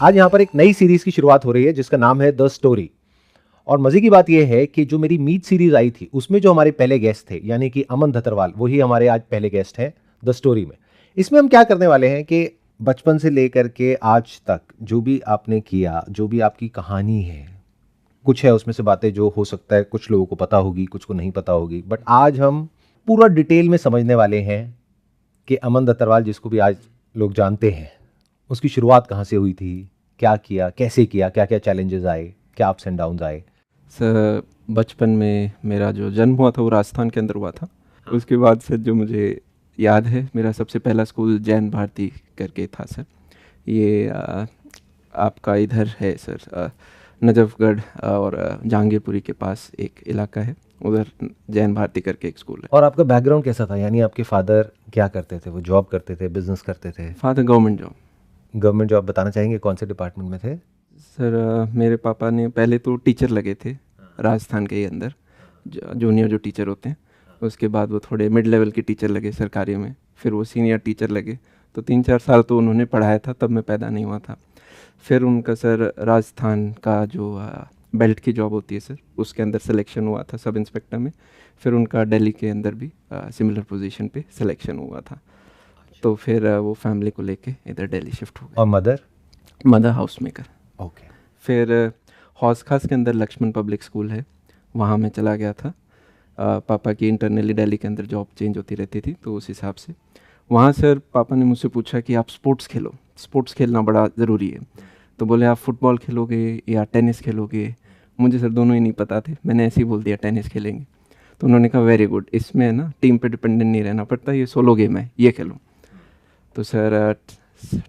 आज यहाँ पर एक नई सीरीज की शुरुआत हो रही है जिसका नाम है द स्टोरी। और मजे की बात यह है कि जो मेरी मीट सीरीज आई थी उसमें जो हमारे पहले गेस्ट थे यानी कि अमन धतरवाल, वही हमारे आज पहले गेस्ट हैं द स्टोरी में। इसमें हम क्या करने वाले हैं कि बचपन से लेकर के आज तक जो भी आपने किया, जो भी आपकी कहानी है, कुछ है उसमें से बातें जो हो सकता है कुछ लोगों को पता होगी, कुछ को नहीं पता होगी, बट आज हम पूरा डिटेल में समझने वाले हैं कि अमन दत्तरवाल जिसको भी आज लोग जानते हैं, उसकी शुरुआत कहाँ से हुई थी, क्या किया, कैसे किया, क्या क्या चैलेंजेस आए, क्या अप्स एंड डाउन्स आए। सर बचपन में मेरा जो जन्म हुआ था वो राजस्थान के अंदर हुआ था। उसके बाद से जो मुझे याद है, मेरा सबसे पहला स्कूल जैन भारती करके था सर। ये आपका इधर है सर, नजफगढ़ और जहांगीरपुरी के पास एक इलाका है, उधर जैन भारती करके एक स्कूल है। और आपका बैकग्राउंड कैसा था, यानी आपके फादर क्या करते थे, वो जॉब करते थे, बिजनेस करते थे? Father government job. Government job बताना चाहेंगे कौन से डिपार्टमेंट में थे? सर मेरे पापा ने पहले तो टीचर लगे थे राजस्थान के अंदर, जूनियर जो टीचर होते हैं। उसके बाद वो थोड़े मिड लेवल के टीचर लगे सरकारी में, फिर वो सीनियर टीचर लगे। तो 3-4 साल तो उन्होंने पढ़ाया था, तब मैं पैदा नहीं हुआ था। फिर उनका सर राजस्थान का जो बेल्ट की जॉब होती है सर, उसके अंदर सिलेक्शन हुआ था सब इंस्पेक्टर में। फिर उनका दिल्ली के अंदर भी सिमिलर पोजीशन पे सिलेक्शन हुआ था। तो फिर वो फैमिली को लेके इधर दिल्ली शिफ्ट हो गए। और mother? Mother house maker. Okay. फिर हौस खास के अंदर लक्ष्मण पब्लिक स्कूल है, वहाँ मैं चला गया था। पापा की इंटरनली दिल्ली के अंदर जॉब चेंज होती रहती थी, तो उस हिसाब से वहाँ सर पापा ने मुझसे पूछा कि आप स्पोर्ट्स खेलो, स्पोर्ट्स खेलना बड़ा ज़रूरी है। तो बोले आप फुटबॉल खेलोगे या टेनिस खेलोगे? मुझे सर दोनों ही नहीं पता थे, मैंने ऐसे ही बोल दिया टेनिस खेलेंगे। तो उन्होंने कहा वेरी गुड, इसमें ना टीम पे डिपेंडेंट नहीं रहना पड़ता, ये सोलो गेम है, ये खेलो। तो सर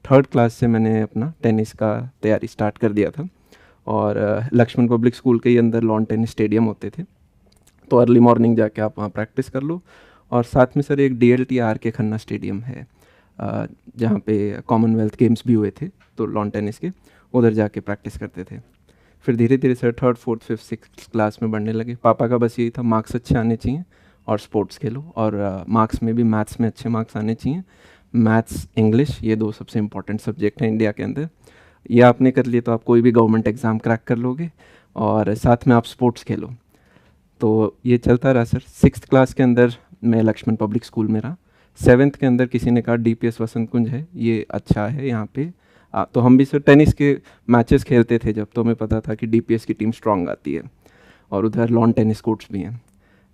3rd क्लास से मैंने अपना टेनिस का तैयारी स्टार्ट कर दिया था। और लक्ष्मण पब्लिक स्कूल के ही अंदर लॉन टेनिस स्टेडियम होते थे, तो अर्ली मॉर्निंग जाके आप वहाँ प्रैक्टिस कर लो। और साथ में सर एक DLTR के खन्ना स्टेडियम है, जहाँ पे कॉमनवेल्थ गेम्स भी हुए थे, तो लॉन टेनिस के उधर जाके प्रैक्टिस करते थे। फिर धीरे धीरे sir 3rd 4th 5th 6th class में बढ़ने लगे। पापा का बस यही था मार्क्स अच्छे आने चाहिए और स्पोर्ट्स खेलो, और मार्क्स में भी मैथ्स में अच्छे मार्क्स आने चाहिए। मैथ्स इंग्लिश ये 2 सबसे इंपॉर्टेंट सब्जेक्ट हैं इंडिया के अंदर। ये आपने कर लिए तो आप कोई भी गवर्नमेंट एग्ज़ाम क्रैक कर लोगे, और साथ में आप स्पोर्ट्स खेलो। तो ये चलता रहा सर। 6th क्लास के अंदर मैं लक्ष्मण पब्लिक स्कूल में रहा। 7th के अंदर किसी ने कहा DPS वसंत कुंज है, ये अच्छा है यहाँ पे। तो हम भी सर टेनिस के मैचेस खेलते थे जब, तो हमें पता था कि DPS की टीम स्ट्रांग आती है, और उधर लॉन टेनिस कोर्ट्स भी हैं।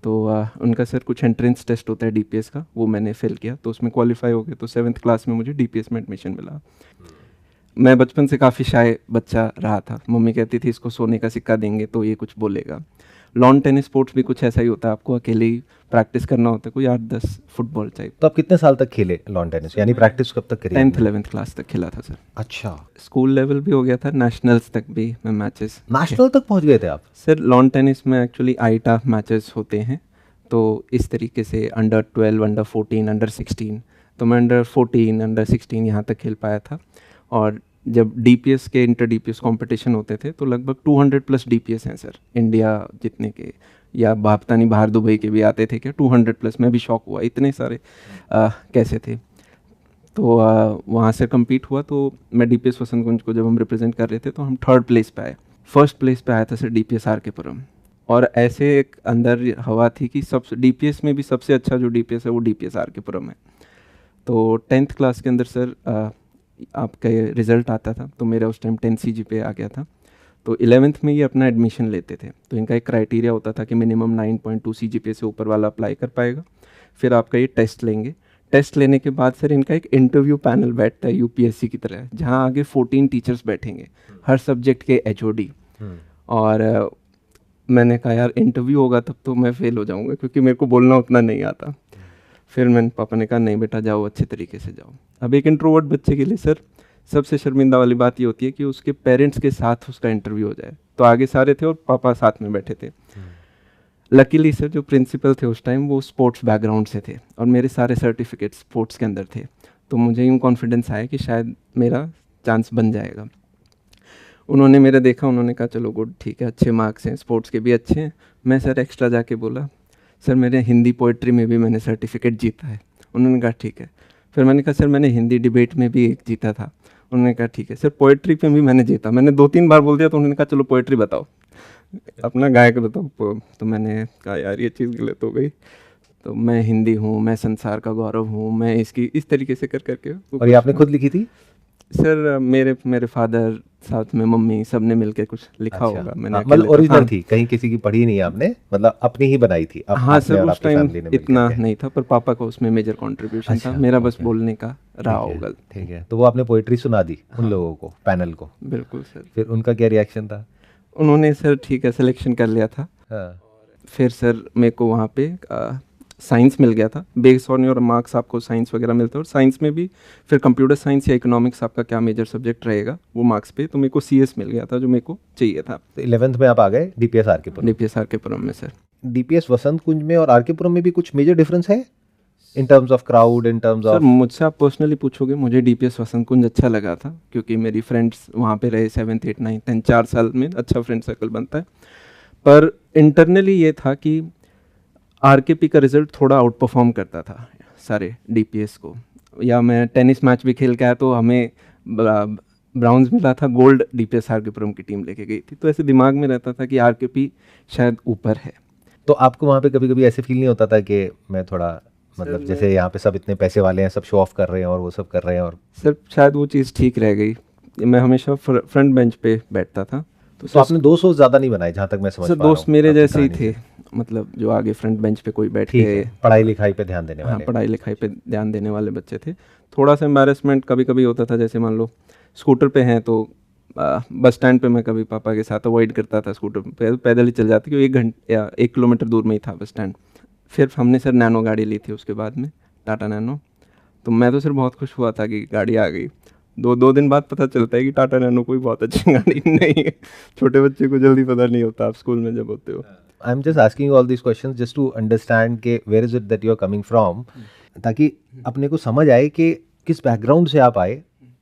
तो उनका सर कुछ एंट्रेंस टेस्ट होता है DPS का, वो मैंने फेल किया, तो उसमें क्वालिफाई हो गया। तो 7th क्लास में मुझे DPS में एडमिशन मिला। मैं बचपन से काफ़ी शाय बच्चा रहा था। मम्मी कहती थी इसको सोने का सिक्का देंगे तो ये कुछ बोलेगा। लॉन टेनिस स्पोर्ट्स भी कुछ ऐसा ही होता है, आपको अकेले ही प्रैक्टिस करना होता है, कोई 8-10 फुटबॉल टाइप। तो आप कितने साल तक खेले लॉन टेनिस, यानी प्रैक्टिस कब तक करी? 10th 11th क्लास तक खेला था सर। अच्छा, स्कूल लेवल भी हो गया था, नेशनल्स तक भी मैं मैचेस। नेशनल तक पहुंच गए थे आप? सर लॉन टेनिस में एक्चुअली आईटा मैचेस होते हैं, तो इस तरीके से अंडर 12, अंडर 14, अंडर 16, तो मैं अंडर 14, अंडर 16 यहाँ तक खेल पाया था। और जब DPS के इंटर DPS कंपटीशन होते थे तो लगभग 200+ DPS हैं सर इंडिया जितने के, या पता नहीं बाहर दुबई के भी आते थे क्या 200+। मैं भी शॉक हुआ इतने सारे कैसे थे। तो वहाँ से कम्पीट हुआ, तो मैं DPS वसंत कुंज को जब हम रिप्रेजेंट कर रहे थे तो हम 3rd प्लेस पे आए। 1st प्लेस पे आया था सर DPS RK-पुरम। और ऐसे एक अंदर हवा थी कि सब DPS में भी सबसे अच्छा जो DPS है वो DPS RK-पुरम है। तो 10th क्लास के अंदर सर आपका रिज़ल्ट आता था, तो मेरा उस टाइम 10 CGPA आ गया था। तो 11th में ये अपना एडमिशन लेते थे, तो इनका एक क्राइटेरिया होता था कि मिनिमम 9.2 CGPA से ऊपर वाला अप्लाई कर पाएगा। फिर आपका ये टेस्ट लेंगे। टेस्ट लेने के बाद सर इनका एक इंटरव्यू पैनल बैठता है UPSC की तरह, जहाँ आगे 14 टीचर्स बैठेंगे, हर सब्जेक्ट के HOD। और मैंने कहा यार इंटरव्यू होगा तब तो मैं फेल हो जाऊँगा, क्योंकि मेरे को बोलना उतना नहीं आता। फिर मैंने पापा ने कहा नहीं बेटा जाओ, अच्छे तरीके से जाओ। अब एक इंट्रोवर्ट बच्चे के लिए सर सबसे शर्मिंदा वाली बात ये होती है कि उसके पेरेंट्स के साथ उसका इंटरव्यू हो जाए। तो आगे सारे थे और पापा साथ में बैठे थे। लकीली सर जो प्रिंसिपल थे उस टाइम वो स्पोर्ट्स बैकग्राउंड से थे, और मेरे सारे सर्टिफिकेट स्पोर्ट्स के अंदर थे। तो मुझे यूँ कॉन्फिडेंस आया कि शायद मेरा चांस बन जाएगा। उन्होंने मेरा देखा, उन्होंने कहा चलो गुड ठीक है, अच्छे मार्क्स हैं, स्पोर्ट्स के भी अच्छे हैं। मैं सर एक्स्ट्रा जाके बोला सर मेरे हिंदी पोइट्री में भी मैंने सर्टिफिकेट जीता है। उन्होंने कहा ठीक है। फिर मैंने कहा सर मैंने हिंदी डिबेट में भी एक जीता था। उन्होंने कहा ठीक है सर। पोएट्री पे भी मैंने जीता, मैंने 2-3 बार बोल दिया तो उन्होंने कहा चलो पोएट्री बताओ, अपना गायक बताओ। तो मैंने कहा यार ये चीज़ गलत हो गई। तो मैं हिंदी हूँ, मैं संसार का गौरव हूँ, मैं इसकी इस तरीके से कर करके। और ये आपने खुद लिखी थी? सर मेरे फादर साथ में मम्मी सब ने मिलकर कुछ लिखा अच्छा, होगा, मैंने हाँ, मतलब अकेले तो। ओरिजिनल हाँ थी, कहीं किसी की पढ़ी नहीं आपने, मतलब अपनी ही बनाई थी हाँ आपने सर, और उस आपकी टाइम फैमिली ने मिल इतना करके? नहीं था, पर पापा का उसमें मेजर कंट्रीब्यूशन था, अच्छा, मेरा बस ओके, बोलने का रहा ठीक है, होगा। ठीक है। तो वो आपने पोइट्री सुना दी उन हाँ लोगों को, पैनल को? बिल्कुल सर। फिर उनका क्या रिएक्शन था? उन्होंने सर ठीक है सिलेक्शन कर लिया था। हाँ, फिर सर मेरे को वहाँ पे साइंस मिल गया था, बेस्ड ऑन योर मार्क्स आपको साइंस वगैरह मिलता है, और साइंस में भी फिर कंप्यूटर साइंस या इकोनॉमिक्स आपका क्या मेजर सब्जेक्ट रहेगा वो मार्क्स पे, तो मेरे को सीएस मिल गया था जो मेरे को चाहिए था। तो 11th में आप आ गए डीपीएस आरकेपुरम। डीपीएस आरकेपुरम में सर। डीपीएस वसंत कुंज में और आरकेपुरम में भी कुछ मेजर डिफरेंस है in terms of crowd, in terms sir of? मुझसे आप पर्सनली पूछोगे, मुझे डीपीएस वसंत कुंज अच्छा लगा था, क्योंकि मेरी फ्रेंड्स वहाँ पे रहे 7th 8th 9th 10 4 साल में अच्छा फ्रेंड सर्कल बनता है। पर इंटरनली ये था कि आरकेपी का रिजल्ट थोड़ा आउट परफॉर्म करता था सारे डीपीएस को। या मैं टेनिस मैच भी खेल के आया तो हमें ब्राउन्स मिला था, गोल्ड डीपीएस आरकेपुरम की टीम लेके गई थी, तो ऐसे दिमाग में रहता था कि आरकेपी शायद ऊपर है। तो आपको वहाँ पे कभी कभी ऐसे फील नहीं होता था कि मैं थोड़ा, मतलब जैसे यहाँ पे सब इतने पैसे वाले हैं, सब शो ऑफ कर रहे हैं और वो सब कर रहे हैं, और सर शायद वो चीज़ ठीक रह गई, मैं हमेशा फ्रंट बेंच पे बैठता था। तो आपने 200 ज्यादा नहीं बनाए जहाँ तक मैं समझ सर पा रहा दोस्त हूँ मेरे आपकी जैसे ही कहानी थे, से। मतलब जो आगे फ्रंट बेंच पे कोई बैठ ठीक के, है, पढ़ाई लिखाई पे ध्यान देने हाँ वाले। पढ़ाई लिखाई पे ध्यान देने वाले बच्चे थे। थोड़ा सा एम्बैरेसमेंट कभी कभी होता था, जैसे मान लो स्कूटर पे हैं तो बस स्टैंड पे मैं कभी पापा के साथ अवॉइड करता था स्कूटर पे, पैदल ही चल जाती, क्योंकि 1 घंटे या 1 किलोमीटर दूर में ही था बस स्टैंड। फिर हमने सर नैनो गाड़ी ली थी उसके बाद में, टाटा नैनो। तो मैं तो सर बहुत खुश हुआ था कि गाड़ी आ गई। दो दिन बाद पता चलता है कि टाटा नैनो कोई बहुत अच्छी गाड़ी नहीं है। छोटे बच्चे को जल्दी पता नहीं होता, आप स्कूल में जब होते हो। I am just asking all this questions just to understand के where is it that you are coming from, ताकि अपने को समझ आए कि किस बैकग्राउंड से आप आए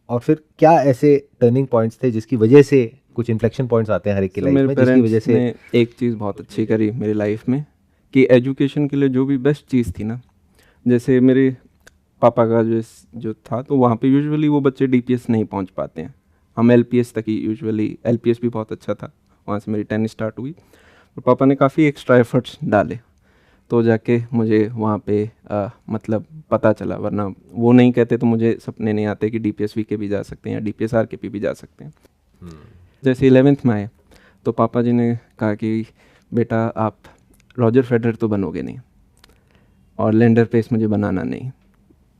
और फिर क्या ऐसे टर्निंग पॉइंट्स थे जिसकी वजह से कुछ इन्फ्लेक्शन पॉइंट्स आते हैं हर एक की सर लाइफ मेरे में, जिसकी वजह पेरेंट्स से। ने एक चीज़ बहुत अच्छी करी मेरी लाइफ में, कि एजुकेशन के लिए जो भी बेस्ट चीज़ थी ना, जैसे मेरे पापा का जो था, तो वहाँ पे यूजुअली वो बच्चे डीपीएस नहीं पहुँच पाते हैं, हम एलपीएस तक ही यूजुअली, एलपीएस भी बहुत अच्छा था, वहाँ से मेरी टेनिस स्टार्ट हुई। तो पापा ने काफ़ी एक्स्ट्रा एफर्ट्स डाले, तो जाके मुझे वहाँ पे मतलब पता चला, वरना वो नहीं कहते तो मुझे सपने नहीं आते कि डीपीएस वीके भी जा सकते हैं या डीपीएस आरकेपी भी जा सकते हैं। जैसे 11th में आए तो पापा जी ने कहा कि बेटा आप रॉजर फेडरर तो बनोगे नहीं, और लैंडर पेस मुझे बनाना नहीं,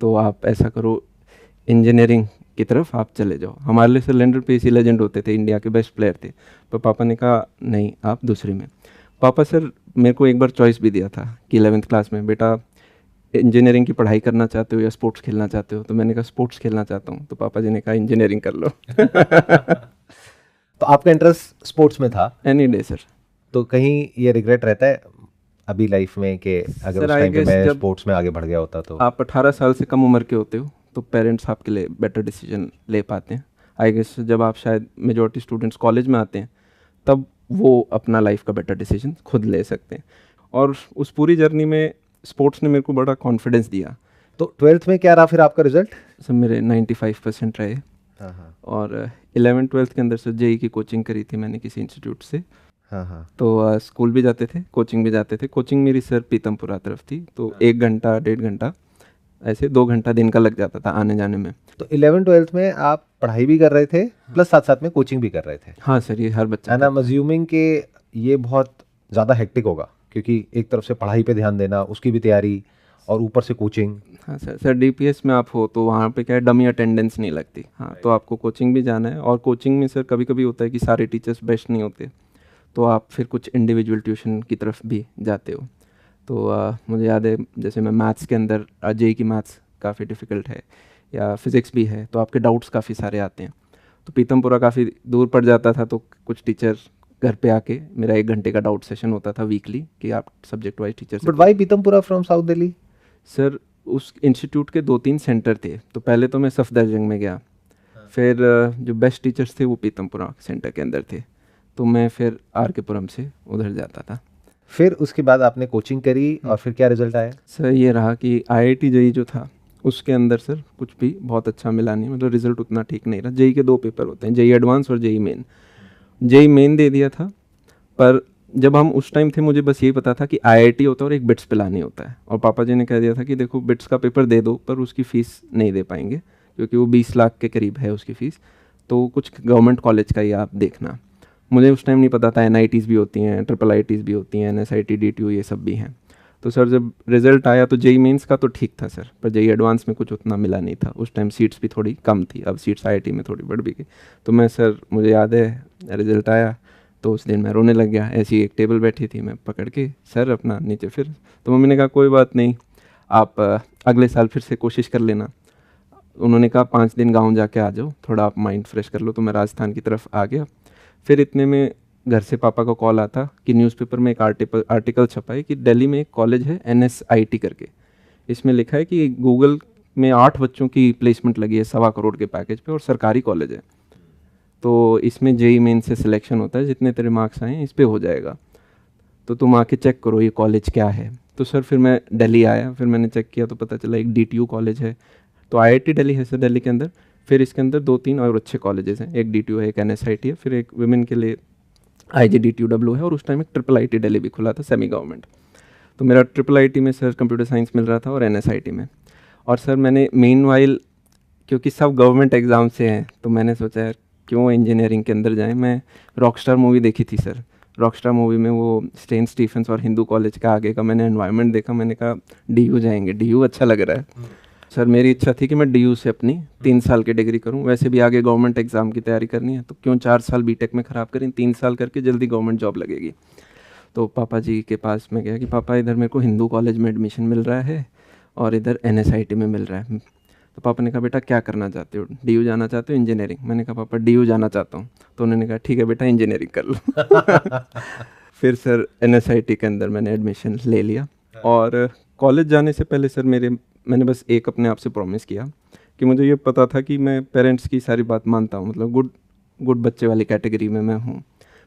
तो आप ऐसा करो इंजीनियरिंग की तरफ आप चले जाओ। हमारे लिए सर लैंडर पेस ही लेजेंड होते थे, इंडिया के बेस्ट प्लेयर थे, पर पापा ने कहा नहीं आप दूसरी में। पापा सर मेरे को एक बार चॉइस भी दिया था कि 11th क्लास में, बेटा इंजीनियरिंग की पढ़ाई करना चाहते हो या स्पोर्ट्स खेलना चाहते हो, तो मैंने कहा स्पोर्ट्स खेलना चाहता हूँ, तो पापा जी ने कहा इंजीनियरिंग कर लो। तो आपका इंटरेस्ट स्पोर्ट्स में था? Any day sir. तो कहीं ये रिग्रेट रहता है अभी लाइफ में कि अगर सर उस आई टाइम पे गेस मैं जब स्पोर्ट्स में आगे बढ़ गया होता तो? आप 18 साल से कम उम्र के होते हो तो पेरेंट्स आपके लिए बेटर डिसीजन ले पाते हैं। आई गेस जब आप शायद मेजॉरिटी स्टूडेंट्स कॉलेज में आते हैं तब वो अपना लाइफ का बेटर डिसीजन खुद ले सकते हैं, और उस पूरी जर्नी में स्पोर्ट्स ने मेरे को बड़ा कॉन्फिडेंस दिया। तो 12th में क्या रहा फिर आपका रिजल्ट? सर मेरे 95% रहे, हाँ हाँ और 11th 12th के अंदर सर जेई की कोचिंग करी थी मैंने किसी इंस्टीट्यूट से। हाँ हाँ। तो स्कूल भी जाते थे, कोचिंग भी जाते थे। कोचिंग मेरी सर पीतमपुरा तरफ थी, तो 1 घंटा 1.5 घंटा ऐसे 2 घंटा दिन का लग जाता था आने जाने में। तो 11th 12th में आप पढ़ाई भी कर रहे थे प्लस साथ साथ में कोचिंग भी कर रहे थे? हाँ सर, ये हर बच्चा एंड आई एम अज्यूमिंग कि ये बहुत ज़्यादा हेक्टिक होगा, क्योंकि एक तरफ से पढ़ाई पे ध्यान देना, उसकी भी तैयारी, और ऊपर से कोचिंग। हाँ सर डीपीएस में आप हो तो वहाँ पे क्या है, डमी अटेंडेंस नहीं लगती। हाँ तो आपको कोचिंग भी जाना है, और कोचिंग में सर कभी कभी होता है कि सारे टीचर्स बेस्ट नहीं होते, तो आप फिर कुछ इंडिविजुअल ट्यूशन की तरफ भी जाते हो। तो मुझे याद है जैसे मैं मैथ्स के अंदर, जेई की मैथ्स काफ़ी डिफ़िकल्ट है, या फिज़िक्स भी है, तो आपके डाउट्स काफ़ी सारे आते हैं, तो पीतमपुरा काफ़ी दूर पड़ जाता था, तो कुछ टीचर घर पे आके मेरा 1 घंटे का डाउट सेशन होता था वीकली, कि आप सब्जेक्ट वाइज टीचर से। But why Pitampura from south Delhi? Sir उस इंस्टीट्यूट के 2-3 सेंटर थे, तो पहले तो मैं सफदरजंग में गया, फिर जो बेस्ट टीचर्स थे वो पीतमपुरा सेंटर के अंदर थे, तो मैं फिर आरकेपुरम से उधर जाता था। फिर उसके बाद आपने कोचिंग करी और फिर क्या रिजल्ट आया? सर ये रहा कि आईआईटी जेईई जो था उसके अंदर सर कुछ भी बहुत अच्छा मिला नहीं, मतलब रिजल्ट उतना ठीक नहीं रहा। जेई के 2 पेपर होते हैं, जेई एडवांस और जेई मेन। जेई मेन दे दिया था, पर जब हम उस टाइम थे मुझे बस यही पता था कि आईआईटी होता है और एक बिट्स पिलानी होता है, और पापा जी ने कह दिया था कि देखो बिट्स का पेपर दे दो पर उसकी फ़ीस नहीं दे पाएंगे क्योंकि वो 20 लाख के करीब है उसकी फ़ीस, तो कुछ गवर्नमेंट कॉलेज का ही आप देखना। मुझे उस टाइम नहीं पता था एनआईटीज़ भी होती हैं, ट्रिपल आईटीज़ भी होती हैं, एनएसआईटी डीटीयू ये सब भी हैं। तो सर जब रिज़ल्ट आया तो जेई मेंस का तो ठीक था सर, पर जेई एडवांस में कुछ उतना मिला नहीं था। उस टाइम सीट्स भी थोड़ी कम थी, अब सीट्स आईआईटी में थोड़ी बढ़ भी गई। तो मैं सर, मुझे याद है रिज़ल्ट आया तो उस दिन मैं रोने लग गया। ऐसी एक टेबल बैठी थी, मैं पकड़ के सर अपना नीचे, फिर तो मम्मी ने कहा कोई बात नहीं, आप अगले साल फिर से कोशिश कर लेना। उन्होंने कहा 5 दिन गाँव जाके आ जाओ, थोड़ा आप माइंड फ्रेश कर लो। तो मैं राजस्थान की तरफ आ गया। फिर इतने में घर से पापा का कॉल आता कि न्यूज़पेपर में एक आर्टिकल छपा है कि दिल्ली में एक कॉलेज है एनएसआईटी करके, इसमें लिखा है कि गूगल में 8 बच्चों की प्लेसमेंट लगी है 1.25 करोड़ के पैकेज पे, और सरकारी कॉलेज है। तो इसमें जेई मेन से सिलेक्शन होता है, जितने तेरे मार्क्स आए इस पे हो जाएगा, तो तुम आके चेक करो ये कॉलेज क्या है। तो सर फिर मैं दिल्ली आया, फिर मैंने चेक किया तो पता चला एक डीटीयू कॉलेज है। तो आईआईटी दिल्ली है सर दिल्ली के अंदर, फिर इसके अंदर 2-3 और अच्छे कॉलेजेस हैं, एक डीटीयू है, एक एनएसआईटी है, फिर एक वुमेन के लिए आईजीडीटीयूडब्ल्यू है, और उस टाइम एक ट्रिपल आईटी दिल्ली भी खुला था, सेमी गवर्नमेंट। तो मेरा ट्रिपल आईटी में सर कंप्यूटर साइंस मिल रहा था और एनएसआईटी में। और सर मैंने मेन वाइल, क्योंकि सब गवर्नमेंट एग्ज़ाम से हैं, तो मैंने सोचा यार क्यों इंजीनियरिंग के अंदर जाएं। मैं रॉकस्टार मूवी देखी थी सर, रॉकस्टार मूवी में वो स्टेन स्टीफेंस और हिंदू कॉलेज का आगे का मैंने एनवायरनमेंट देखा, मैंने कहा डीयू जाएंगे, डीयू अच्छा लग रहा है। सर मेरी इच्छा थी कि मैं डीयू से अपनी 3 साल की डिग्री करूं, वैसे भी आगे गवर्नमेंट एग्ज़ाम की तैयारी करनी है, तो क्यों 4 साल बीटेक में ख़राब करें, 3 साल करके जल्दी गवर्नमेंट जॉब लगेगी। तो पापा जी के पास मैं गया कि पापा इधर मेरे को हिंदू कॉलेज में एडमिशन मिल रहा है और इधर एनएसआईटी में मिल रहा है। तो पापा ने कहा बेटा क्या करना चाहते हो, डीयू जाना चाहते हो इंजीनियरिंग? मैंने कहा पापा डीयू जाना चाहता हूँ। तो उन्होंने कहा ठीक है बेटा इंजीनियरिंग कर लो। फिर सर एनएसआईटी के अंदर मैंने एडमिशन ले लिया, और कॉलेज जाने से पहले सर मैंने बस एक अपने आप से प्रॉमिस किया कि मुझे ये पता था कि मैं पेरेंट्स की सारी बात मानता हूँ, मतलब गुड बच्चे वाली कैटेगरी में मैं हूँ।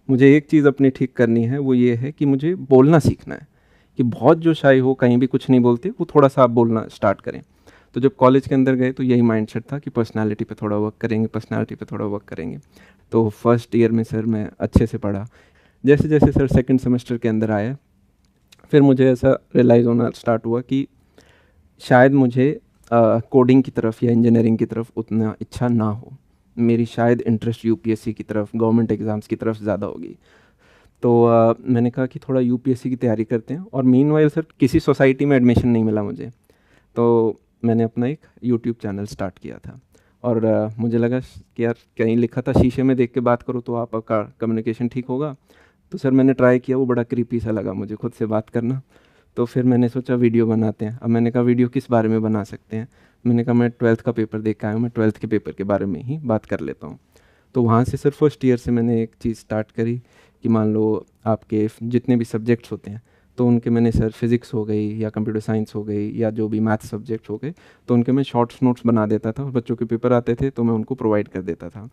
मुझे एक चीज़ अपनी ठीक करनी है, वो ये है कि मुझे बोलना सीखना है, कि बहुत जो शाय हो कहीं भी कुछ नहीं बोलते, वो थोड़ा सा आप बोलना स्टार्ट करें। तो जब कॉलेज के अंदर गए तो यही माइंडसेट था कि पर्सनालिटी पे थोड़ा वर्क करेंगे, पर्सनालिटी पे थोड़ा वर्क करेंगे। तो फर्स्ट ईयर में सर मैं अच्छे से पढ़ा। जैसे जैसे सर सेकंड सेमेस्टर के अंदर आया, फिर मुझे ऐसा रियलाइज़ होना स्टार्ट हुआ कि शायद मुझे कोडिंग की तरफ या इंजीनियरिंग की तरफ उतना इच्छा ना हो, मेरी शायद इंटरेस्ट यूपीएससी की तरफ, गवर्नमेंट एग्ज़ाम्स की तरफ ज़्यादा होगी। तो मैंने कहा कि थोड़ा यूपीएससी की तैयारी करते हैं, और मीनवाइल सर किसी सोसाइटी में एडमिशन नहीं मिला मुझे, तो मैंने अपना एक यूट्यूब चैनल स्टार्ट किया था। और मुझे लगा कि यार कहीं लिखा था शीशे में देख के बात करो तो आपका कम्युनिकेशन ठीक होगा। तो सर मैंने ट्राई किया, वो बड़ा क्रीपी सा लगा मुझे खुद से बात करना। तो फिर मैंने सोचा वीडियो बनाते हैं। अब मैंने कहा वीडियो किस बारे में बना सकते हैं? मैंने कहा मैं 12th का पेपर देख के आया हूँ, मैं 12th के पेपर के बारे में ही बात कर लेता हूँ। तो वहाँ से सर फर्स्ट ईयर से मैंने एक चीज़ स्टार्ट करी कि मान लो आपके जितने भी सब्जेक्ट्स होते हैं, तो उनके मैंने सर फिज़िक्स हो गई या कंप्यूटर साइंस हो गई या जो भी मैथ सब्जेक्ट्स हो गए, तो उनके मैं शॉर्ट्स नोट्स बना देता था, और बच्चों के पेपर आते थे तो मैं उनको प्रोवाइड कर देता था।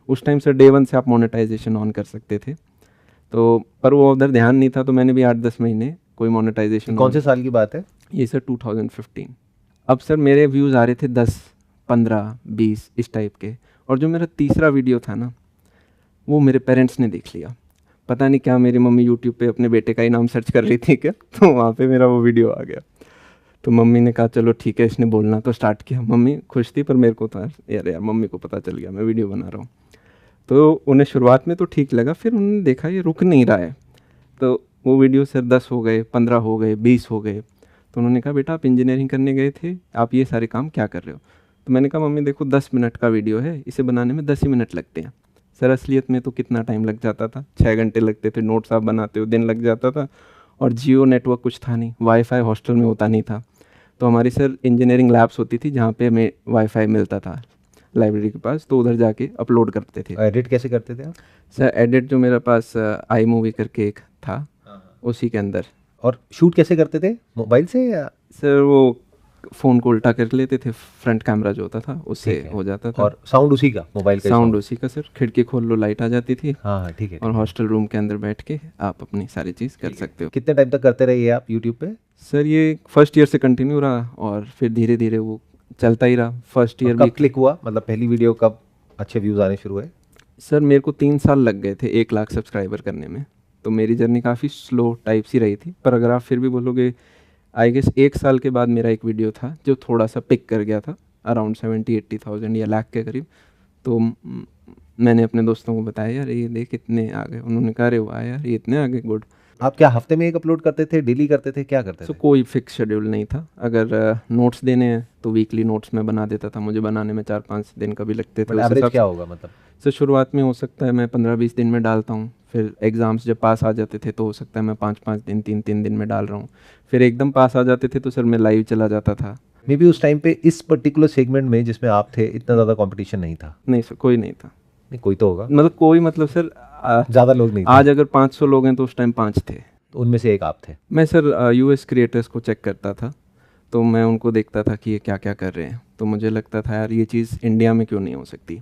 उस टाइम सर डे 1 से आप मोनेटाइजेशन ऑन कर सकते थे, तो पर वो उधर ध्यान नहीं था, तो मैंने भी 8-10 महीने कोई मोनेटाइजेशन। कौन से साल की बात है ये सर 2015। अब सर मेरे व्यूज़ आ रहे थे 10, 15, 20 इस टाइप के, और जो मेरा तीसरा वीडियो था ना, वो मेरे पेरेंट्स ने देख लिया। पता नहीं क्या, मेरी मम्मी यूट्यूब पे अपने बेटे का ही नाम सर्च कर रही थी क्या, तो वहाँ पे मेरा वो वीडियो आ गया। तो मम्मी ने कहा चलो ठीक है, इसने बोलना तो स्टार्ट किया। मम्मी खुश थी, पर मेरे को तो यार मम्मी को पता चल गया मैं वीडियो बना रहा हूँ। तो उन्हें शुरुआत में तो ठीक लगा, फिर उन्होंने देखा ये रुक नहीं रहा है, तो वो वीडियो सर 10 हो गए, 15 हो गए, 20 हो गए। तो उन्होंने कहा बेटा आप इंजीनियरिंग करने गए थे, आप ये सारे काम क्या कर रहे हो? तो मैंने कहा मम्मी देखो 10 मिनट का वीडियो है, इसे बनाने में 10 ही मिनट लगते हैं। सर असलियत में तो कितना टाइम लग जाता था, 6 घंटे लगते थे, नोट्स आप बनाते हो दिन लग जाता था, और जियो नेटवर्क कुछ था नहीं, वाईफाई हॉस्टल में होता नहीं था। तो हमारी सर इंजीनियरिंग लैब्स होती थी जहाँ पे हमें वाईफाई मिलता था लाइब्रेरी के पास, तो उधर जाके अपलोड करते थे। एडिट कैसे करते थे आप? सर एडिट जो मेरे पास आई मूवी करके एक था, उसी के अंदर। और शूट कैसे करते थे, मोबाइल से या? सर वो फ़ोन को उल्टा कर लेते थे, फ्रंट कैमरा जो होता था उससे ठीक है। हो जाता था। और साउंड उसी का, मोबाइल का साउंड उसी का सर, खिड़की खोल लो लाइट आ जाती थी, हाँ हाँ ठीक है, और ठीक है। हॉस्टल रूम के अंदर बैठ के आप अपनी सारी चीज़ कर सकते हो। कितने टाइम तक करते रहे ये आप यूट्यूब पे? सर ये फर्स्ट ईयर से कंटिन्यू रहा और फिर धीरे धीरे वो चलता ही रहा। फर्स्ट और ईयर कब भी क्लिक हुआ, मतलब पहली वीडियो कब अच्छे व्यूज आने शुरू हुए? सर मेरे को 3 साल लग गए थे 1 लाख सब्सक्राइबर करने में, तो मेरी जर्नी काफ़ी स्लो टाइप सी रही थी। पर अगर आप फिर भी बोलोगे, आई गेस 1 साल के बाद मेरा एक वीडियो था जो थोड़ा सा पिक कर गया था, अराउंड 70-80 थाउजेंड या लाख के करीब। तो मैंने अपने दोस्तों को बताया, यार ये देख इतने आ गए। उन्होंने कहा अरे वाह यार ये इतने आ गए, गुड। आप क्या हफ्ते में एक अपलोड करते थे, डेली करते थे, क्या करते सो थे? कोई फिक्स शेड्यूल नहीं था। अगर नोट्स देने हैं तो वीकली नोट्स मैं बना देता था, मुझे बनाने में 4-5 दिन कभी लगते थे। बट उस एवरेज हिसाब क्या होगा मतलब? से शुरुआत में हो सकता है मैं 15-20 दिन में डालता हूँ, फिर एग्ज़ाम्स जब पास आ जाते थे तो हो सकता है मैं 5-5 दिन 3-3 दिन में डाल रहा हूँ, फिर एकदम पास आ जाते थे तो सर मैं लाइव चला जाता था। मे बी उस टाइम पे इस पर्टिकुलर सेगमेंट में जिसमें आप थे इतना ज़्यादा कंपटीशन नहीं था। नहीं सर कोई नहीं था, नहीं, कोई तो होगा। मतलब कोई, मतलब सर ज़्यादा लोग नहीं थे। आज अगर 500 लोग हैं तो उस टाइम 5 थे। तो उनमें से एक आप थे। मैं सर यूएस क्रिएटर्स को चेक करता था, तो मैं उनको देखता था कि ये क्या क्या कर रहे हैं, तो मुझे लगता था यार ये चीज़ इंडिया में क्यों नहीं हो सकती।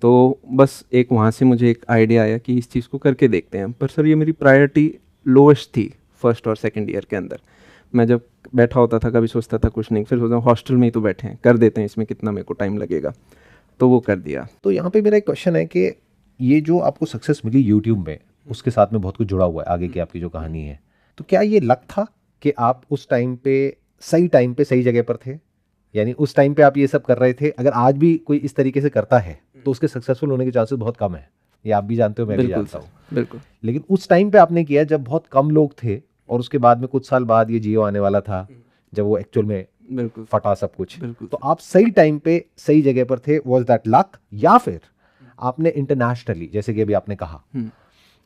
तो बस एक वहाँ से मुझे एक आइडिया आया कि इस चीज़ को करके देखते हैं। पर सर ये मेरी प्रायोरिटी लोएस्ट थी फर्स्ट और सेकंड ईयर के अंदर। मैं जब बैठा होता था कभी सोचता था कुछ नहीं, फिर सोचता हॉस्टल में ही तो बैठे हैं, कर देते हैं, इसमें कितना मेरे को टाइम लगेगा, तो वो कर दिया। तो यहाँ पे मेरा एक क्वेश्चन है कि ये जो आपको सक्सेस मिली यूट्यूब में, उसके साथ में बहुत कुछ जुड़ा हुआ है आगे की आपकी जो कहानी है। तो क्या ये लक था कि आप उस टाइम पे सही जगह पर थे? यानी उस टाइम पे आप ये सब कर रहे थे, अगर आज भी कोई इस तरीके से करता है तो उसके सक्सेसफुल होने के चांसेस बहुत कम है। ये आप भी जानते हो, मैं भी बिल्कुल जानता हूँ। सर, बिल्कुल। लेकिन उस टाइम पे आपने किया जब बहुत कम लोग थे, और उसके बाद में कुछ साल बाद ये जियो आने वाला था, जब वो एक्चुअल में बिल्कुल फटा सब कुछ। बिल्कुल। तो आप सही टाइम पे सही जगह पर थे, वाज दैट लक, या फिर आपने इंटरनेशनली, जैसे कि अभी आपने कहा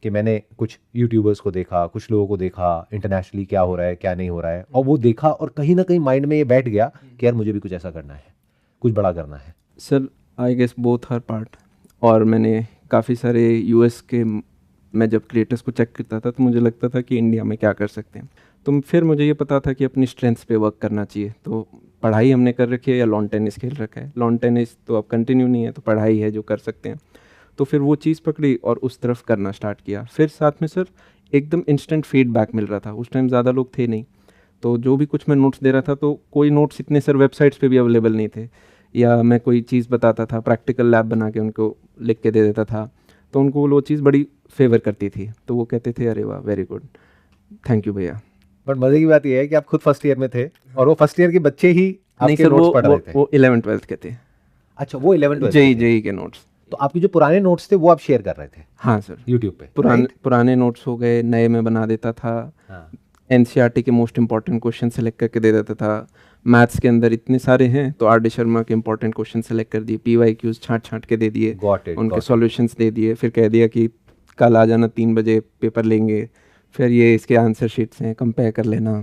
कि मैंने कुछ यूट्यूबर्स को देखा, कुछ लोगों को देखा इंटरनेशनली क्या हो रहा है क्या नहीं हो रहा है, और वो देखा और कहीं ना कहीं माइंड में ये बैठ गया कि यार मुझे भी कुछ ऐसा करना है, कुछ बड़ा करना है? Sir I guess both her part. और मैंने काफ़ी सारे यूएस के, मैं जब क्रिएटर्स को चेक करता था तो मुझे लगता था कि इंडिया में क्या कर सकते हैं। तो फिर मुझे ये पता था कि अपनी स्ट्रेंथ्स पे वर्क करना चाहिए। तो पढ़ाई हमने कर रखी है या लॉन टेनिस खेल रखा है। लॉन टेनिस तो अब कंटिन्यू नहीं है, तो पढ़ाई है जो कर सकते हैं। तो फिर वो चीज़ पकड़ी और उस तरफ करना स्टार्ट किया। फिर साथ में सर एकदम इंस्टेंट फीडबैक मिल रहा था। उस टाइम ज़्यादा लोग थे नहीं, तो जो भी कुछ मैं नोट्स दे रहा था, तो कोई नोट्स इतने सर वेबसाइट्स पे भी अवेलेबल नहीं थे, या मैं कोई चीज़ बताता था, प्रैक्टिकल लैब बना के उनको लिख के दे देता था, तो उनको वो चीज़ बड़ी फेवर करती थी। तो वो कहते थे अरे वाह वेरी गुड, थैंक यू भैया। बट मजे की बात यह है कि आप खुद फर्स्ट ईयर में थे और वो फर्स्ट ईयर के बच्चे ही नहीं आपके सर, नोट्स पढ़ रहे थे। वो 11th-12th के थे। अच्छा, वो 11th जेई के नोट्स। तो आपके जो पुराने नोट्स थे वो आप शेयर कर रहे थे हाँ सर, यूट्यूब पे? पुराने नोट्स हो गए, नए में बना देता था। हाँ। एनसीईआरटी के मोस्ट इंपॉर्टेंट क्वेश्चन सेलेक्ट करके दे देता था। मैथ्स के अंदर इतने सारे हैं तो आर डी शर्मा के इंपॉर्टेंट क्वेश्चन सेलेक्ट कर दिए, पीवाईक्यूज छांट के दे दिए, Got it, उनके got it. सॉल्यूशंस दे दिए। फिर कह दिया कि कल आ जाना 3 बजे पेपर लेंगे, फिर ये इसके आंसर शीट्स हैं, कंपेयर कर लेना।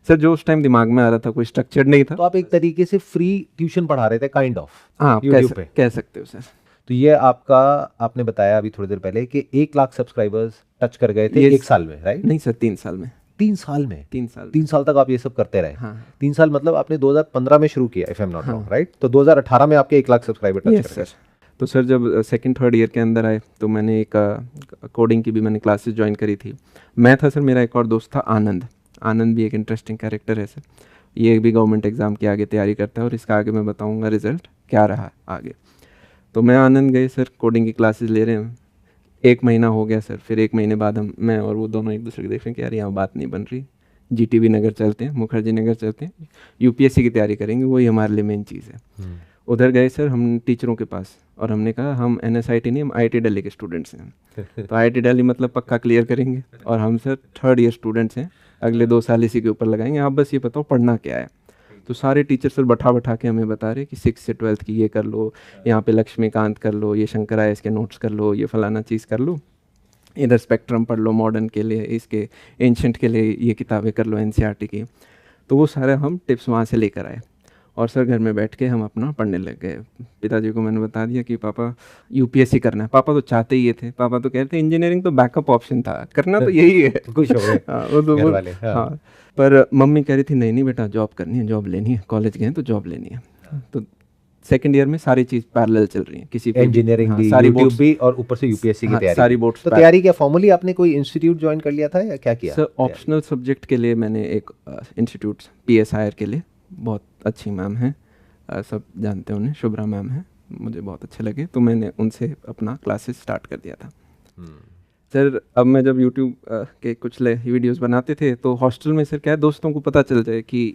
सर जो उस टाइम दिमाग में आ रहा था, कोई स्ट्रक्चर नहीं था। तो आप एक तरीके से फ्री ट्यूशन पढ़ा रहे थे काइंड ऑफ, हाँ, यूट्यूब पे? कह सकते हो सर। तो ये आपका, आपने बताया अभी थोड़ी देर पहले कि 1 लाख सब्सक्राइबर्स टच कर गए थे ये 1 साल में, राइट? नहीं सर, 3 साल में। 3 साल में? 3 साल 3 साल तक आप ये सब करते रहे? हाँ 3 साल मतलब आपने 2015 में शुरू किया, इफ आई एम नॉट हाँ। Wrong, right? तो 2018 में आपके 1 लाख सब्सक्राइबर टच यस कर गए। सर। तो सर जब सेकंड थर्ड ईयर के अंदर आए तो मैंने एक कोडिंग की भी मैंने क्लासेस ज्वाइन करी थी। मैं था सर, मेरा एक और दोस्त था आनंद। आनंद भी एक इंटरेस्टिंग कैरेक्टर है सर, ये भी गवर्नमेंट एग्ज़ाम की आगे तैयारी करता है और इसका आगे मैं बताऊंगा रिजल्ट क्या रहा आगे। तो मैं आनंद गए सर, कोडिंग की क्लासेस ले रहे हैं। 1 महीना हो गया सर, फिर 1 महीने बाद मैं और वो दोनों एक दूसरे को देख रहे हैं कि यार यहाँ बात नहीं बन रही, जीटीबी नगर चलते हैं, मुखर्जी नगर चलते हैं, यूपीएससी की तैयारी करेंगे, वही हमारे लिए मेन चीज़ है। उधर गए सर हम टीचरों के पास और हमने कहा हम NSIT नहीं, हम IIT दिल्ली के स्टूडेंट्स हैं। तो IIT दिल्ली मतलब पक्का क्लियर करेंगे, और हम सर थर्ड ईयर स्टूडेंट्स हैं, अगले 2 साल इसी के ऊपर लगाएंगे, आप बस ये बताओ पढ़ना क्या है। तो सारे टीचर सर बैठा के हमें बता रहे कि 6 से 12th की ये कर लो, यहाँ पे लक्ष्मीकांत कर लो, ये शंकर आयस के नोट्स कर लो, ये फलाना चीज़ कर लो, इधर स्पेक्ट्रम पढ़ लो मॉडर्न के लिए, इसके एंशंट के लिए ये किताबें कर लो NCERT की। तो वो सारे हम टिप्स वहाँ से लेकर आए। और सर घर में बैठ के हम अपना पढ़ने लग गए। पिताजी को मैंने बता दिया कि पापा यूपीएससी करना है। पापा तो चाहते ही ये थे, पापा तो कहते इंजीनियरिंग तो बैकअप ऑप्शन था, करना तो यही है। खुश हो गए हाँ वो तो घर वाले। हाँ, पर मम्मी कह रही थी नहीं नहीं बेटा जॉब करनी है, जॉब लेनी है, कॉलेज गए तो जॉब लेनी है। तो सेकंड ईयर में सारी चीज़ पैरेलल चल रही है, किसी पे इंजीनियरिंग हाँ, भी, सारी यूट्यूब बोर्ड्स, भी, और ऊपर से यूपीएससी की हाँ, तैयारी सारी भी। बोर्ड्स तो तैयारी क्या फॉर्मली आपने कोई इंस्टीट्यूट ज्वाइन कर लिया था या क्या किया? सर ऑप्शनल सब्जेक्ट के लिए मैंने एक इंस्टीट्यूट PSIR के लिए, बहुत अच्छी मैम है, सब जानते हैं उन्हें, शुभ्रा मैम है, मुझे बहुत अच्छे लगे तो मैंने उनसे अपना क्लासेस स्टार्ट कर दिया था। सर अब मैं जब यूट्यूब के कुछ वीडियोस बनाते थे तो हॉस्टल में सर क्या है, दोस्तों को पता चल जाए कि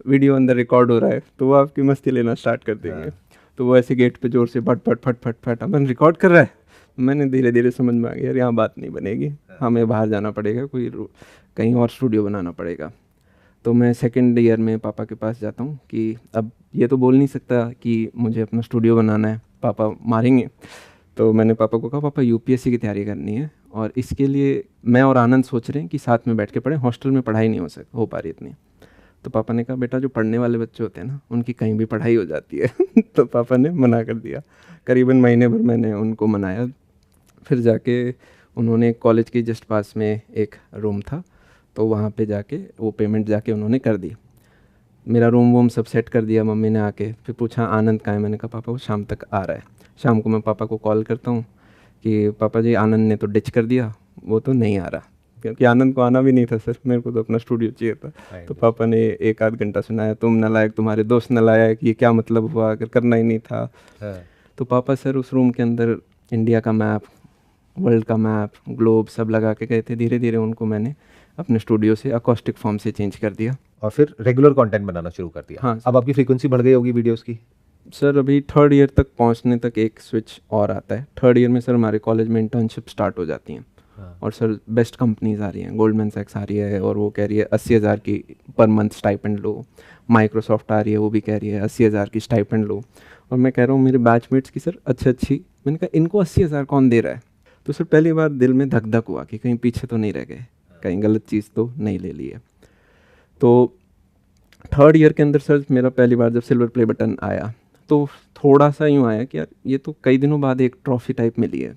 वीडियो अंदर रिकॉर्ड हो रहा है तो वो आपकी मस्ती लेना स्टार्ट कर देंगे। तो वो ऐसे गेट पे जोर से फट फट फट फट फट अपन रिकॉर्ड कर रहा है। मैंने धीरे धीरे समझ में आ गया यार यहाँ बात नहीं बनेगी, हमें बाहर जाना पड़ेगा, कोई कहीं और स्टूडियो बनाना पड़ेगा। तो मैं सेकंड ईयर में पापा के पास जाता हूँ कि अब ये तो बोल नहीं सकता कि मुझे अपना स्टूडियो बनाना है, पापा मारेंगे। तो मैंने पापा को कहा पापा यूपीएससी की तैयारी करनी है और इसके लिए मैं और आनंद सोच रहे हैं कि साथ में बैठ के पढ़ें, हॉस्टल में पढ़ाई नहीं हो पा रही इतनी। तो पापा ने कहा बेटा जो पढ़ने वाले बच्चे होते हैं ना उनकी कहीं भी पढ़ाई हो जाती है। तो पापा ने मना कर दिया। करीबन महीने भर मैंने उनको मनाया, फिर जाके उन्होंने कॉलेज के जस्ट पास में एक रूम था तो वहाँ पे जाके वो पेमेंट जाके उन्होंने कर दी। मेरा रूम वूम सब सेट कर दिया मम्मी ने आके। फिर पूछा आनंद कहाँ है, मैंने कहा पापा वो शाम तक आ रहा है। शाम को मैं पापा को कॉल करता हूँ कि पापा जी आनंद ने तो डिच कर दिया, वो तो नहीं आ रहा, क्योंकि आनंद को आना भी नहीं था सर, मेरे को तो अपना स्टूडियो चाहिए था। तो पापा ने 1-8 घंटा सुनाया, तुम नालायक, तुम्हारे दोस्त नालायक, ये क्या मतलब हुआ, अगर करना ही नहीं था। तो पापा सर उस रूम के अंदर इंडिया का मैप, वर्ल्ड का मैप, ग्लोब सब लगा के गए थे। धीरे धीरे उनको मैंने अपने स्टूडियो से अकॉस्टिक फॉर्म से चेंज कर दिया और फिर रेगुलर कंटेंट बनाना शुरू कर दिया। हाँ अब आपकी फ्रीक्वेंसी बढ़ गई होगी वीडियोस की? सर अभी थर्ड ईयर तक पहुंचने तक एक स्विच और आता है। थर्ड ईयर में सर हमारे कॉलेज में इंटर्नशिप स्टार्ट हो जाती हैं। और सर बेस्ट कंपनीज आ रही हैं, गोल्डमैन सैक्स आ रही है और वो कह रही है 80,000 की पर मंथ स्टाइपेंड लो। माइक्रोसॉफ्ट आ रही है, वो भी कह रही है 80,000 की स्टाइपेंड लो। और मैं कह रहा हूँ मेरे बैचमेट्स की सर अच्छी, मैंने कहा इनको 80,000 कौन दे रहा है। तो सर पहली बार दिल में धक धक हुआ कि कहीं पीछे तो नहीं रह गए, कहीं गलत चीज़ तो नहीं ले ली है। तो थर्ड ईयर के अंदर सर मेरा पहली बार जब सिल्वर प्ले बटन आया तो थोड़ा सा यूँ आया कि यार ये तो कई दिनों बाद एक ट्रॉफ़ी टाइप मिली है,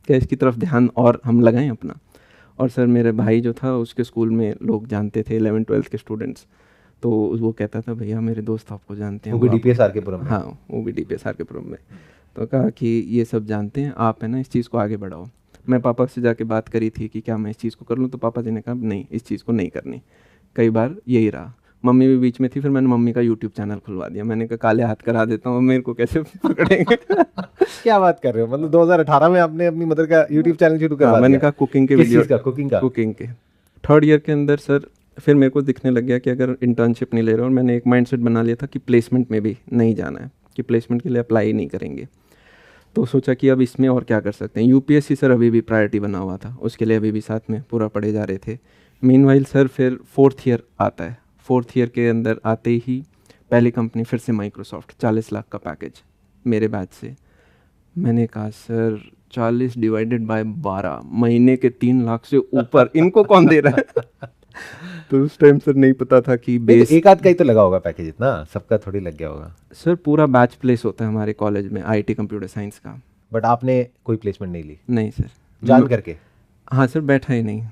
क्या इसकी तरफ ध्यान और हम लगाएं अपना। और सर मेरे भाई जो था उसके स्कूल में लोग जानते थे, 11th-12th के स्टूडेंट्स, तो वो कहता था भैया मेरे दोस्त आपको जानते हैं, वो भी डीपीएस आर के पुरम में। हाँ वो भी डीपीएस आर के पुरम में। तो कहा कि ये सब जानते हैं आप, है ना, इस चीज़ को आगे बढ़ाओ। मैं पापा से जाके बात करी थी कि क्या मैं इस चीज़ को कर लूँ, तो पापा जी ने कहा नहीं इस चीज़ को नहीं करनी। कई बार यही रहा। मम्मी भी बीच में थी, फिर मैंने मम्मी का यूट्यूब चैनल खुलवा दिया। मैंने कहा काले हाथ करा देता हूँ, मेरे को कैसे पकड़ेंगे। क्या बात कर रहे हो, मतलब 2018 में आपने अपनी मदर का यूट्यूब चैनल शुरू करवा दिया? मैंने कहा कुकिंग के किस वीडियो, चीज़ का? कुकिंग के। थर्ड ईयर के अंदर सर फिर मेरे को दिखने लग गया कि अगर इंटर्नशिप नहीं ले रहा, और मैंने एक माइंडसेट बना लिया था कि प्लेसमेंट में भी नहीं जाना है, कि प्लेसमेंट के लिए अप्लाई नहीं करेंगे। तो सोचा कि अब इसमें और क्या कर सकते हैं। यूपीएससी सर अभी भी प्रायोरिटी बना हुआ था, उसके लिए अभी भी साथ में पूरा पढ़े जा रहे थे। मीनवाइल सर फिर 4th ईयर आता है। 4th ईयर के अंदर आते ही पहली कंपनी फिर से माइक्रोसॉफ्ट, 40 लाख का पैकेज मेरे बैच से। मैंने कहा सर 40 डिवाइडेड बाय 12, महीने के 3 लाख से ऊपर इनको कौन दे रहा है। तो उस टाइम सर नहीं पता था कि बेस, एक आध का ही तो लगा होगा पैकेज, इतना सबका थोड़ी लग गया होगा। सर पूरा बैच प्लेस होता है हमारे कॉलेज में आईटी कंप्यूटर साइंस का। बट आपने कोई प्लेसमेंट नहीं ली? नहीं सर, जान करके? हाँ सर, बैठा ही नहीं,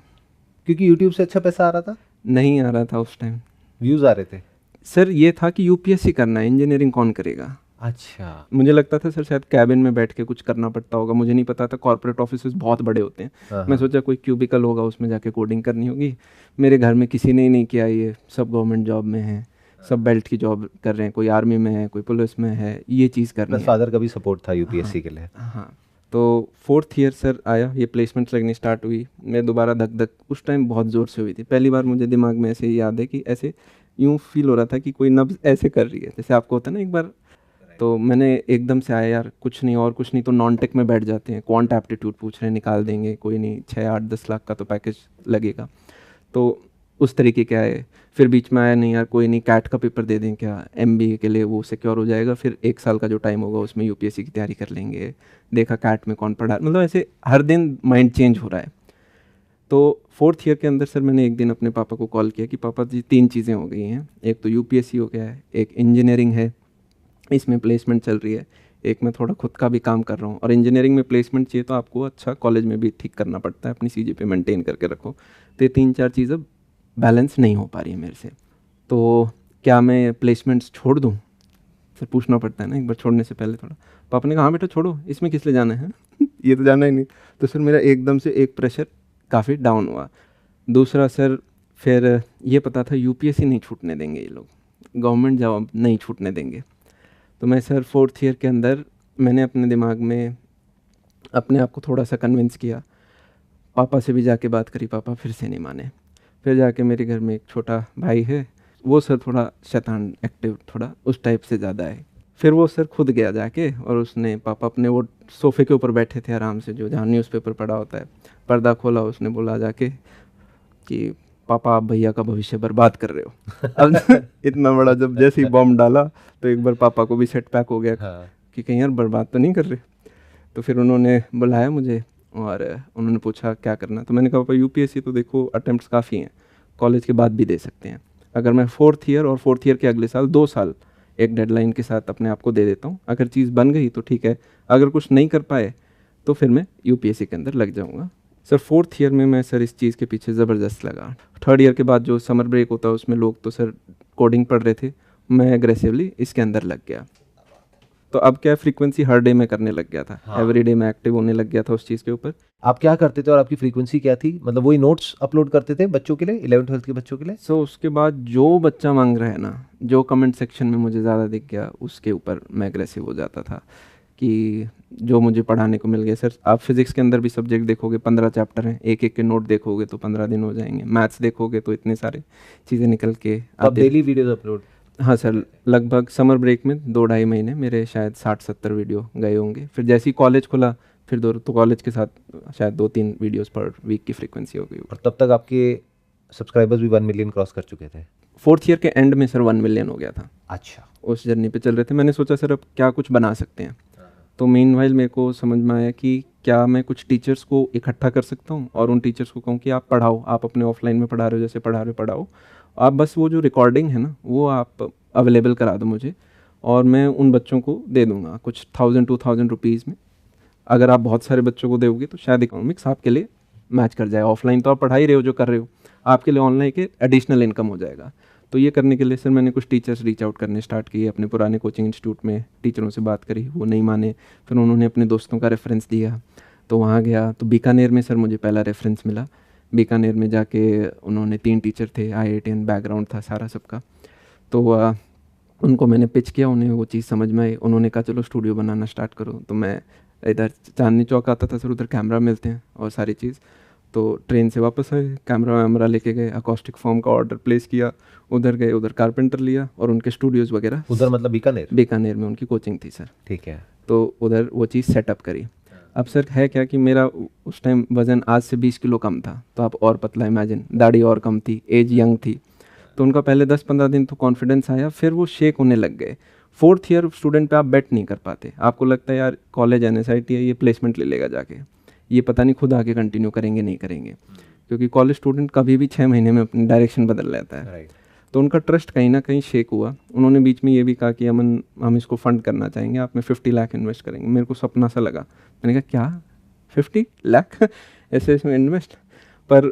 क्योंकि यूट्यूब से अच्छा पैसा आ रहा था? नहीं आ रहा था उस टाइम, व्यूज आ रहे थे सर। ये था कि यूपीएससी करना है, इंजीनियरिंग कौन करेगा। अच्छा। मुझे लगता था सर शायद कैबिन में बैठ के कुछ करना पड़ता होगा, मुझे नहीं पता था कॉर्पोरेट ऑफिसेस बहुत बड़े होते हैं। मैं सोचा कोई क्यूबिकल होगा, उसमें जाके कोडिंग करनी होगी। मेरे घर में किसी ने ही नहीं किया ये, सब गवर्नमेंट जॉब में है, सब बेल्ट की जॉब कर रहे हैं, कोई आर्मी में है, कोई पुलिस में है, ये चीज़ करनी है। फादर का भी सपोर्ट था यूपीएससी के लिए। हाँ, तो 4th ईयर सर आया, ये प्लेसमेंट्स लगनी स्टार्ट हुई। मैं दोबारा धक धक उस टाइम बहुत ज़ोर से हुई थी। पहली बार मुझे दिमाग में ऐसे याद है कि ऐसे यूँ फील हो रहा था कि कोई नब्ज़ ऐसे कर रही है, जैसे आपको होता है ना एक बार। तो मैंने एकदम से आया यार कुछ नहीं और कुछ नहीं तो नॉन टेक में बैठ जाते हैं, क्वांट एप्टीट्यूड पूछ रहे हैं, निकाल देंगे, कोई नहीं, 6-8-10 लाख का तो पैकेज लगेगा। तो उस तरीके के आए। फिर बीच में आया नहीं यार कोई नहीं, कैट का पेपर दे दें क्या, एमबीए के लिए वो सिक्योर हो जाएगा, फिर 1 साल का जो टाइम होगा उसमें यूपीएससी की तैयारी कर लेंगे। देखा कैट में कौन पढ़ा, मतलब ऐसे हर दिन माइंड चेंज हो रहा है। तो 4th ईयर के अंदर सर मैंने एक दिन अपने पापा को कॉल किया कि पापा जी 3 चीज़ें हो गई हैं, एक तो यूपीएससी हो गया है, एक इंजीनियरिंग है, इसमें प्लेसमेंट चल रही है, एक मैं थोड़ा खुद का भी काम कर रहा हूँ, और इंजीनियरिंग में प्लेसमेंट चाहिए तो आपको अच्छा कॉलेज में भी ठीक करना पड़ता है, अपनी सीजीपीए मेंटेन करके रखो। तो ये 3-4 चीज़ें बैलेंस नहीं हो पा रही है मेरे से, तो क्या मैं प्लेसमेंट्स छोड़ दूँ? सर पूछना पड़ता है ना एक बार छोड़ने से पहले थोड़ा। पापा ने कहा हाँ बेटा छोड़ो, इसमें किस लिए जाना है ये तो जाना ही नहीं। तो सर मेरा एकदम से एक प्रेशर काफ़ी डाउन हुआ। दूसरा सर फिर ये पता था यूपीएससी नहीं छूटने देंगे ये लोग, गवर्नमेंट जॉब नहीं छूटने देंगे। तो मैं सर 4th ईयर के अंदर मैंने अपने दिमाग में अपने आप को थोड़ा सा कन्विंस किया, पापा से भी जाके बात करी, पापा फिर से नहीं माने। फिर जाके मेरे घर में एक छोटा भाई है, वो सर थोड़ा शैतान एक्टिव, थोड़ा उस टाइप से ज़्यादा है। फिर वो सर खुद गया जाके और उसने, पापा अपने वो सोफ़े के ऊपर बैठे थे आराम से, जो जहाँ न्यूज़पेपर पड़ा होता है, पर्दा खोला, उसने बोला जाके कि पापा आप भैया का भविष्य बर्बाद कर रहे हो अब इतना बड़ा जब जैसे ही बॉम्ब डाला तो एक बार पापा को भी सेट पैक हो गया कि कहीं यार बर्बाद तो नहीं कर रहे। तो फिर उन्होंने बुलाया मुझे और उन्होंने पूछा क्या करना, तो मैंने कहा पापा यूपीएससी तो देखो अटेम्प्ट्स काफ़ी हैं, कॉलेज के बाद भी दे सकते हैं, अगर मैं 4th ईयर और 4th ईयर के अगले साल 2 साल एक डेडलाइन के साथ अपने आप को दे देता हूँ, अगर चीज़ बन गई तो ठीक है, अगर कुछ नहीं कर पाए तो फिर मैं यूपीएससी के अंदर लग जाऊँगा। सर 4th ईयर में मैं सर इस चीज़ के पीछे ज़बरदस्त लगा। 3rd ईयर के बाद जो समर ब्रेक होता है उसमें लोग तो सर कोडिंग पढ़ रहे थे, मैं एग्रेसिवली इसके अंदर लग गया। तो अब क्या फ्रीक्वेंसी हर डे में करने लग गया था, एवरी डे में एक्टिव होने लग गया था उस चीज़ के ऊपर। आप क्या करते थे और आपकी फ्रीक्वेंसी क्या थी? मतलब वही नोट्स अपलोड करते थे बच्चों के लिए, 11th-12th के बच्चों के लिए? सो उसके बाद जो बच्चा मांग रहा है ना, जो कमेंट सेक्शन में मुझे ज़्यादा दिख गया उसके ऊपर मैं एग्रेसिव हो जाता था कि जो मुझे पढ़ाने को मिल गया। सर आप फिज़िक्स के अंदर भी सब्जेक्ट देखोगे 15 चैप्टर हैं, एक एक के नोट देखोगे तो 15 दिन हो जाएंगे, मैथ्स देखोगे तो इतने सारे चीज़ें निकल के आप डेली वीडियोस अपलोड? हाँ सर, लगभग समर ब्रेक में 2-2.5 महीने मेरे शायद 60-70 वीडियो गए होंगे। फिर जैसे ही कॉलेज खुला फिर तो कॉलेज के साथ शायद 2-3 वीडियोस पर वीक की फ्रीक्वेंसी हो गई। और तब तक आपके सब्सक्राइबर्स भी 1 मिलियन क्रॉस कर चुके थे? 4th ईयर के एंड में सर 1 मिलियन हो गया था। अच्छा। उस जर्नी पे चल रहे थे, मैंने सोचा सर अब क्या कुछ बना सकते हैं। तो मीनवाइल मेरे को समझ में आया कि क्या मैं कुछ टीचर्स को इकट्ठा कर सकता हूँ और उन टीचर्स को कहूँ कि आप पढ़ाओ, आप अपने ऑफलाइन में पढ़ा रहे हो, जैसे पढ़ा रहे हो पढ़ाओ, आप बस वो जो रिकॉर्डिंग है ना वो आप अवेलेबल करा दो मुझे और मैं उन बच्चों को दे दूँगा कुछ 1000-2000 रुपीज़ में। अगर आप बहुत सारे बच्चों को दोगे तो शायद इकोनॉमिक्स आपके लिए मैच कर जाए, ऑफलाइन तो आप पढ़ा ही रहे हो जो कर रहे हो, आपके लिए ऑनलाइन के एडिशनल इनकम हो जाएगा। तो ये करने के लिए सर मैंने कुछ टीचर्स रीच आउट करने स्टार्ट किए, अपने पुराने कोचिंग इंस्टीट्यूट में टीचरों से बात करी, वो नहीं माने, फिर उन्होंने अपने दोस्तों का रेफरेंस दिया तो वहाँ गया, तो बीकानेर में सर मुझे पहला रेफरेंस मिला। बीकानेर में जाके उन्होंने 3 टीचर थे, IITian बैकग्राउंड था सारा सबका, तो उनको मैंने पिच किया, उन्हें वो चीज़ समझ में आई, उन्होंने कहा चलो स्टूडियो बनाना स्टार्ट करो। तो मैं इधर चांदनी चौक आता था सर, उधर कैमरा मिलते हैं और सारी चीज़, तो ट्रेन से वापस आए, कैमरा वैमरा लेके गए, अकॉस्टिक फॉर्म का ऑर्डर प्लेस किया, उधर गए, उधर कारपेंटर लिया और उनके स्टूडियोज़ वगैरह। उधर मतलब बीकानेर? बीकानेर में उनकी कोचिंग थी सर। ठीक है। तो उधर वो चीज़ सेटअप करी। अब सर है क्या कि मेरा उस टाइम वज़न आज से 20 किलो कम था, तो आप और पतला इमेजिन, दाढ़ी और कम थी, एज यंग थी, तो उनका पहले 10-15 दिन तो कॉन्फिडेंस आया, फिर वो शेक होने लग गए। 4th ईयर स्टूडेंट पे आप बेट नहीं कर पाते, आपको लगता है यार कॉलेज NSIT है, ये प्लेसमेंट ले लेगा जाके, ये पता नहीं खुद आगे कंटिन्यू करेंगे नहीं करेंगे, क्योंकि कॉलेज स्टूडेंट कभी भी 6 महीने में अपनी डायरेक्शन बदल लेता है। तो उनका ट्रस्ट कहीं ना कहीं शेक हुआ। उन्होंने बीच में ये भी कहा कि अमन हम इसको फंड करना चाहेंगे, आप में 50 लाख इन्वेस्ट करेंगे। मेरे को सपना सा लगा, मैंने कहा क्या 50 लाख ऐसे इसमें इन्वेस्ट, पर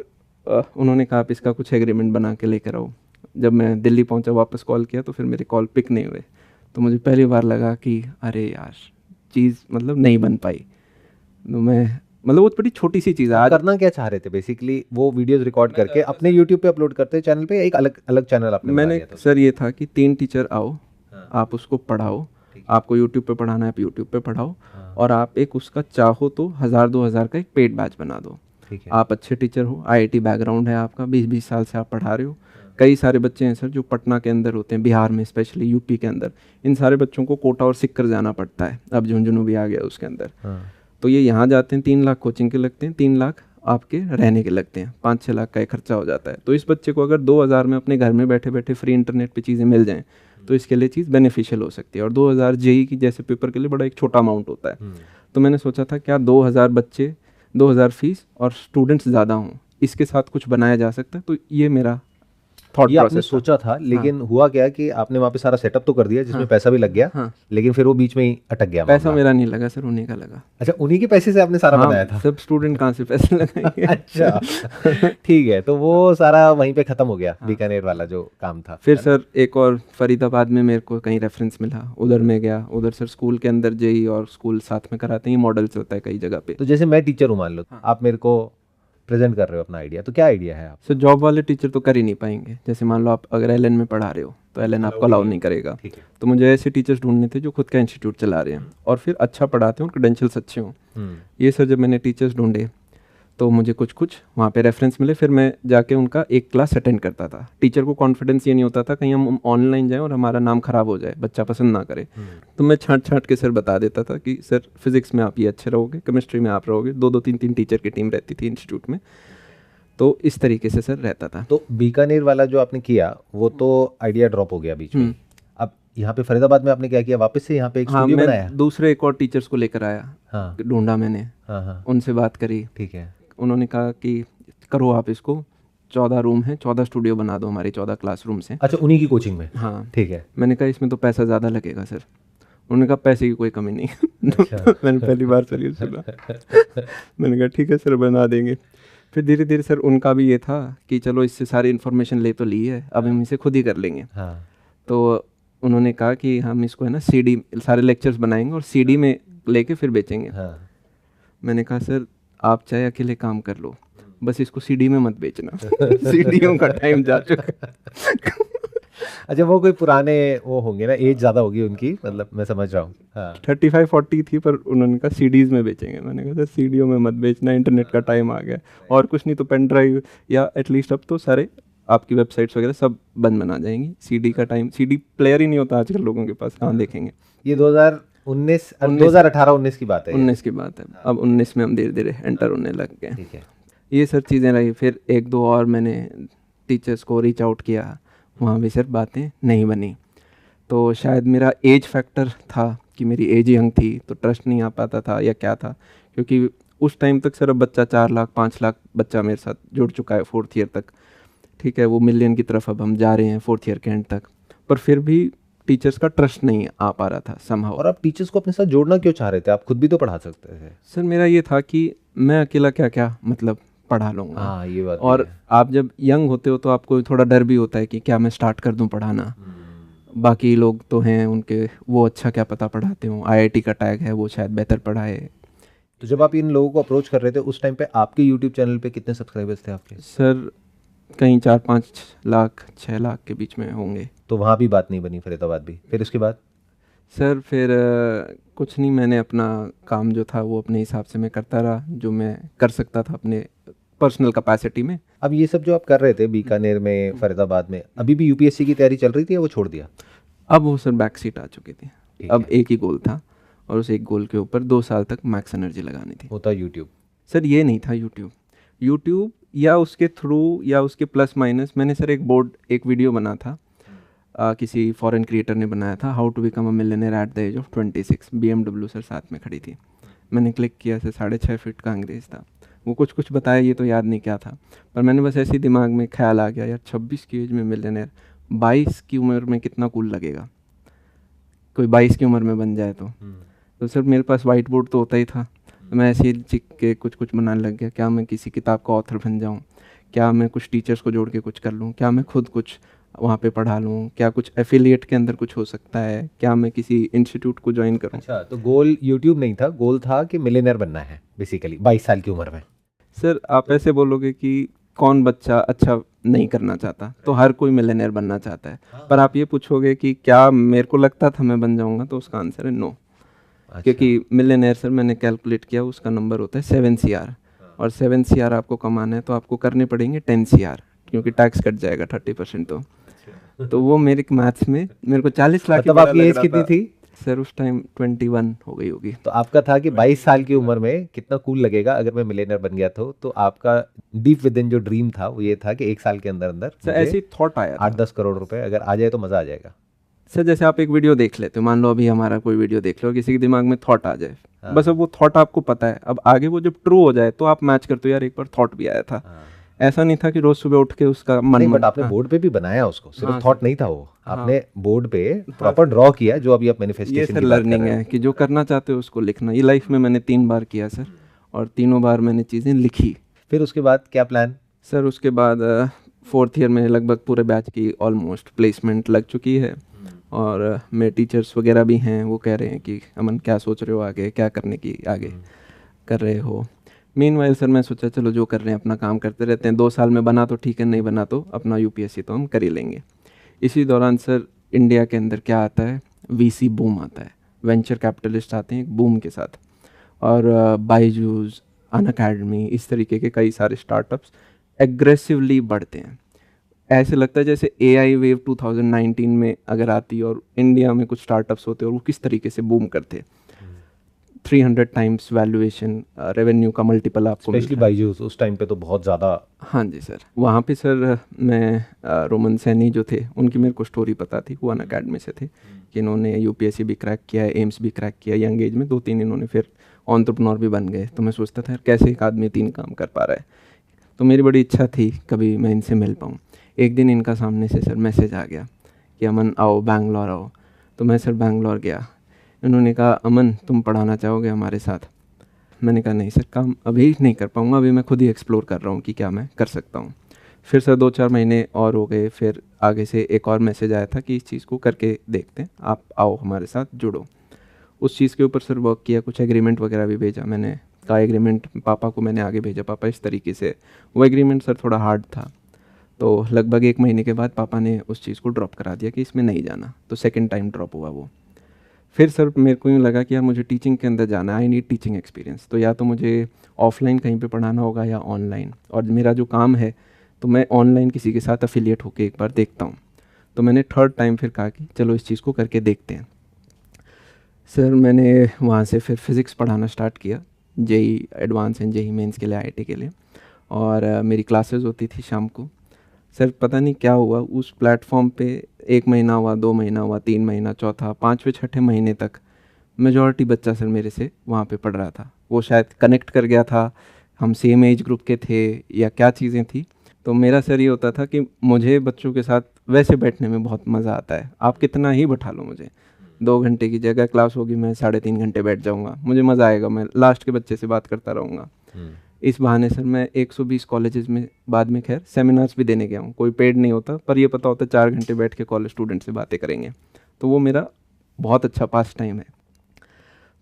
उन्होंने कहा आप इसका कुछ एग्रीमेंट बना के लेकर आओ। जब मैं दिल्ली पहुंचा, वापस कॉल किया तो फिर मेरे कॉल पिक नहीं हुए, तो मुझे पहली बार लगा कि अरे यार चीज़ मतलब नहीं बन पाई। तो मैं मतलब वो बड़ी छोटी सी चीज़ है। आज करना क्या चाह रहे थे बेसिकली? वो वीडियोस रिकॉर्ड करके अपने यूट्यूब पे अपलोड करते चैनल पे, एक अलग अलग चैनल आपने बना मैंने लिया था? सर ये था कि 3 टीचर आओ, आप उसको पढ़ाओ, आपको यूट्यूब पे पढ़ाना है आप यूट्यूब पे पढ़ाओ, और आप एक उसका चाहो तो 1000-2000 का एक पेड बैच बना दो। आप अच्छे टीचर हो, IIT बैकग्राउंड है आपका, 20-20 साल से आप पढ़ा रहे हो। कई सारे बच्चे हैं सर जो पटना के अंदर होते हैं, बिहार में स्पेशली, यूपी के अंदर, इन सारे बच्चों को कोटा और सिक्कर जाना पड़ता है, अब झुंझुनू भी आ गया उसके अंदर। तो ये यहाँ जाते हैं, 3 लाख कोचिंग के लगते हैं, 3 लाख आपके रहने के लगते हैं, 5-6 लाख का एक खर्चा हो जाता है। तो इस बच्चे को अगर 2000 में अपने घर में बैठे बैठे फ्री इंटरनेट पे चीज़ें मिल जाएं तो इसके लिए चीज़ बेनिफिशियल हो सकती है। और 2000 JEE की जैसे पेपर के लिए बड़ा एक छोटा अमाउंट होता है। तो मैंने सोचा था क्या 2000 बच्चे, 2000 फीस और स्टूडेंट्स ज़्यादा हों, इसके साथ कुछ बनाया जा सकता है। तो ये मेरा थॉट ये आपने प्रोसेस सोचा था, लेकिन हुआ क्या कि आपने वहाँ पे सारा सेटअप तो कर दिया जिसमें हाँ। पैसा भी लग गया, हाँ, लेकिन फिर वो बीच में ही अटक गया पैसा मामला। मेरा नहीं लगा सर, उन्हीं का लगा। अच्छा, उन्हीं के पैसे से आपने सारा हाँ, बनाया था? सब स्टूडेंट कहाँ से पैसे लगाएंगे। अच्छा ठीक है, तो वो सारा वहीं पे खत्म हो गया, बीकानेर वाला जो काम था। फिर सर एक और फरीदाबाद में मेरे को कहीं रेफरेंस मिला, उधर में गया। उधर सर स्कूल के अंदर जेई और स्कूल साथ में कराते हैं, मॉडल से होता है कई जगह पे। तो जैसे मैं टीचर हूँ, मान लो आप मेरे को प्रेजेंट कर रहे हो अपना आइडिया, तो क्या आइडिया है आप? सर जॉब वाले टीचर तो कर ही नहीं पाएंगे। जैसे मान लो आप अगर एलएन में पढ़ा रहे हो तो एलएन आपको अलाउ नहीं करेगा। ठीक है। तो मुझे ऐसे टीचर्स ढूंढने थे जो खुद का इंस्टीट्यूट चला रहे हैं और फिर अच्छा पढ़ाते हैं और क्रेडेंशियल्स अच्छे हों। ये सर जब मैंने टीचर्स ढूंढे तो मुझे कुछ वहाँ पे रेफरेंस मिले। फिर मैं जाके उनका एक क्लास अटेंड करता था। टीचर को कॉन्फिडेंस ये नहीं होता था कहीं हम ऑनलाइन जाएं और हमारा नाम ख़राब हो जाए, बच्चा पसंद ना करे। तो मैं छाँट के सर बता देता था कि सर फिजिक्स में आप ये अच्छे रहोगे, केमिस्ट्री में आप रहोगे। 2-2 3-3 टीचर की टीम रहती थी इंस्टीट्यूट में। तो इस तरीके से सर रहता था। तो बीकानेर वाला जो आपने किया वो तो आइडिया ड्रॉप हो गया बीच में। अब यहाँ पे फरीदाबाद में आपने क्या किया, वापस से यहाँ पे एक स्टूडियो मैं बनाया? दूसरे एक और टीचर्स को लेकर आया। हाँ ढूंढा मैंने। हाँ, उनसे बात करी। ठीक है। उन्होंने कहा कि करो आप इसको, 14 रूम है, 14 स्टूडियो बना दो हमारे 14 क्लासरूम से। अच्छा, उन्हीं की कोचिंग में? हाँ ठीक है। मैंने कहा इसमें तो पैसा ज़्यादा लगेगा सर। उन्होंने कहा पैसे की कोई कमी नहीं। अच्छा। मैंने पहली बार सर ये सुना। मैंने कहा ठीक है सर बना देंगे। फिर धीरे धीरे सर उनका भी ये था कि चलो इससे सारी इन्फॉर्मेशन ले तो ली है, अब हम इसे खुद ही कर लेंगे। हाँ। तो उन्होंने कहा कि हम इसको है ना सीडी, सारे लेक्चर्स बनाएंगे और सीडी में लेके फिर बेचेंगे। हाँ। मैंने कहा सर आप चाहे अकेले काम कर लो, बस इसको सीडी में मत बेचना। सीडीओं का टाइम जा चुका। अच्छा, वो कोई पुराने वो होंगे ना, एज ज़्यादा होगी उनकी, मतलब मैं समझ रहा हूँ। हाँ। 35-40 थी, पर उन्होंने कहा सीडीज़ में बेचेंगे। मैंने कहा सर सीडीओ में मत बेचना, इंटरनेट का टाइम आ गया। और कुछ नहीं तो पेन ड्राइव या एटलीस्ट अब तो सारे आपकी वेबसाइट्स वगैरह सब बंद बना जाएंगी। सीडी का टाइम, सीडी प्लेयर ही नहीं होता आजकल लोगों के पास, कहाँ देखेंगे। ये 2018-19 की बात है? 19 की बात है। अब 19 में हम धीरे धीरे एंटर होने लग गए। ठीक है। ये सब चीज़ें रही। फिर 1-2 और मैंने टीचर्स को रीच आउट किया, वहाँ भी सर बातें नहीं बनी। तो शायद मेरा एज फैक्टर था कि मेरी एज यंग थी तो ट्रस्ट नहीं आ पाता था या क्या था, क्योंकि उस टाइम तक सर अब बच्चा 4 लाख 5 लाख बच्चा मेरे साथ जुड़ चुका है 4th ईयर तक। ठीक है, वो मिलियन की तरफ अब हम जा रहे हैं 4th ईयर के एंड तक, पर फिर भी टीचर्स का ट्रस्ट नहीं आ पा रहा था समहाउ। और आप टीचर्स को अपने साथ जोड़ना क्यों चाह रहे थे? आप खुद भी तो पढ़ा सकते थे। सर मेरा ये था कि मैं अकेला क्या क्या मतलब पढ़ा लूँगा। हाँ, ये बात और आप जब यंग होते हो तो आपको थोड़ा डर भी होता है कि क्या मैं स्टार्ट कर दूं पढ़ाना। बाकी लोग तो हैं उनके, वो अच्छा क्या पता पढ़ाते हो, आईआईटी का टैग है, वो शायद बेहतर पढ़ाए। तो जब आप इन लोगों को अप्रोच कर रहे थे उस टाइम पे आपके यूट्यूब चैनल पे कितने सब्सक्राइबर्स थे आपके? सर कहीं 4-5 लाख 6 लाख के बीच में होंगे। तो वहाँ भी बात नहीं बनी, फरीदाबाद भी? फिर उसके बाद? सर फिर कुछ नहीं, मैंने अपना काम जो था वो अपने हिसाब से मैं करता रहा, जो मैं कर सकता था अपने पर्सनल कैपेसिटी में। अब ये सब जो आप कर रहे थे बीकानेर में, फरीदाबाद में, अभी भी यूपीएससी की तैयारी चल रही थी या वो छोड़ दिया? अब वो सर बैक सीट आ चुकी थी। अब एक ही गोल था और उस एक गोल के ऊपर 2 साल तक मैक्स एनर्जी लगानी थी। होता यूट्यूब? सर ये नहीं था यूट्यूब या उसके थ्रू या उसके प्लस माइनस। मैंने सर एक वीडियो बना था, किसी फॉरेन क्रिएटर ने बनाया था, how to become a millionaire at the age of 26। BMW sir साथ में खड़ी थी। मैंने क्लिक किया, सर 6.5 फीट का अंग्रेज़ था। वो कुछ बताया, ये तो याद नहीं क्या था, पर मैंने बस ऐसे ही दिमाग में ख्याल आ गया, यार 26 की एज में मिलियनेयर, 22 की उम्र में कितना कूल लगेगा कोई 22 की उम्र में बन जाए तो सर मेरे पास वाइट बोर्ड तो होता ही था। तो मैं ऐसे ही चिक के कुछ बनाने लग गया। क्या मैं किसी किताब का ऑथर बन जाऊँ, क्या मैं कुछ टीचर्स को जोड़ के कुछ कर लूँ, क्या मैं खुद कुछ वहाँ पे पढ़ा लूँ, क्या कुछ एफिलिएट के अंदर कुछ हो सकता है, क्या मैं किसी इंस्टीट्यूट को ज्वाइन करूँ। अच्छा, तो गोल यूट्यूब नहीं था, गोल था कि मिलियनेयर बनना है बेसिकली 22 साल की उम्र में। सर आप ऐसे बोलोगे कि कौन बच्चा अच्छा नहीं करना चाहता, तो हर कोई मिलियनेयर बनना चाहता है। पर आप ये पूछोगे कि क्या मेरे को लगता था मैं बन जाऊँगा, तो उसका आंसर है नो। अच्छा। क्योंकि मिलियनेयर सर मैंने कैलकुलेट किया, उसका नंबर होता है 7 CR, और 7 CR आपको कमाना है तो आपको करने पड़ेंगे 10 CR, क्योंकि टैक्स कट जाएगा 30%। तो वो मेरे मैथ्स में मेरे को 40 लाख मतलब आपकी एज कितनी थी सर उस टाइम? 21 हो गई होगी। तो आपका था कि 22 साल की उम्र में कितना कूल लगेगा अगर मैं मिलियनेयर बन गया तो आपका डीप विद इन जो ड्रीम था वो ये था कि 1 साल के अंदर अंदर सर ऐसी थॉट आया 8-10 करोड़ रुपए अगर आ जाए तो मजा आ जाएगा। सर जैसे आप एक वीडियो देख लेते हो, मान लो अभी हमारा कोई वीडियो देख लो, किसी के दिमाग में थॉट आ जाए, बस अब वो थॉट आपको पता है, अब आगे वो जब ट्रू हो जाए तो आप मैच करते हो, यार एक बार थॉट भी आया था, ऐसा नहीं था कि रोज सुबह उठ के उसका मन नहीं, बट मन आपने हाँ, बोर्ड पे भी बनाया उसको, हाँ सिर्फ थॉट सर, नहीं था वो, हाँ आपने बोर्ड पे हाँ प्रॉपर सर, ड्रॉ किया, जो अभी आप ये मैनिफेस्टेशन सर की बात कर लर्निंग रहे है हो। कि जो करना चाहते हो उसको लिखना। ये लाइफ में मैंने 3 बार किया सर, और तीनों बार मैंने चीज़ें लिखी। फिर उसके बाद क्या प्लान? सर उसके बाद 4th ईयर में लगभग पूरे बैच की ऑलमोस्ट प्लेसमेंट लग चुकी है, और मेरे टीचर्स वगैरह भी हैं, वो कह रहे हैं कि अमन क्या सोच रहे हो आगे, क्या करने की आगे कर रहे हो। मीनवाइल सर मैं सोचा चलो जो कर रहे हैं अपना काम करते रहते हैं, 2 साल में बना तो ठीक है, नहीं बना तो अपना यूपीएससी तो हम कर ही लेंगे। इसी दौरान सर इंडिया के अंदर क्या आता है, वीसी बूम आता है, वेंचर कैपिटलिस्ट आते हैं एक बूम के साथ, और बायजूस, अनअकैडमी, इस तरीके के कई सारे स्टार्टअप्स एग्रेसिवली बढ़ते हैं। ऐसे लगता है जैसे एआई वेव 2019 में अगर आती और इंडिया में कुछ स्टार्टअप्स होते और वो किस तरीके से बूम करते। 300 टाइम्स वैल्यूएशन, रेवेन्यू का मल्टीपल आपको स्पेशली मिलता है। बायजूस उस टाइम पे तो बहुत ज़्यादा। हाँ जी सर, वहाँ पे सर मैं रोमन सैनी जो थे उनकी मेरे को स्टोरी पता थी, वो अनअकैडमी से थे, कि इन्होंने यूपीएससी भी क्रैक किया है, एम्स भी क्रैक किया यंग एज में, 2-3 इन्होंने फिर एंटरप्रेन्योर भी बन गए। तो मैं सोचता था यार कैसे एक आदमी 3 काम कर पा रहा है। तो मेरी बड़ी इच्छा थी कभी मैं इनसे मिल पाऊँ। एक दिन इनका सामने से सर मैसेज आ गया कि अमन आओ बैंगलोर आओ। तो मैं सर बैंगलोर गया। इन्होंने कहा अमन तुम पढ़ाना चाहोगे हमारे साथ? मैंने कहा नहीं सर, काम अभी नहीं कर पाऊँगा, अभी मैं खुद ही एक्सप्लोर कर रहा हूँ कि क्या मैं कर सकता हूँ। फिर सर 2-4 महीने और हो गए, फिर आगे से एक और मैसेज आया था कि इस चीज़ को करके देखते हैं, आप आओ हमारे साथ जुड़ो। उस चीज़ के ऊपर सर वर्क किया, कुछ एग्रीमेंट वगैरह भी भेजा मैंने, का एग्रीमेंट पापा को मैंने आगे भेजा, पापा इस तरीके से। वो एग्रीमेंट सर थोड़ा हार्ड था, तो लगभग 1 महीने के बाद पापा ने उस चीज़ को ड्रॉप करा दिया कि इसमें नहीं जाना। तो सेकंड टाइम ड्रॉप हुआ वो। फिर सर मेरे को यूँ लगा कि यार मुझे टीचिंग के अंदर जाना है, आई नीड टीचिंग एक्सपीरियंस। तो या तो मुझे ऑफलाइन कहीं पे पढ़ाना होगा या ऑनलाइन, और मेरा जो काम है तो मैं ऑनलाइन किसी के साथ अफिलिएट होकर एक बार देखता हूँ। तो मैंने थर्ड टाइम फिर कहा कि चलो इस चीज़ को करके देखते हैं। सर मैंने वहाँ से फिर फिज़िक्स पढ़ाना स्टार्ट किया, JEE advance and JEE mains के लिए, आईआईटी के लिए। और मेरी क्लासेस होती थी शाम को। सर पता नहीं क्या हुआ उस प्लेटफॉर्म पे, 1 महीना हुआ, 2 महीना हुआ, 3 महीना, चौथा, 5वें 6ठे महीने तक मेजॉरिटी बच्चा सर मेरे से वहाँ पे पढ़ रहा था। वो शायद कनेक्ट कर गया था, हम सेम एज ग्रुप के थे या क्या चीज़ें थी। तो मेरा सर ये होता था कि मुझे बच्चों के साथ वैसे बैठने में बहुत मज़ा आता है, आप कितना ही बैठा लो मुझे। 2 घंटे की जगह क्लास होगी, मैं 3.5 घंटे बैठ जाऊँगा, मुझे मज़ा आएगा, मैं लास्ट के बच्चे से बात करता रहूँगा। इस बहाने सर मैं 120 कॉलेजेस में बाद में खैर सेमिनार्स भी देने गया हूँ, कोई पेड नहीं होता, पर ये पता होता है 4 घंटे बैठ के कॉलेज स्टूडेंट से बातें करेंगे। तो वो मेरा बहुत अच्छा पास टाइम है।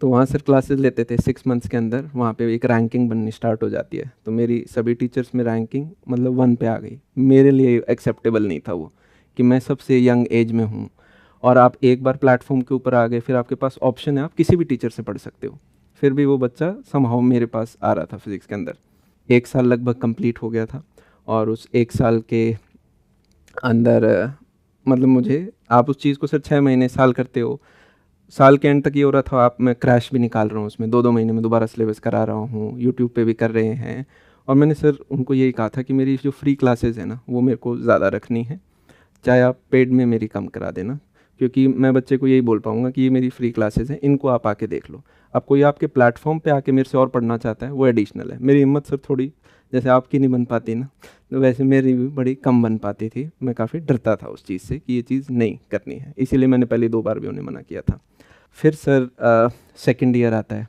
तो वहाँ सर क्लासेस लेते थे 6 मंथ्स के अंदर, वहाँ पे एक रैंकिंग बननी स्टार्ट हो जाती है। तो मेरी सभी टीचर्स में रैंकिंग मतलब 1 पे आ गई। मेरे लिए एक्सेप्टेबल नहीं था वो, कि मैं सबसे यंग एज में हूँ, और आप एक बार प्लेटफॉर्म के ऊपर आ गए, फिर आपके पास ऑप्शन है, आप किसी भी टीचर से पढ़ सकते हो। फिर भी वो बच्चा समहाउ मेरे पास आ रहा था फिज़िक्स के अंदर। 1 साल लगभग कंप्लीट हो गया था, और उस 1 साल के अंदर मतलब मुझे, आप उस चीज़ को सर 6 महीने साल करते हो, साल के एंड तक ये हो रहा था, आप मैं क्रैश भी निकाल रहा हूँ उसमें, 2-2 महीने में दोबारा सिलेबस करा रहा हूँ, यूट्यूब पे भी कर रहे हैं। और मैंने सर उनको यही कहा था कि मेरी जो फ्री क्लासेस है ना, वो मेरे को ज़्यादा रखनी है, चाहे आप पेड में मेरी कम करा देना, क्योंकि मैं बच्चे को यही बोल पाऊँगा कि ये मेरी फ्री क्लासेस हैं, इनको आप आके देख लो। अब कोई आपके प्लेटफॉर्म पे आके मेरे से और पढ़ना चाहता है, वो एडिशनल है। मेरी हिम्मत सर थोड़ी, जैसे आपकी नहीं बन पाती ना, तो वैसे मेरी भी बड़ी कम बन पाती थी। मैं काफ़ी डरता था उस चीज़ से कि ये चीज़ नहीं करनी है, इसीलिए मैंने पहले 2 बार भी उन्हें मना किया था। फिर सर सेकंड ईयर आता है,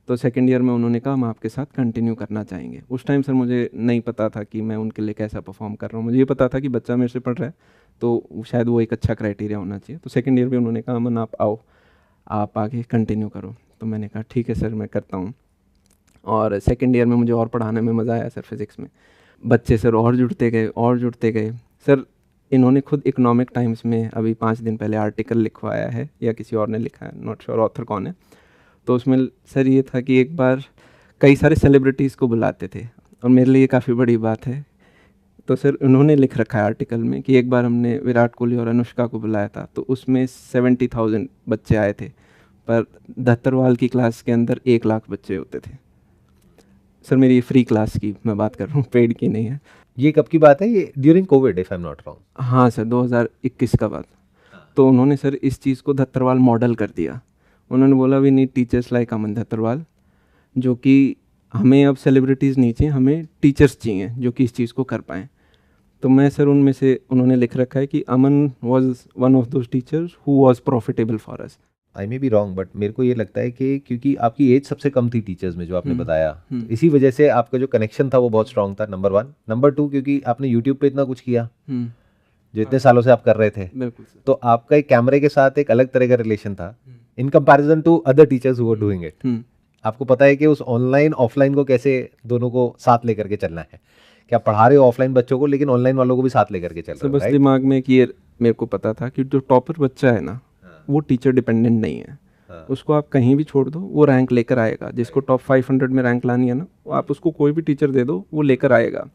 तो सेकंड ईयर में उन्होंने कहा हम आपके साथ कंटिन्यू करना चाहेंगे। उस टाइम सर मुझे नहीं पता था कि मैं उनके लिए कैसा परफॉर्म कर रहा हूँ, मुझे ये पता था कि बच्चा मेरे से पढ़ रहा है, तो शायद वो एक अच्छा क्राइटेरिया होना चाहिए। तो सेकंड ईयर में उन्होंने कहा अमन आप आओ, आप आगे कंटिन्यू करो। तो मैंने कहा ठीक है सर मैं करता हूँ। और सेकंड ईयर में मुझे और पढ़ाने में मज़ा आया सर फिज़िक्स में। बच्चे सर और जुड़ते गए और जुड़ते गए। सर इन्होंने खुद इकोनॉमिक टाइम्स में अभी 5 दिन पहले आर्टिकल लिखवाया है, या किसी और ने लिखा है, नॉट श्योर ऑथर कौन है। तो उसमें सर ये था कि एक बार कई सारे सेलिब्रिटीज़ को बुलाते थे, और मेरे लिए काफ़ी बड़ी बात है। तो सर उन्होंने लिख रखा है आर्टिकल में कि एक बार हमने विराट कोहली और अनुष्का को बुलाया था, तो उसमें 70,000 बच्चे आए थे, पर दत्तरवाल की क्लास के अंदर 1 लाख बच्चे होते थे। सर मेरी फ्री क्लास की मैं बात कर रहा हूँ, पेड की नहीं है। ये कब की बात है? ये during Covid, if I am not wrong. हाँ सर 2021 का बात। तो उन्होंने सर इस चीज़ को धत्तरवाल मॉडल कर दिया। उन्होंने बोला वी नीड टीचर्स लाइक अमन धत्तरवाल, जो कि हमें अब सेलिब्रिटीज़ नहीं चाहिए, हमें टीचर्स चाहिए जो कि इस चीज़ को कर पाएँ। तो मैं सर उनमें से, उन्होंने लिख रखा है कि Aman was one of those teachers who was profitable for us. I may be wrong, but मेरे को ये लगता है कि क्योंकि आपकी एज सबसे कम थी टीचर्स में जो आपने बताया, तो इसी वजह से आपका जो कनेक्शन था वो बहुत स्ट्रांग था, नंबर 1। नंबर 2, क्योंकि आपने यूट्यूब पे इतना कुछ किया जो इतने सालों से आप कर रहे थे, बिल्कुल सर। तो आपका एक कैमरे के साथ एक अलग तरह का रिलेशन था in comparison to other teachers who were doing it. आपको पता है कि उस ऑनलाइन ऑफलाइन को कैसे दोनों को साथ लेकर के चलना है, कि आप पढ़ा रहे हो ऑफलाइन बच्चों को लेकिन ऑनलाइन वालों को भी साथ लेकर के चल सर रहे हो, बस राइट? दिमाग में कि ये मेरे को पता था कि जो टॉपर बच्चा है ना, वो टीचर डिपेंडेंट नहीं है। उसको आप कहीं भी छोड़ दो, वो रैंक लेकर आएगा। जिसको टॉप 500 में रैंक लानी है ना, आप उसको कोई भी टीचर दे दो, वो लेकर आएगा।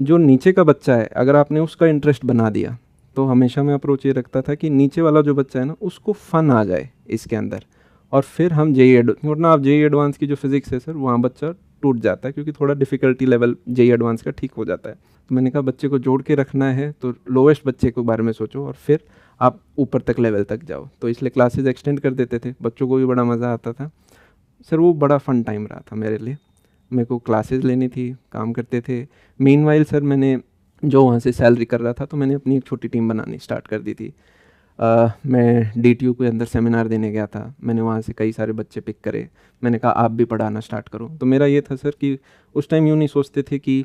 जो नीचे का बच्चा है, अगर आपने उसका इंटरेस्ट बना दिया, तो हमेशा मैं अप्रोच ये रखता था कि नीचे वाला जो बच्चा है ना, उसको फ़न आ जाए इसके अंदर, और फिर हम वरना आप जेई एडवांस की जो फिज़िक्स है सर, वहाँ बच्चा टूट जाता है, क्योंकि थोड़ा डिफ़िकल्टी लेवल जेई एडवांस का ठीक हो जाता है। तो मैंने कहा बच्चे को जोड़ के रखना है तो लोएस्ट बच्चे के बारे में सोचो, और फिर आप ऊपर तक लेवल तक जाओ। तो इसलिए क्लासेस एक्सटेंड कर देते थे, बच्चों को भी बड़ा मज़ा आता था। सर वो बड़ा फ़न टाइम रहा था मेरे लिए। मेरे को क्लासेस लेनी थी, काम करते थे। मीनवाइल सर मैंने जो वहाँ से सैलरी कर रहा था, तो मैंने अपनी एक छोटी टीम बनानी स्टार्ट कर दी थी। मैं DTU के अंदर सेमिनार देने गया था, मैंने वहाँ से कई सारे बच्चे पिक करे। मैंने कहा आप भी पढ़ाना स्टार्ट करो। तो मेरा ये था सर कि उस टाइम यूँ नहीं सोचते थे कि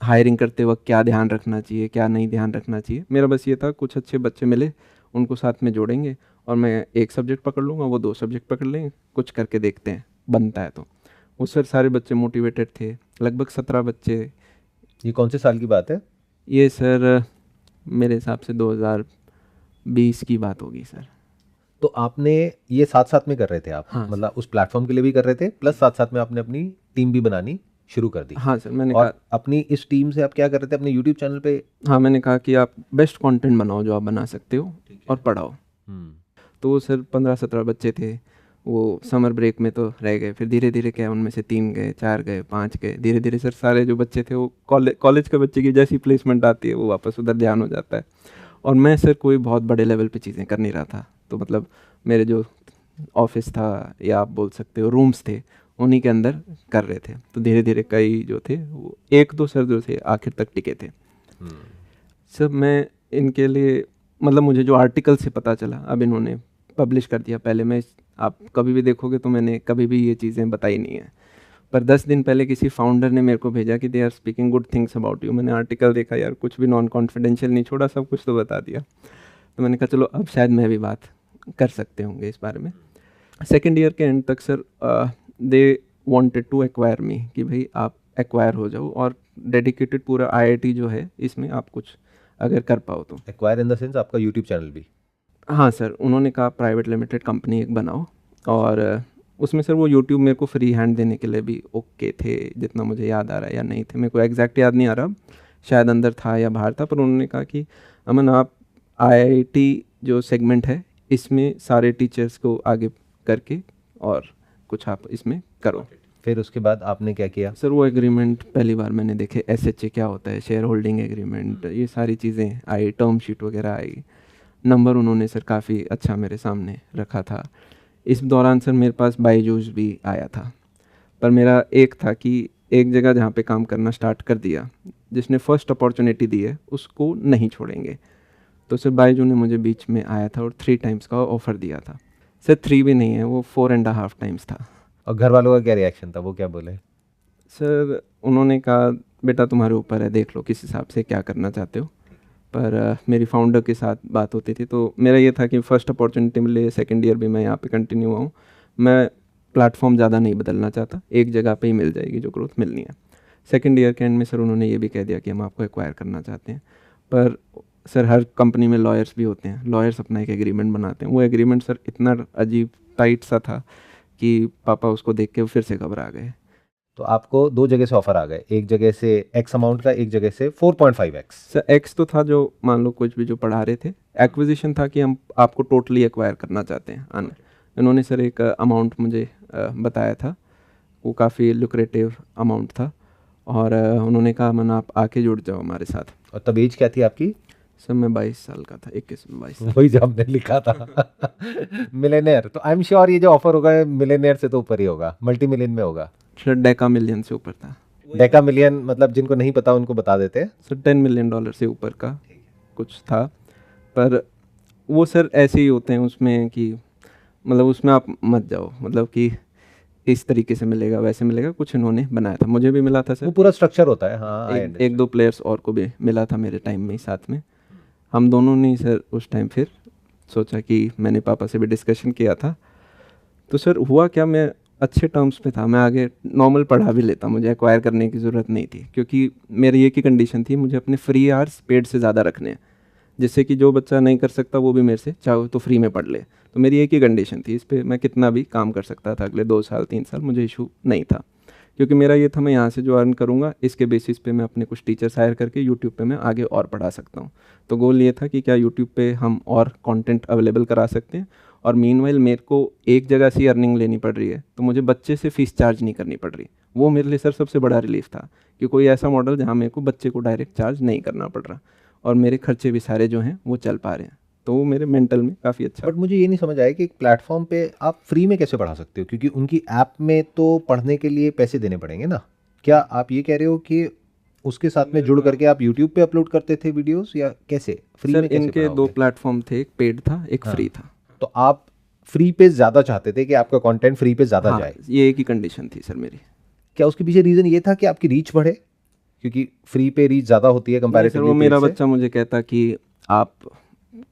हायरिंग करते वक्त क्या ध्यान रखना चाहिए, क्या नहीं ध्यान रखना चाहिए। मेरा बस ये था कुछ अच्छे बच्चे मिले, उनको साथ में जोड़ेंगे, और मैं एक सब्जेक्ट पकड़ लूँगा, वो 2 सब्जेक्ट पकड़ लेंगे, कुछ करके देखते हैं बनता है तो। उस सर सारे बच्चे मोटिवेटेड थे, लगभग 17 बच्चे। ये कौन से साल की बात है? ये सर मेरे हिसाब से 2020 की बात होगी सर। तो आपने ये साथ साथ में कर रहे थे आप? हाँ मतलब उस प्लेटफॉर्म के लिए भी कर रहे थे, प्लस साथ साथ में आपने अपनी टीम भी बनानी शुरू कर दी। हाँ सर, मैंने और कहा, अपनी इस टीम से आप क्या कर रहे थे अपने यूट्यूब चैनल पे? हाँ मैंने कहा कि आप बेस्ट कंटेंट बनाओ जो आप बना सकते हो, और पढ़ाओ। तो सर 15-17 बच्चे थे। वो समर ब्रेक में तो रह गए, फिर धीरे धीरे क्या उनमें से 3 गए, 4 गए, 5 गए, धीरे धीरे सर सारे जो बच्चे थे वो कॉलेज के बच्चे की जैसी प्लेसमेंट आती है वो वापस उधर ध्यान हो जाता है। और मैं सर कोई बहुत बड़े लेवल पे चीज़ें कर नहीं रहा था। तो मतलब मेरे जो ऑफिस था, या आप बोल सकते हो रूम्स थे, उन्हीं के अंदर कर रहे थे। तो धीरे धीरे कई जो थे, वो 1-2 सर जो थे आखिर तक टिके थे। सर मैं इनके लिए, मतलब मुझे जो आर्टिकल से पता चला, अब इन्होंने पब्लिश कर दिया। पहले मैं, आप कभी भी देखोगे तो मैंने कभी भी ये चीज़ें बताई नहीं है, पर 10 दिन पहले किसी फाउंडर ने मेरे को भेजा कि they are speaking good things about you. मैंने आर्टिकल देखा, यार कुछ भी नॉन कॉन्फिडेंशियल नहीं छोड़ा, सब कुछ तो बता दिया। तो मैंने कहा चलो अब शायद मैं भी बात कर सकते होंगे इस बारे में। सेकेंड ईयर के एंड तक sir they wanted to acquire me, कि भाई आप एक्वायर हो जाओ, और डेडिकेटेड पूरा IIT जो है इसमें आप कुछ अगर कर पाओ तो। एक्वायर इन द सेंस आपका यूट्यूब चैनल भी? हाँ सर, उन्होंने कहा प्राइवेट लिमिटेड कंपनी एक बनाओ, और उसमें सर वो यूट्यूब मेरे को फ्री हैंड देने के लिए भी ओके थे, जितना मुझे याद आ रहा है, या नहीं थे, मेरे को एग्जैक्ट याद नहीं आ रहा, शायद अंदर था या बाहर था। पर उन्होंने कहा कि अमन आप IIT जो सेगमेंट है इसमें सारे टीचर्स को आगे करके और कुछ आप इसमें करो। फिर उसके बाद आपने क्या किया? सर वो एग्रीमेंट पहली बार मैंने देखे, SHA क्या होता है, शेयर होल्डिंग एग्रीमेंट, ये सारी चीज़ें आई, टर्म शीट वगैरह आई। नंबर उन्होंने सर काफ़ी अच्छा मेरे सामने रखा था। इस दौरान सर मेरे पास बायजूस भी आया था, पर मेरा एक था कि एक जगह जहाँ पे काम करना स्टार्ट कर दिया, जिसने फर्स्ट अपॉर्चुनिटी दी है उसको नहीं छोड़ेंगे। तो सर बायजू ने मुझे बीच में आया था और 3 टाइम्स का ऑफ़र दिया था। सर 3 भी नहीं है, वो 4.5 टाइम्स था। और घर वालों का क्या रिएक्शन था, वो क्या बोले? सर उन्होंने कहा बेटा तुम्हारे ऊपर है, देख लो किस हिसाब से क्या करना चाहते हो। पर मेरी फाउंडर के साथ बात होती थी, तो मेरा ये था कि फ़र्स्ट अपॉर्चुनिटी मिले, सेकंड ईयर भी मैं यहाँ पे कंटिन्यू हुआ हूँ, मैं प्लेटफॉर्म ज़्यादा नहीं बदलना चाहता, एक जगह पे ही मिल जाएगी जो ग्रोथ मिलनी है। सेकंड ईयर के एंड में सर उन्होंने ये भी कह दिया कि हम आपको एक्वायर करना चाहते हैं। पर सर हर कंपनी में लॉयर्स भी होते हैं, लॉयर्स अपना एक एग्रीमेंट बनाते हैं। वो एग्रीमेंट सर इतना अजीब टाइट सा था कि पापा उसको देख के फिर से घबरा गए। तो आपको 2 जगह से ऑफर आ गए, एक जगह से X अमाउंट का, एक जगह से 4.5x। सर एक्स तो था जो मान लो कुछ भी जो पढ़ा रहे थे, एक्विजिशन था कि हम आपको टोटली एक्वायर करना चाहते हैं। इन्होंने सर एक अमाउंट मुझे बताया था, वो काफ़ी लुक्रेटिव अमाउंट था, और उन्होंने कहा मन आप आके जुड़ जाओ हमारे साथ। और तब एज क्या थी आपकी? सर मैं 22 साल का था, 21 में 22 साल। वही जो आपने लिखा था मिलेनियर। तो आई एम श्योर ये जो ऑफर होगा मिलेनियर से तो ऊपर ही होगा, मल्टी मिलियन में होगा। सर डेका मिलियन से ऊपर था डेका मिलियन मतलब जिनको नहीं पता उनको बता देते हैं। सर। $10 मिलियन से ऊपर का कुछ था। पर वो सर ऐसे ही होते हैं उसमें कि मतलब उसमें आप मत जाओ, मतलब कि इस तरीके से मिलेगा वैसे मिलेगा, कुछ इन्होंने बनाया था, मुझे भी मिला था सर। वो पूरा स्ट्रक्चर होता है। हाँ, I एक understand। दो प्लेयर्स और को भी मिला था मेरे टाइम में ही साथ में। हम दोनों ने सर उस टाइम फिर सोचा कि मैंने पापा से भी डिस्कशन किया था। तो सर हुआ क्या, मैं अच्छे टर्म्स पे था, मैं आगे नॉर्मल पढ़ा भी लेता, मुझे एक्वायर करने की ज़रूरत नहीं थी, क्योंकि मेरी एक ही कंडीशन थी, मुझे अपने फ्री आवर्स पेड से ज़्यादा रखने हैं, जिससे कि जो बच्चा नहीं कर सकता वो भी मेरे से चाहे तो फ्री में पढ़ ले। तो मेरी एक ही कंडीशन थी, इस पर मैं कितना भी काम कर सकता था अगले 2 साल 3 साल, मुझे इशू नहीं था, क्योंकि मेरा ये था मैं यहाँ से जो अर्न करूँगा इसके बेसिस पे मैं अपने कुछ टीचर्स हायर करके यूट्यूब पे मैं आगे और पढ़ा सकता हूँ। तो गोल ये था कि क्या यूट्यूब पे हम और कंटेंट अवेलेबल करा सकते हैं, और मीनवाइल मेरे को एक जगह से अर्निंग लेनी पड़ रही है तो मुझे बच्चे से फ़ीस चार्ज नहीं करनी पड़ रही। वो मेरे लिए सर सबसे बड़ा रिलीफ था कि कोई ऐसा मॉडल जहाँ मेरे को बच्चे को डायरेक्ट चार्ज नहीं करना पड़ रहा, और मेरे खर्चे भी सारे जो हैं वो चल पा रहे हैं। तो वो मेरे मेंटल में काफ़ी अच्छा। बट मुझे ये नहीं समझ आया कि एक प्लेटफॉर्म पे आप फ्री में कैसे पढ़ा सकते हो, क्योंकि उनकी ऐप में तो पढ़ने के लिए पैसे देने पड़ेंगे ना। क्या आप ये कह रहे हो कि उसके साथ में जुड़ करके आप यूट्यूब पे अपलोड करते थे वीडियोस, या कैसे फ्री सर में कैसे इनके 2 पढ़ाओगे? प्लेटफॉर्म थे, एक पेड था एक फ्री था। तो आप फ्री पे ज़्यादा चाहते थे कि आपका कंटेंट फ्री पे ज़्यादा हाँ, जाए। ये एक ही कंडीशन थी सर मेरी। क्या उसके पीछे रीज़न ये था कि आपकी रीच बढ़े, क्योंकि फ्री पे रीच ज़्यादा होती है नहीं सर, कंपैरेटिवली वो पेड मेरा से? बच्चा मुझे कहता कि आप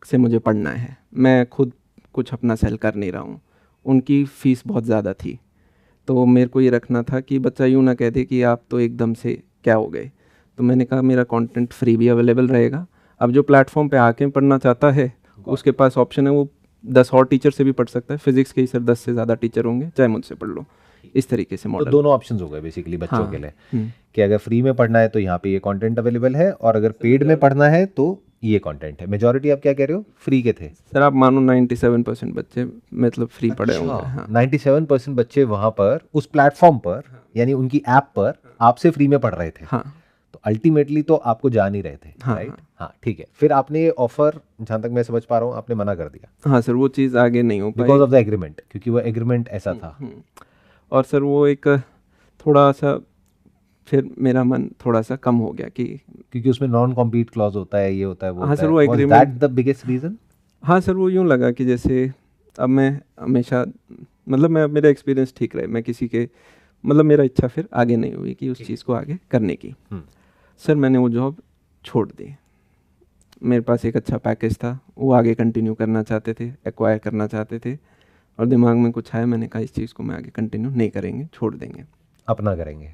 से मुझे पढ़ना है, मैं खुद कुछ अपना सेल कर नहीं रहा हूँ, उनकी फ़ीस बहुत ज़्यादा थी, तो मेरे को ये रखना था कि बच्चा यूँ ना कह दे कि आप तो एकदम से क्या हो गए। तो मैंने कहा मेरा कंटेंट फ्री भी अवेलेबल रहेगा, अब जो प्लेटफॉर्म पे आके पढ़ना चाहता है उसके पास ऑप्शन है, वो 10 और टीचर से भी पढ़ सकता है। फिजिक्स के ही सर 10 से ज़्यादा टीचर होंगे, चाहे मुझसे पढ़ लो, इस तरीके से तो मॉडल। दोनों ऑप्शंस हो गए बेसिकली बच्चों हाँ, के लिए, कि अगर फ्री में पढ़ना है तो यहाँ पे ये कंटेंट अवेलेबल है, और अगर पेड में पढ़ना है तो ये कंटेंट है। मेजॉरिटी आप क्या कह रहे हो, फ्री के थे? सर आप मानो 97% बच्चे मतलब फ्री पढ़े होंगे। हाँ 97% बच्चे वहां पर उस प्लेटफॉर्म पर, यानी उनकी ऐप पर आपसे फ्री में पढ़ रहे थे। हाँ तो अल्टीमेटली तो आपको जा नहीं रहे थे, हाँ राइट? हाँ हाँ, ठीक है। फिर आपने ये ऑफर, जहां तक मैं समझ पा रहा हूँ, आपने मना कर दिया हाँ सर, वो चीज़ आगे नहीं हो because pi. Of the agreement, क्योंकि वो एग्रीमेंट ऐसा था। और सर वो एक थोड़ा सा फिर मेरा मन थोड़ा सा कम हो गया कि क्योंकि उसमें नॉन कॉम्पीट क्लॉज होता है, ये होता है, वो हाँ होता सर, है। वो was agreement. That the biggest reason? हाँ सर, वो यूँ लगा कि जैसे अब मैं हमेशा मतलब मैं मेरा एक्सपीरियंस ठीक रहे, मैं किसी के मतलब मेरा इच्छा फिर आगे नहीं हुई कि उस चीज़ को आगे करने की। सर मैंने वो जॉब छोड़ दी, मेरे पास एक अच्छा पैकेज था, वो आगे कंटिन्यू करना चाहते थे, एक्वायर करना चाहते थे, और दिमाग में कुछ आया, मैंने कहा इस चीज़ को मैं आगे कंटिन्यू नहीं करेंगे, छोड़ देंगे। अपना करेंगे।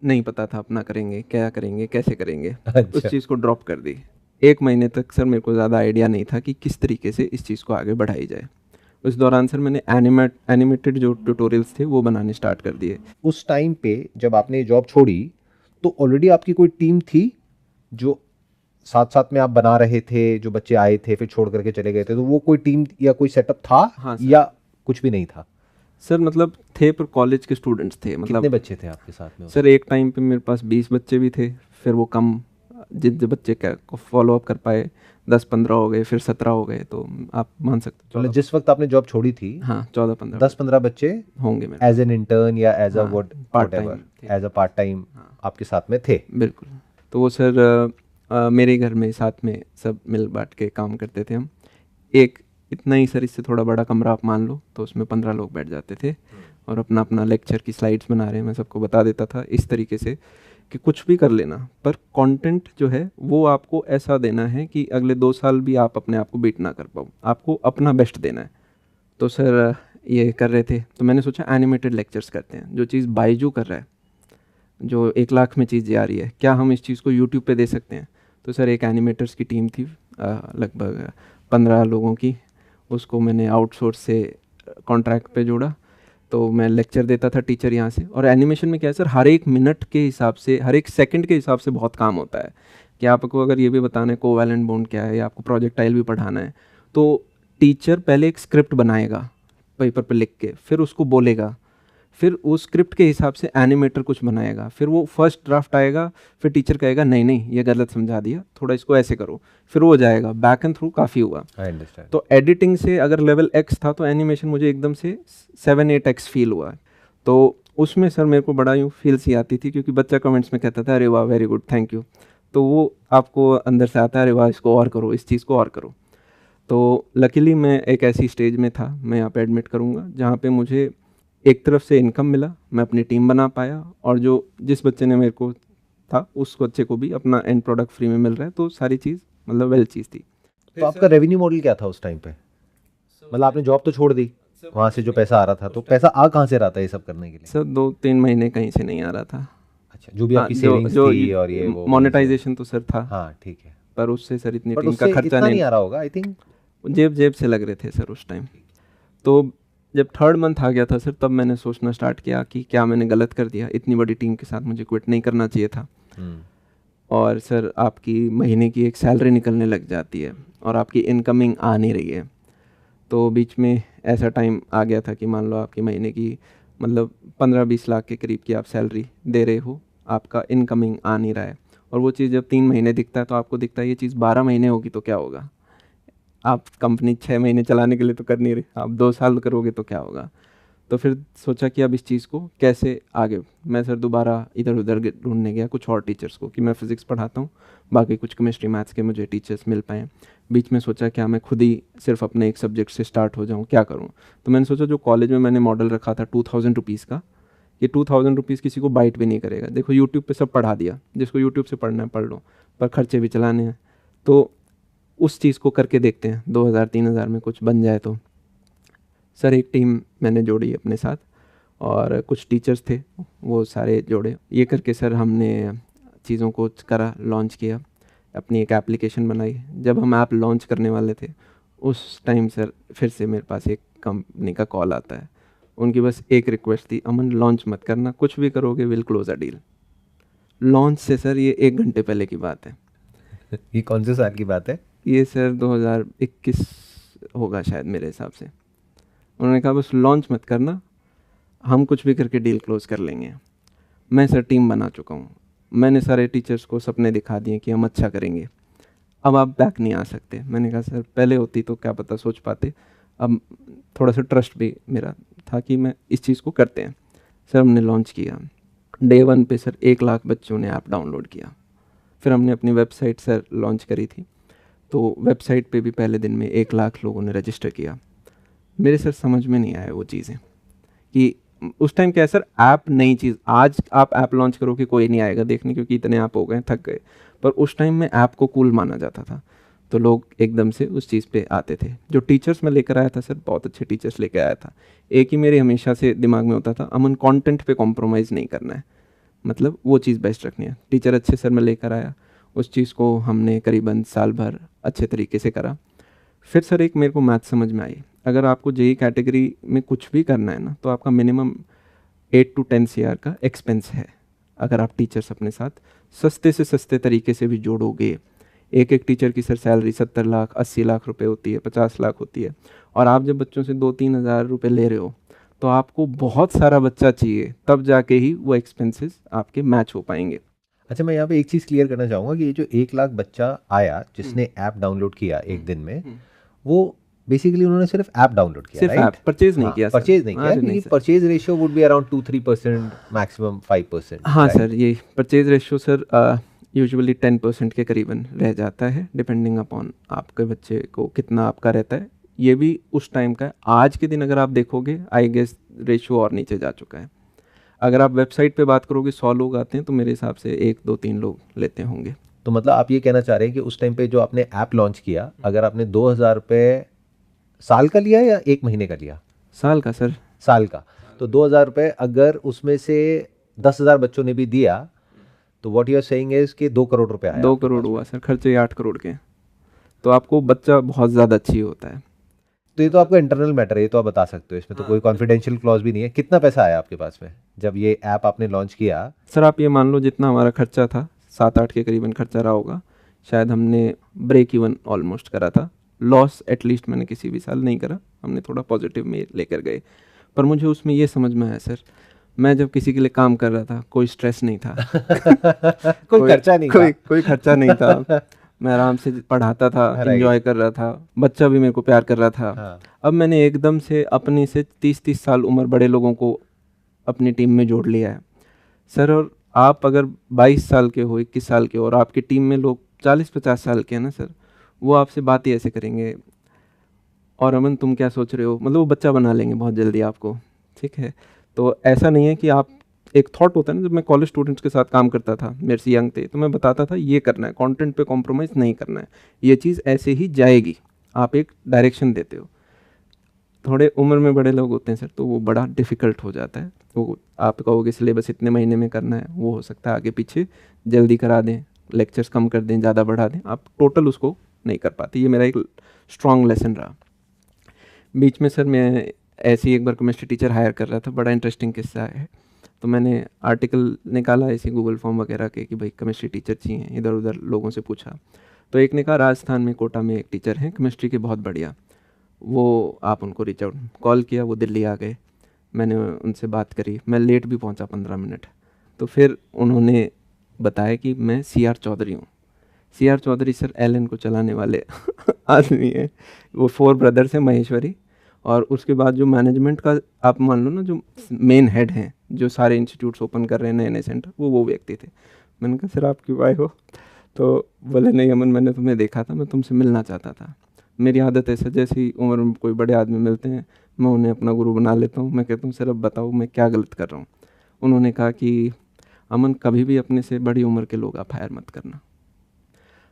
नहीं पता था अपना करेंगे, क्या करेंगे, कैसे करेंगे, उस अच्छा। चीज़ को ड्रॉप कर दी। 1 महीने तक सर मेरे को ज़्यादा आइडिया नहीं था कि किस तरीके से इस चीज़ को आगे बढ़ाई जाए। उस दौरान सर मैंने एनिमेटेड जो ट्यूटोरियल्स थे वो बनाने स्टार्ट कर दिए। उस टाइम पे जब आपने जॉब छोड़ी तो ऑलरेडी आपकी कोई टीम थी जो साथ साथ में आप बना रहे थे, जो बच्चे आए थे फिर छोड़ करके चले गए थे, तो वो कोई टीम या कोई सेटअप था? हाँ सर। या कुछ भी नहीं था? सर मतलब थे पर कॉलेज के स्टूडेंट्स थे, कितने मतलब बच्चे थे आपके साथ में? सर एक टाइम पे मेरे पास 20 बच्चे भी थे, फिर वो कम जितने बच्चे क्या को फॉलो अप कर पाए 10-15 हो गए, फिर 17 हो गए, तो आप मान सकते हो मतलब जिस वक्त आपने जॉब छोड़ी थी, हाँ 14-15 10-15 बच्चे होंगे मेरे एज एन इंटर्न या एज अ हाँ, व्हाट part time व्हाटएवर, थे। एज अ पार्ट टाइम आपके साथ में थे? बिल्कुल। तो वो सर मेरे घर में साथ में सब मिल बांट के काम करते थे हम। एक इतना ही सर, इससे थोड़ा बड़ा कमरा आप मान लो, तो उसमें 15 लोग बैठ जाते थे और अपना अपना लेक्चर की स्लाइड्स बना रहे हैं, मैं सबको बता देता था इस तरीके से कि कुछ भी कर लेना, पर कंटेंट जो है वो आपको ऐसा देना है कि अगले 2 साल भी आप अपने आप को बीट ना कर पाओ, आपको अपना बेस्ट देना है। तो सर ये कर रहे थे, तो मैंने सोचा एनिमेटेड लेक्चर्स करते हैं, जो चीज़ बायजू कर रहा है, जो 1 लाख में चीज़ जा रही है, क्या हम इस चीज़ को यूट्यूब पे दे सकते हैं? तो सर एक एनिमेटर्स की टीम थी लगभग 15 लोगों की, उसको मैंने आउटसोर्स से कॉन्ट्रैक्ट पे जोड़ा। तो मैं लेक्चर देता था टीचर यहाँ से, और एनिमेशन में क्या है सर, हर एक मिनट के हिसाब से, हर एक सेकंड के हिसाब से बहुत काम होता है कि आपको अगर ये भी बताना है कोवैलेंट बॉन्ड क्या है, या आपको प्रोजेक्टाइल भी पढ़ाना है, तो टीचर पहले एक स्क्रिप्ट बनाएगा पेपर पर लिख के, फिर उसको बोलेगा, फिर उस स्क्रिप्ट के हिसाब से एनिमेटर कुछ बनाएगा, फिर वो फर्स्ट ड्राफ्ट आएगा, फिर टीचर कहेगा नहीं नहीं ये गलत समझा दिया, थोड़ा इसको ऐसे करो, फिर वो जाएगा, बैक एंड थ्रू काफ़ी हुआ। I understand. तो एडिटिंग से अगर लेवल X था तो एनिमेशन मुझे एकदम से 7-8x फील हुआ। तो उसमें सर मेरे को बड़ा यूँ फील सी आती थी, क्योंकि बच्चा कमेंट्स में कहता था अरे वाह वेरी गुड थैंक यू, तो वो आपको अंदर से आता है अरे वाह इसको और करो, इस चीज़ को और करो। तो लकीली मैं एक ऐसी स्टेज में था, मैं यहाँ पे एडमिट करूँगा, जहाँ पे मुझे एक तरफ से इनकम मिला, मैं अपनी टीम बना पाया, और जो जिस बच्चे ने मेरे को था उस बच्चे को भी अपना एंड प्रोडक्ट फ्री में मिल रहा है, तो सारी चीज़ मतलब वेल चीज़ थी। तो आपका रेवेन्यू मॉडल क्या था उस टाइम पे? मतलब आपने जॉब तो छोड़ दी, वहाँ से जो पैसा आ रहा था, तो पैसा आ कहाँ से रहा था ये सब करने के लिए? सर 2-3 महीने कहीं से नहीं आ रहा था। अच्छा, जो भी हाँ, आपकी सेविंग्स थी और ये वो मोनेटाइजेशन तो सर था, हाँ ठीक है, पर उससे सर इतनी बट टीम का उससे खर्चा इतना नहीं नहीं, आ रहा होगा आई थिंक। जेब जेब से लग रहे थे सर उस टाइम। तो जब 3rd मंथ आ गया था सर, तब मैंने सोचना स्टार्ट किया कि क्या मैंने गलत कर दिया, इतनी बड़ी टीम के साथ मुझे क्विट नहीं करना चाहिए था। और सर आपकी महीने की एक सैलरी निकलने लग जाती है और आपकी इनकमिंग आ नहीं रही है, तो बीच में ऐसा टाइम आ गया था कि मान लो आपकी महीने की मतलब 15-20 लाख के करीब की आप सैलरी दे रहे हो, आपका इनकमिंग आ नहीं रहा है, और वो चीज़ जब 3 महीने दिखता है तो आपको दिखता है ये चीज़ 12 महीने होगी तो क्या होगा। आप कंपनी 6 महीने चलाने के लिए तो कर नहीं रहे, आप 2 साल करोगे तो क्या होगा। तो फिर सोचा कि अब इस चीज़ को कैसे आगे, मैं सर दोबारा इधर उधर ढूंढने गया कुछ और टीचर्स को कि मैं फ़िज़िक्स पढ़ाता हूँ, बाकी कुछ केमिस्ट्री मैथ्स के मुझे टीचर्स मिल पाएँ। बीच में सोचा क्या मैं खुद ही सिर्फ अपने एक सब्जेक्ट से स्टार्ट हो जाऊँ, क्या करूँ। तो मैंने सोचा जो कॉलेज में मैंने मॉडल रखा था 2000 रुपीज़ का, ये 2000 रुपीज़ किसी को बाइट भी नहीं करेगा। देखो यूट्यूब पे सब पढ़ा दिया, जिसको यूट्यूब से पढ़ना है पढ़ लो, पर खर्चे भी चलाने हैं, तो उस चीज़ को करके देखते हैं 2000-3000 में कुछ बन जाए तो। सर एक टीम मैंने जोड़ी अपने साथ और कुछ टीचर्स थे वो सारे जोड़े, ये करके सर हमने चीज़ों को करा, लॉन्च किया, अपनी एक एप्लीकेशन बनाई। जब हम ऐप लॉन्च करने वाले थे उस टाइम सर फिर से मेरे पास एक कंपनी का कॉल आता है, उनकी बस एक रिक्वेस्ट थी, अमन लॉन्च मत करना, कुछ भी करोगे will close a deal. Launch से सर ये 1 घंटे पहले की बात है। ये कौन से साल की बात है? ये सर 2021 होगा शायद मेरे हिसाब से। उन्होंने कहा बस लॉन्च मत करना, हम कुछ भी करके डील क्लोज कर लेंगे। मैं सर टीम बना चुका हूँ, मैंने सारे टीचर्स को सपने दिखा दिए कि हम अच्छा करेंगे, अब आप बैक नहीं आ सकते। मैंने कहा सर पहले होती तो क्या पता सोच पाते, अब थोड़ा सा ट्रस्ट भी मेरा था कि मैं इस चीज़ को करते हैं। सर हमने लॉन्च किया, डे 1 पे सर 1 लाख बच्चों ने ऐप डाउनलोड किया। फिर हमने अपनी वेबसाइट सर लॉन्च करी थी, तो वेबसाइट पे भी पहले दिन में 1 लाख लोगों ने रजिस्टर किया। मेरे सर समझ में नहीं आया वो चीज़ें कि उस टाइम क्या है सर, ऐप नई चीज़, आज आप ऐप लॉन्च करो कि कोई नहीं आएगा देखने क्योंकि इतने ऐप हो गए थक गए, पर उस टाइम में ऐप को कूल माना जाता था, तो लोग एकदम से उस चीज़ पे आते थे। जो टीचर्स मैं लेकर आया था सर, बहुत अच्छे टीचर्स लेकर आया था। एक ही मेरे हमेशा से दिमाग में होता था, अमन कंटेंट पे कॉम्प्रोमाइज़ नहीं करना है, मतलब वो चीज़ बेस्ट रखनी है। टीचर अच्छे सर मैं लेकर आया, उस चीज़ को हमने करीबन साल भर अच्छे तरीके से करा। फिर सर एक मेरे को मैथ समझ में आई, अगर आपको जेई कैटेगरी में कुछ भी करना है ना, तो आपका मिनिमम 8 to 10 CR का एक्सपेंस है। अगर आप टीचर्स अपने साथ सस्ते से सस्ते तरीके से भी जोड़ोगे, एक एक टीचर की सर सैलरी 70 लाख 80 लाख रुपए होती है, 50 लाख होती है, और आप जब बच्चों से 2-3 हज़ार रुपये ले रहे हो तो आपको बहुत सारा बच्चा चाहिए, तब जाके ही वो एक्सपेंसेस आपके मैच हो पाएंगे। अच्छा, मैं यहाँ पे एक चीज़ क्लियर करना चाहूँगा कि ये जो 1 लाख बच्चा आया जिसने ऐप डाउनलोड किया एक दिन में, वो बेसिकली उन्होंने सिर्फ ऐप डाउनलोड किया, सिर्फ राइट? ऐप परचेज नहीं किया सर। परचेज नहीं किया, अरे नहीं क्योंकि sir. Purchase ratio would be around 2-3%, maximum 5%। हाँ सर, ये परचेज रेशियो सर यूजुअली 10% के करीबन रह जाता है, डिपेंडिंग अपॉन आपके बच्चे को कितना आपका रहता है। ये भी उस टाइम का है, आज के दिन अगर आप देखोगे आई गेस रेशियो और नीचे जा चुका है। अगर आप वेबसाइट पे बात करोगे 100 लोग आते हैं तो मेरे हिसाब से 1 2 3 लोग लेते होंगे। तो मतलब आप ये कहना चाह रहे हैं कि उस टाइम पे जो आपने ऐप लॉन्च किया, अगर आपने 2,000 रुपये साल का लिया या 1 महीने का लिया? साल का सर। साल का। तो 2,000 रुपये अगर उसमें से 10,000 बच्चों ने भी दिया, तो what you are saying is कि 2 करोड़ रुपए आया। 2 करोड़ हुआ सर, खर्चे 8 करोड़ के, तो आपको बच्चा बहुत ज़्यादा अच्छी होता है। तो ये तो आपका इंटरनल मैटर है, ये तो आप बता सकते हो, इसमें तो कोई कॉन्फिडेंशियल क्लॉज भी नहीं है। कितना पैसा आया आपके पास में जब ये ऐप आपने लॉन्च किया? सर आप ये मान लो जितना हमारा खर्चा था 7-8 के करीबन खर्चा रहा होगा, शायद हमने ब्रेक इवन ऑलमोस्ट करा था। लॉस एटलीस्ट मैंने किसी भी साल नहीं करा, हमने थोड़ा पॉजिटिव में लेकर गए। पर मुझे उसमें ये समझ में आया सर, मैं जब किसी के लिए काम कर रहा था कोई स्ट्रेस नहीं था कोई खर्चा नहीं था। कोई खर्चा नहीं था, मैं आराम से पढ़ाता था, एंजॉय कर रहा था, बच्चा भी मेरे को प्यार कर रहा था। अब मैंने एकदम से अपने से 30-30 साल उम्र बड़े लोगों को अपनी टीम में जोड़ लिया है सर। और आप अगर 22 साल के हो, 21 साल के हो, और आपकी टीम में लोग 40-50 साल के हैं ना सर, वो आपसे बात ही ऐसे करेंगे, और अमन तुम क्या सोच रहे हो, मतलब वो बच्चा बना लेंगे बहुत जल्दी आपको, ठीक है। तो ऐसा नहीं है कि आप, एक थॉट होता है ना, जब मैं कॉलेज स्टूडेंट्स के साथ काम करता था, मेरे से यंग थे, तो मैं बताता था ये करना है, कंटेंट पे कॉम्प्रोमाइज़ नहीं करना है, ये चीज़ ऐसे ही जाएगी, आप एक डायरेक्शन देते हो। थोड़े उम्र में बड़े लोग होते हैं सर, तो वो बड़ा डिफ़िकल्ट हो जाता है। वो आप कहोगे सिलेबस इतने महीने में करना है, वो हो सकता है आगे पीछे जल्दी करा दें, लेक्चर्स कम कर दें, ज़्यादा बढ़ा दें, आप टोटल उसको नहीं कर पाते। ये मेरा एक स्ट्रॉन्ग लेसन रहा। बीच में सर मैं ऐसी एक बार केमिस्ट्री टीचर हायर कर रहा था, बड़ा इंटरेस्टिंग किस्सा है। तो मैंने आर्टिकल निकाला ऐसे गूगल फॉर्म वगैरह के कि भाई केमिस्ट्री टीचर चाहिए, इधर उधर लोगों से पूछा, तो एक ने कहा राजस्थान में कोटा में एक टीचर हैं केमिस्ट्री के बहुत बढ़िया, वो आप उनको रीच आउट। कॉल किया, वो दिल्ली आ गए, मैंने उनसे बात करी, मैं लेट भी पहुंचा 15 मिनट। तो फिर उन्होंने बताया कि मैं CR चौधरी हूँ। CR चौधरी सर एलन को चलाने वाले आदमी हैं। वो 4 ब्रदर्स हैं, महेश्वरी, और उसके बाद जो मैनेजमेंट का आप मान लो ना, जो मेन हेड हैं, जो सारे इंस्टीट्यूट्स ओपन कर रहे हैं नए नए सेंटर, वो व्यक्ति थे। मैंने कहा सर आप क्यों आए हो? तो बोले नहीं अमन, मैंने तुम्हें देखा था, मैं तुमसे मिलना चाहता था। मेरी आदत है सर, जैसे ही उम्र में कोई बड़े आदमी मिलते हैं मैं उन्हें अपना गुरु बना लेता हूँ। मैं कहता हूँ सर अब बताओ मैं क्या गलत कर रहा हूँ? उन्होंने कहा कि अमन कभी भी अपने से बड़ी उम्र के लोग आप हायर मत करना।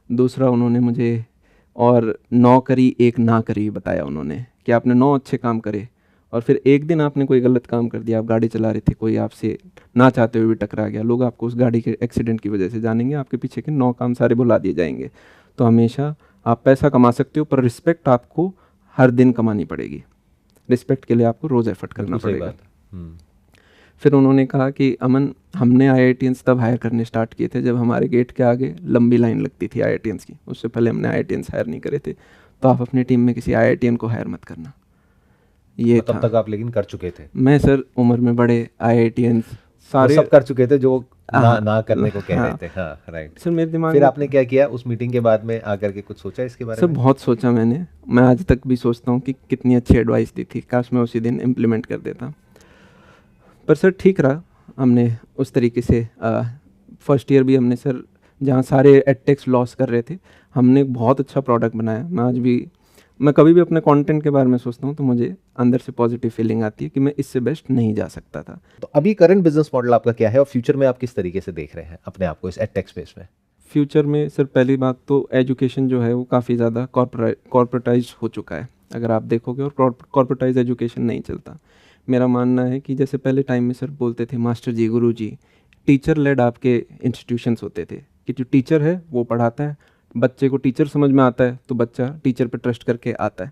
दूसरा उन्होंने मुझे और 9 करी 1 ना करी बताया उन्होंने, कि आपने 9 अच्छे काम करे और फिर एक दिन आपने कोई गलत काम कर दिया, आप गाड़ी चला रहे थे, कोई आपसे ना चाहते हुए भी टकरा गया, लोग आपको उस गाड़ी के एक्सीडेंट की वजह से जानेंगे, आपके पीछे के 9 काम सारे भुला दिए जाएंगे। तो हमेशा आप पैसा कमा सकते हो, पर रिस्पेक्ट आपको हर दिन कमानी पड़ेगी। रिस्पेक्ट के लिए आपको रोज़ एफर्ट करना पड़ेगा। फिर उन्होंने कहा कि अमन हमने IITians तब हायर करने स्टार्ट किए थे जब हमारे गेट के आगे लंबी लाइन लगती थी IITians की, उससे पहले हमने IITians हायर नहीं करे थे। तो आप अपनी टीम में किसी IITian को हायर मत करना। ये तब तक आप लेकिन कर चुके थे? मैं सर उम्र में बड़े IITians सारे सब कर चुके थे जो ना करने को कह रहे थे। हाँ, राइट सर। मेरे दिमाग फिर में आपने क्या किया उस मीटिंग के बाद में आकर के? कुछ सोचा इसके बारे सर में? बहुत सोचा मैंने, मैं आज तक भी सोचता हूँ कि कितनी अच्छी एडवाइस दी थी, काश मैं उसी दिन इम्प्लीमेंट कर देता। पर सर ठीक रहा, हमने उस तरीके से फर्स्ट ईयर भी हमने सर, जहाँ सारे एडटेक्स लॉस कर रहे थे, हमने बहुत अच्छा प्रोडक्ट बनाया। मैं कभी भी अपने कंटेंट के बारे में सोचता हूँ तो मुझे अंदर से पॉजिटिव फीलिंग आती है कि मैं इससे बेस्ट नहीं जा सकता था। तो अभी करंट बिजनेस मॉडल आपका क्या है और फ्यूचर में आप किस तरीके से देख रहे हैं अपने आप को इस एडटेक स्पेस में? फ्यूचर में सर पहली बात तो एजुकेशन जो है वो काफ़ी ज़्यादा कॉर्पोरेटाइज हो चुका है, अगर आप देखोगे, और कॉर्पोरेटाइज एजुकेशन नहीं चलता। मेरा मानना है कि जैसे पहले टाइम में सर बोलते थे मास्टर जी, गुरु जी, टीचर लेड आपके इंस्टीट्यूशंस होते थे कि जो टीचर है वो पढ़ाता है, बच्चे को टीचर समझ में आता है तो बच्चा टीचर पे ट्रस्ट करके आता है।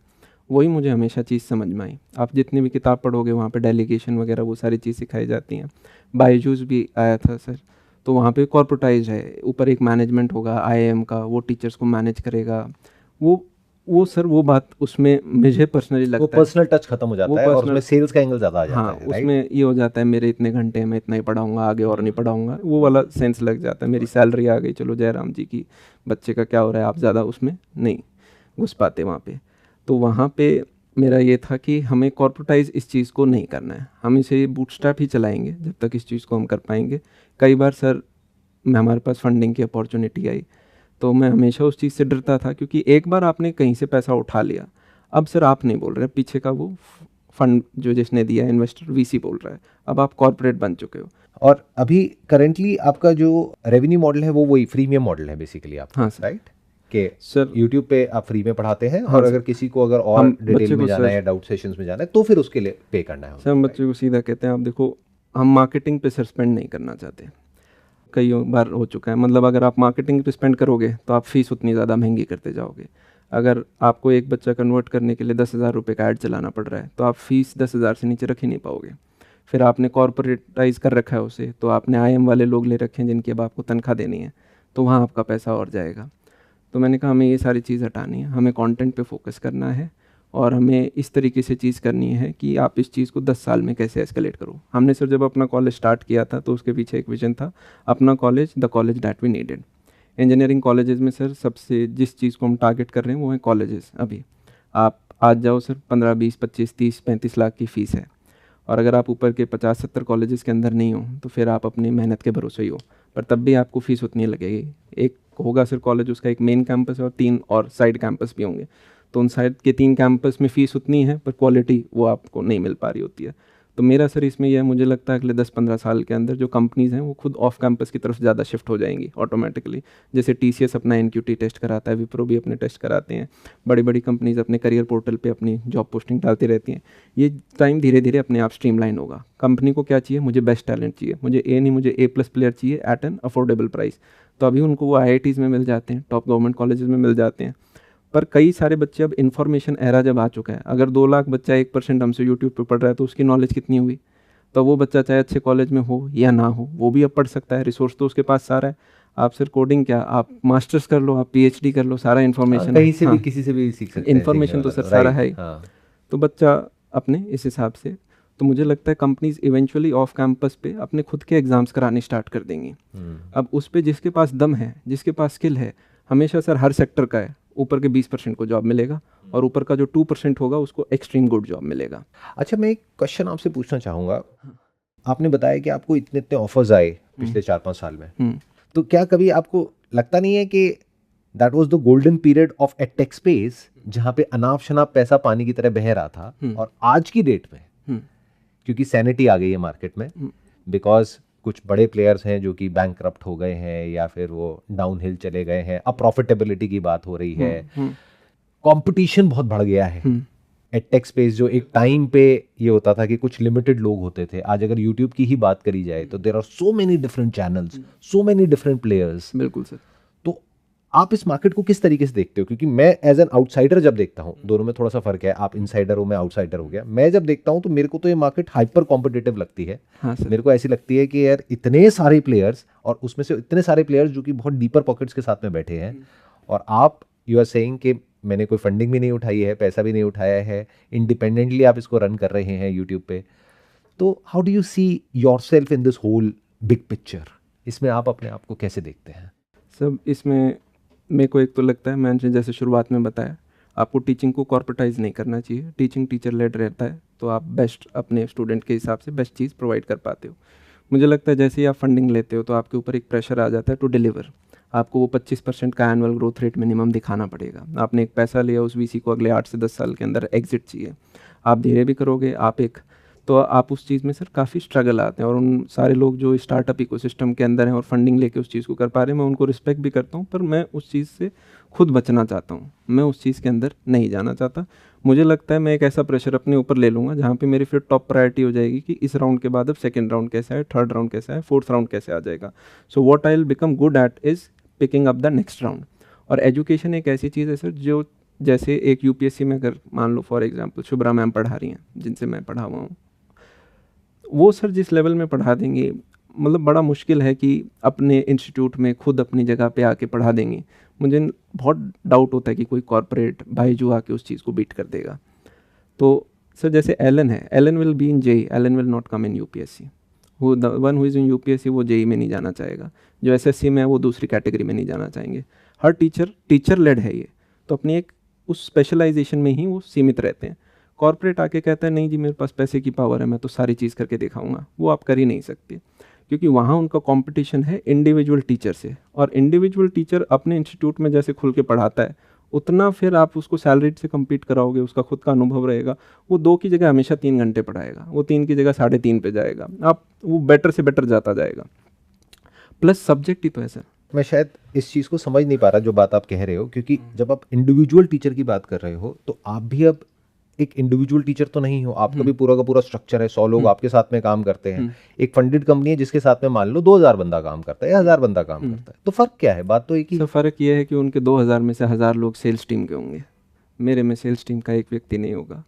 वही मुझे हमेशा चीज़ समझ में आई। आप जितनी भी किताब पढ़ोगे वहाँ पे डेलीगेशन वगैरह वो सारी चीज़ सिखाई जाती हैं। बायजूस भी आया था सर, तो वहाँ पे कॉर्पोरेटाइज है, ऊपर एक मैनेजमेंट होगा IIM का, वो टीचर्स को मैनेज करेगा। वो सर वो बात उसमें मुझे पर्सनली लगता है, वो पर्सनल टच खत्म हो जाता है और उसमें सेल्स का एंगल ज़्यादा आ जाता हाँ, है। उसमें ये हो जाता है मेरे इतने घंटे में इतना ही पढ़ाऊंगा, आगे और नहीं पढ़ाऊंगा, वो वाला सेंस लग जाता है। मेरी सैलरी आ गई, चलो जयराम जी की बच्चे का क्या हो रहा है, आप ज़्यादा उसमें नहीं घुस पाते वहाँ पे। तो वहाँ पे मेरा ये था कि हमें कॉर्पोरेटाइज इस चीज़ को नहीं करना है, हम इसे बूटस्ट्रैप ही चलाएंगे जब तक इस चीज़ को हम कर पाएंगे। कई बार सर हमारे पास फंडिंग की अपॉर्चुनिटी आई तो मैं हमेशा उस चीज़ से डरता था, क्योंकि एक बार आपने कहीं से पैसा उठा लिया, अब सर आप नहीं बोल रहे, पीछे का वो फंड जो जिसने दिया इन्वेस्टर VC बोल रहा है, अब आप कॉर्पोरेट बन चुके हो। और अभी करेंटली आपका जो रेवेन्यू मॉडल है वो वही फ्रीमियम मॉडल है बेसिकली आप? हाँ सर। राइट कि सर यूट्यूब पे आप फ्री में पढ़ाते हैं, हाँ और सर। अगर किसी को अगर और हम डिटेल बच्चे में को जाना है सर या डाउट सेशंस में जाना है तो फिर उसके लिए पे करना है सर, हम बच्चे को सीधा कहते हैं आप देखो, हम मार्केटिंग पे सर स्पेंड नहीं करना चाहते। कई बार हो चुका है, मतलब अगर आप मार्केटिंग पे स्पेंड करोगे तो आप फीस उतनी ज़्यादा महंगी करते जाओगे। अगर आपको एक बच्चा कन्वर्ट करने के लिए 10,000 रुपये का ऐड चलाना पड़ रहा है तो आप फीस 10,000 से नीचे रख ही नहीं पाओगे। फिर आपने कॉर्पोरेटाइज कर रखा है उसे, तो आपने IIM वाले लोग ले रखे हैं जिनकी अब आपको तनख्वाह देनी है, तो वहाँ आपका पैसा और जाएगा। तो मैंने कहा हमें ये सारी चीज़ हटानी है, हमें कंटेंट पे फोकस करना है, और हमें इस तरीके से चीज़ करनी है कि आप इस चीज़ को 10 साल में कैसे एस्केलेट करो। हमने सर जब अपना कॉलेज स्टार्ट किया था तो उसके पीछे एक विजन था, अपना college the college that we needed. Engineering colleges में सर सबसे जिस चीज़ को हम टारगेट कर रहे हैं वो है कॉलेजेस। अभी आप आज जाओ सर, 15, 20, 25, 30, 35 लाख की फ़ीस है, और अगर आप ऊपर के 50-70 कॉलेजेस के अंदर नहीं हो तो फिर आप अपनी मेहनत के भरोसे ही हो, पर तब भी आपको फ़ीस उतनी लगेगी। एक होगा सिर्फ कॉलेज, उसका एक मेन कैंपस है और 3 और साइड कैंपस भी होंगे, तो उन साइड के 3 कैंपस में फ़ीस उतनी है पर क्वालिटी वो आपको नहीं मिल पा रही होती है। तो मेरा सर इसमें यह मुझे लगता है अगले 10-15 साल के अंदर जो कंपनीज़ हैं वो खुद ऑफ कैंपस की तरफ ज़्यादा शिफ्ट हो जाएंगी ऑटोमेटिकली। जैसे TCS अपना NQT टेस्ट कराता है, विप्रो भी अपने टेस्ट कराते हैं, बड़ी बड़ी कंपनीज़ अपने करियर पोर्टल पे अपनी जॉब पोस्टिंग डालती रहती हैं। ये टाइम धीरे धीरे अपने आप स्ट्रीमलाइन होगा। कंपनी को क्या चाहिए, मुझे बेस्ट टैलेंट चाहिए, मुझे ए नहीं मुझे A+ प्लेयर चाहिए एट एन अफोर्डेबल प्राइस। तो अभी उनको वो IITs में मिल जाते हैं, टॉप गवर्नमेंट कॉलेजेस में मिल जाते हैं। पर कई सारे बच्चे, अब इन्फॉर्मेशन एरा जब आ चुका है, अगर 2 लाख बच्चा 1% हमसे यूट्यूब पे पढ़ रहा है तो उसकी नॉलेज कितनी हुई। तो वो बच्चा चाहे अच्छे कॉलेज में हो या ना हो वो भी अब पढ़ सकता है, रिसोर्स तो उसके पास सारा है। आप सिर्फ कोडिंग क्या, आप मास्टर्स कर लो, आप PhD कर लो, सारा इन्फॉर्मेशन कहीं से भी किसी से भी सीख सकते हैं, इन्फॉर्मेशन तो सर सारा है ही। तो बच्चा अपने इस हिसाब से, तो मुझे लगता है कंपनीज इवेंचुअली ऑफ कैंपस पे अपने खुद के एग्जाम्स कराने स्टार्ट कर देंगी। अब उस पे जिसके पास दम है, जिसके पास स्किल है, हमेशा सर हर सेक्टर का है, ऊपर के 20% को जॉब मिलेगा और ऊपर का जो 2% होगा उसको एक्सट्रीम गुड जॉब मिलेगा। अच्छा, मैं एक क्वेश्चन आपसे पूछना चाहूँगा। आपने बताया कि आपको इतने इतने ऑफर्स आए पिछले 4-5 साल में, तो क्या कभी आपको लगता नहीं है कि that was the golden period of edtech space, जहाँ पे अनाप शनाप पैसा पानी की तरह बह रहा था, और आज की डेट में क्योंकि सैनिटी आ गई है मार्केट में, बिकॉज कुछ बड़े प्लेयर्स हैं जो कि बैंकक्रप्ट हो गए हैं या फिर वो डाउनहिल चले गए हैं, अब प्रॉफिटेबिलिटी की बात हो रही है, कंपटीशन बहुत बढ़ गया है। एडटेक स्पेस जो एक टाइम पे ये होता था कि कुछ लिमिटेड लोग होते थे, आज अगर यूट्यूब की ही बात करी जाए तो there are so many different channels, so many different players. बिल्कुल सर। तो आप इस मार्केट को किस तरीके से देखते हो? क्योंकि मैं एज एन आउटसाइडर जब देखता हूँ, दोनों में थोड़ा सा फर्क है, आप इनसाइडर हो, मैं आउटसाइडर हो गया, मैं जब देखता हूँ तो मेरे को तो ये मार्केट हाइपर कॉम्पिटिटिव लगती है। हाँ सर। मेरे को ऐसी लगती है कि यार इतने सारे प्लेयर्स, और उसमें से इतने सारे प्लेयर्स जो कि बहुत डीपर पॉकेट्स के साथ में बैठे हैं, और आप यू आर सेइंग कि मैंने कोई फंडिंग भी नहीं उठाई है, पैसा भी नहीं उठाया है, इंडिपेंडेंटली आप इसको रन कर रहे हैं यूट्यूब पे। तो how do you see yourself in this whole big picture? इसमें आप अपने आप को कैसे देखते हैं? सब इसमें मेरे को एक तो लगता है, मैंने जैसे शुरुआत में बताया, आपको टीचिंग को कॉर्पोरेटाइज नहीं करना चाहिए। टीचिंग टीचर लेड रहता है तो आप बेस्ट अपने स्टूडेंट के हिसाब से बेस्ट चीज़ प्रोवाइड कर पाते हो। मुझे लगता है जैसे ही आप फंडिंग लेते हो तो आपके ऊपर एक प्रेशर आ जाता है टू डिलीवर। आपको वो 25% का एनुअल ग्रोथ रेट मिनिमम दिखाना पड़ेगा। आपने एक पैसा लिया, उस VC को अगले 8 से 10 साल के अंदर एग्जिट चाहिए। आप धीरे भी करोगे, तो आप उस चीज़ में सर काफ़ी स्ट्रगल आते हैं। और उन सारे लोग जो स्टार्टअप इकोसिस्टम के अंदर हैं और फंडिंग लेके उस चीज़ को कर पा रहे हैं, मैं उनको रिस्पेक्ट भी करता हूँ, पर मैं उस चीज़ से खुद बचना चाहता हूँ। मैं उस चीज़ के अंदर नहीं जाना चाहता। मुझे लगता है मैं एक ऐसा प्रेशर अपने ऊपर ले लूँगा जहाँ पे मेरी फिर टॉप प्रायोरिटी हो जाएगी कि इस राउंड के बाद अब सेकंड राउंड कैसा है, थर्ड राउंड कैसा है, फोर्थ राउंड कैसे आ जाएगा। So what I will become good at is picking up the next round. और एजुकेशन एक ऐसी चीज़ है सर जो, जैसे एक UPSC में अगर मान लो फॉर एग्जांपल शुभ्रा मैम पढ़ा रही हैं, जिनसे मैं पढ़ा हुआ हूँ, वो सर जिस लेवल में पढ़ा देंगे, मतलब बड़ा मुश्किल है कि अपने इंस्टीट्यूट में खुद अपनी जगह पे आके पढ़ा देंगे। मुझे बहुत डाउट होता है कि कोई कॉर्पोरेट भाई जो आके उस चीज़ को बीट कर देगा। तो सर जैसे एलन है, Allen will be in JEE, Allen will not come in UPSC। वो the one who is in UPSC वो JEE में नहीं जाना चाहेगा, जो SSC में है वो दूसरी कैटेगरी में नहीं जाना चाहेंगे। हर टीचर लेड है ये, तो अपनी एक उस स्पेशलाइजेशन में ही वो सीमित रहते हैं। कॉर्पोरेट आके कहता है नहीं जी मेरे पास पैसे की पावर है, मैं तो सारी चीज़ करके दिखाऊंगा, वो आप कर ही नहीं सकते, क्योंकि वहाँ उनका कंपटीशन है इंडिविजुअल टीचर से। और इंडिविजुअल टीचर अपने इंस्टीट्यूट में जैसे खुल के पढ़ाता है, उतना फिर आप उसको सैलरीड से compete कराओगे, उसका खुद का अनुभव रहेगा, वो 2 की जगह हमेशा 3 घंटे पढ़ाएगा, वो 3 की जगह 3.5 पे जाएगा, आप वो बेटर से बेटर जाता जाएगा। प्लस सब्जेक्ट ही तो है सर। मैं शायद इस चीज़ को समझ नहीं पा रहा जो बात आप कह रहे हो, क्योंकि जब आप इंडिविजुअल टीचर की बात कर रहे हो तो आप भी अब एक इंडिविजुअल टीचर तो नहीं हो, आपका भी पूरा का पूरा स्ट्रक्चर है, 100 लोग आपके साथ में काम करते हैं। एक फंडेड कंपनी है जिसके साथ में मान लो 2000 बंदा काम करता है या 1000 बंदा काम करता है, तो फर्क क्या है? बात तो एक ही। सर फ़र्क ये है कि उनके 2000 में से 1000 लोग सेल्स टीम के होंगे, मेरे में सेल्स टीम का एक व्यक्ति नहीं होगा।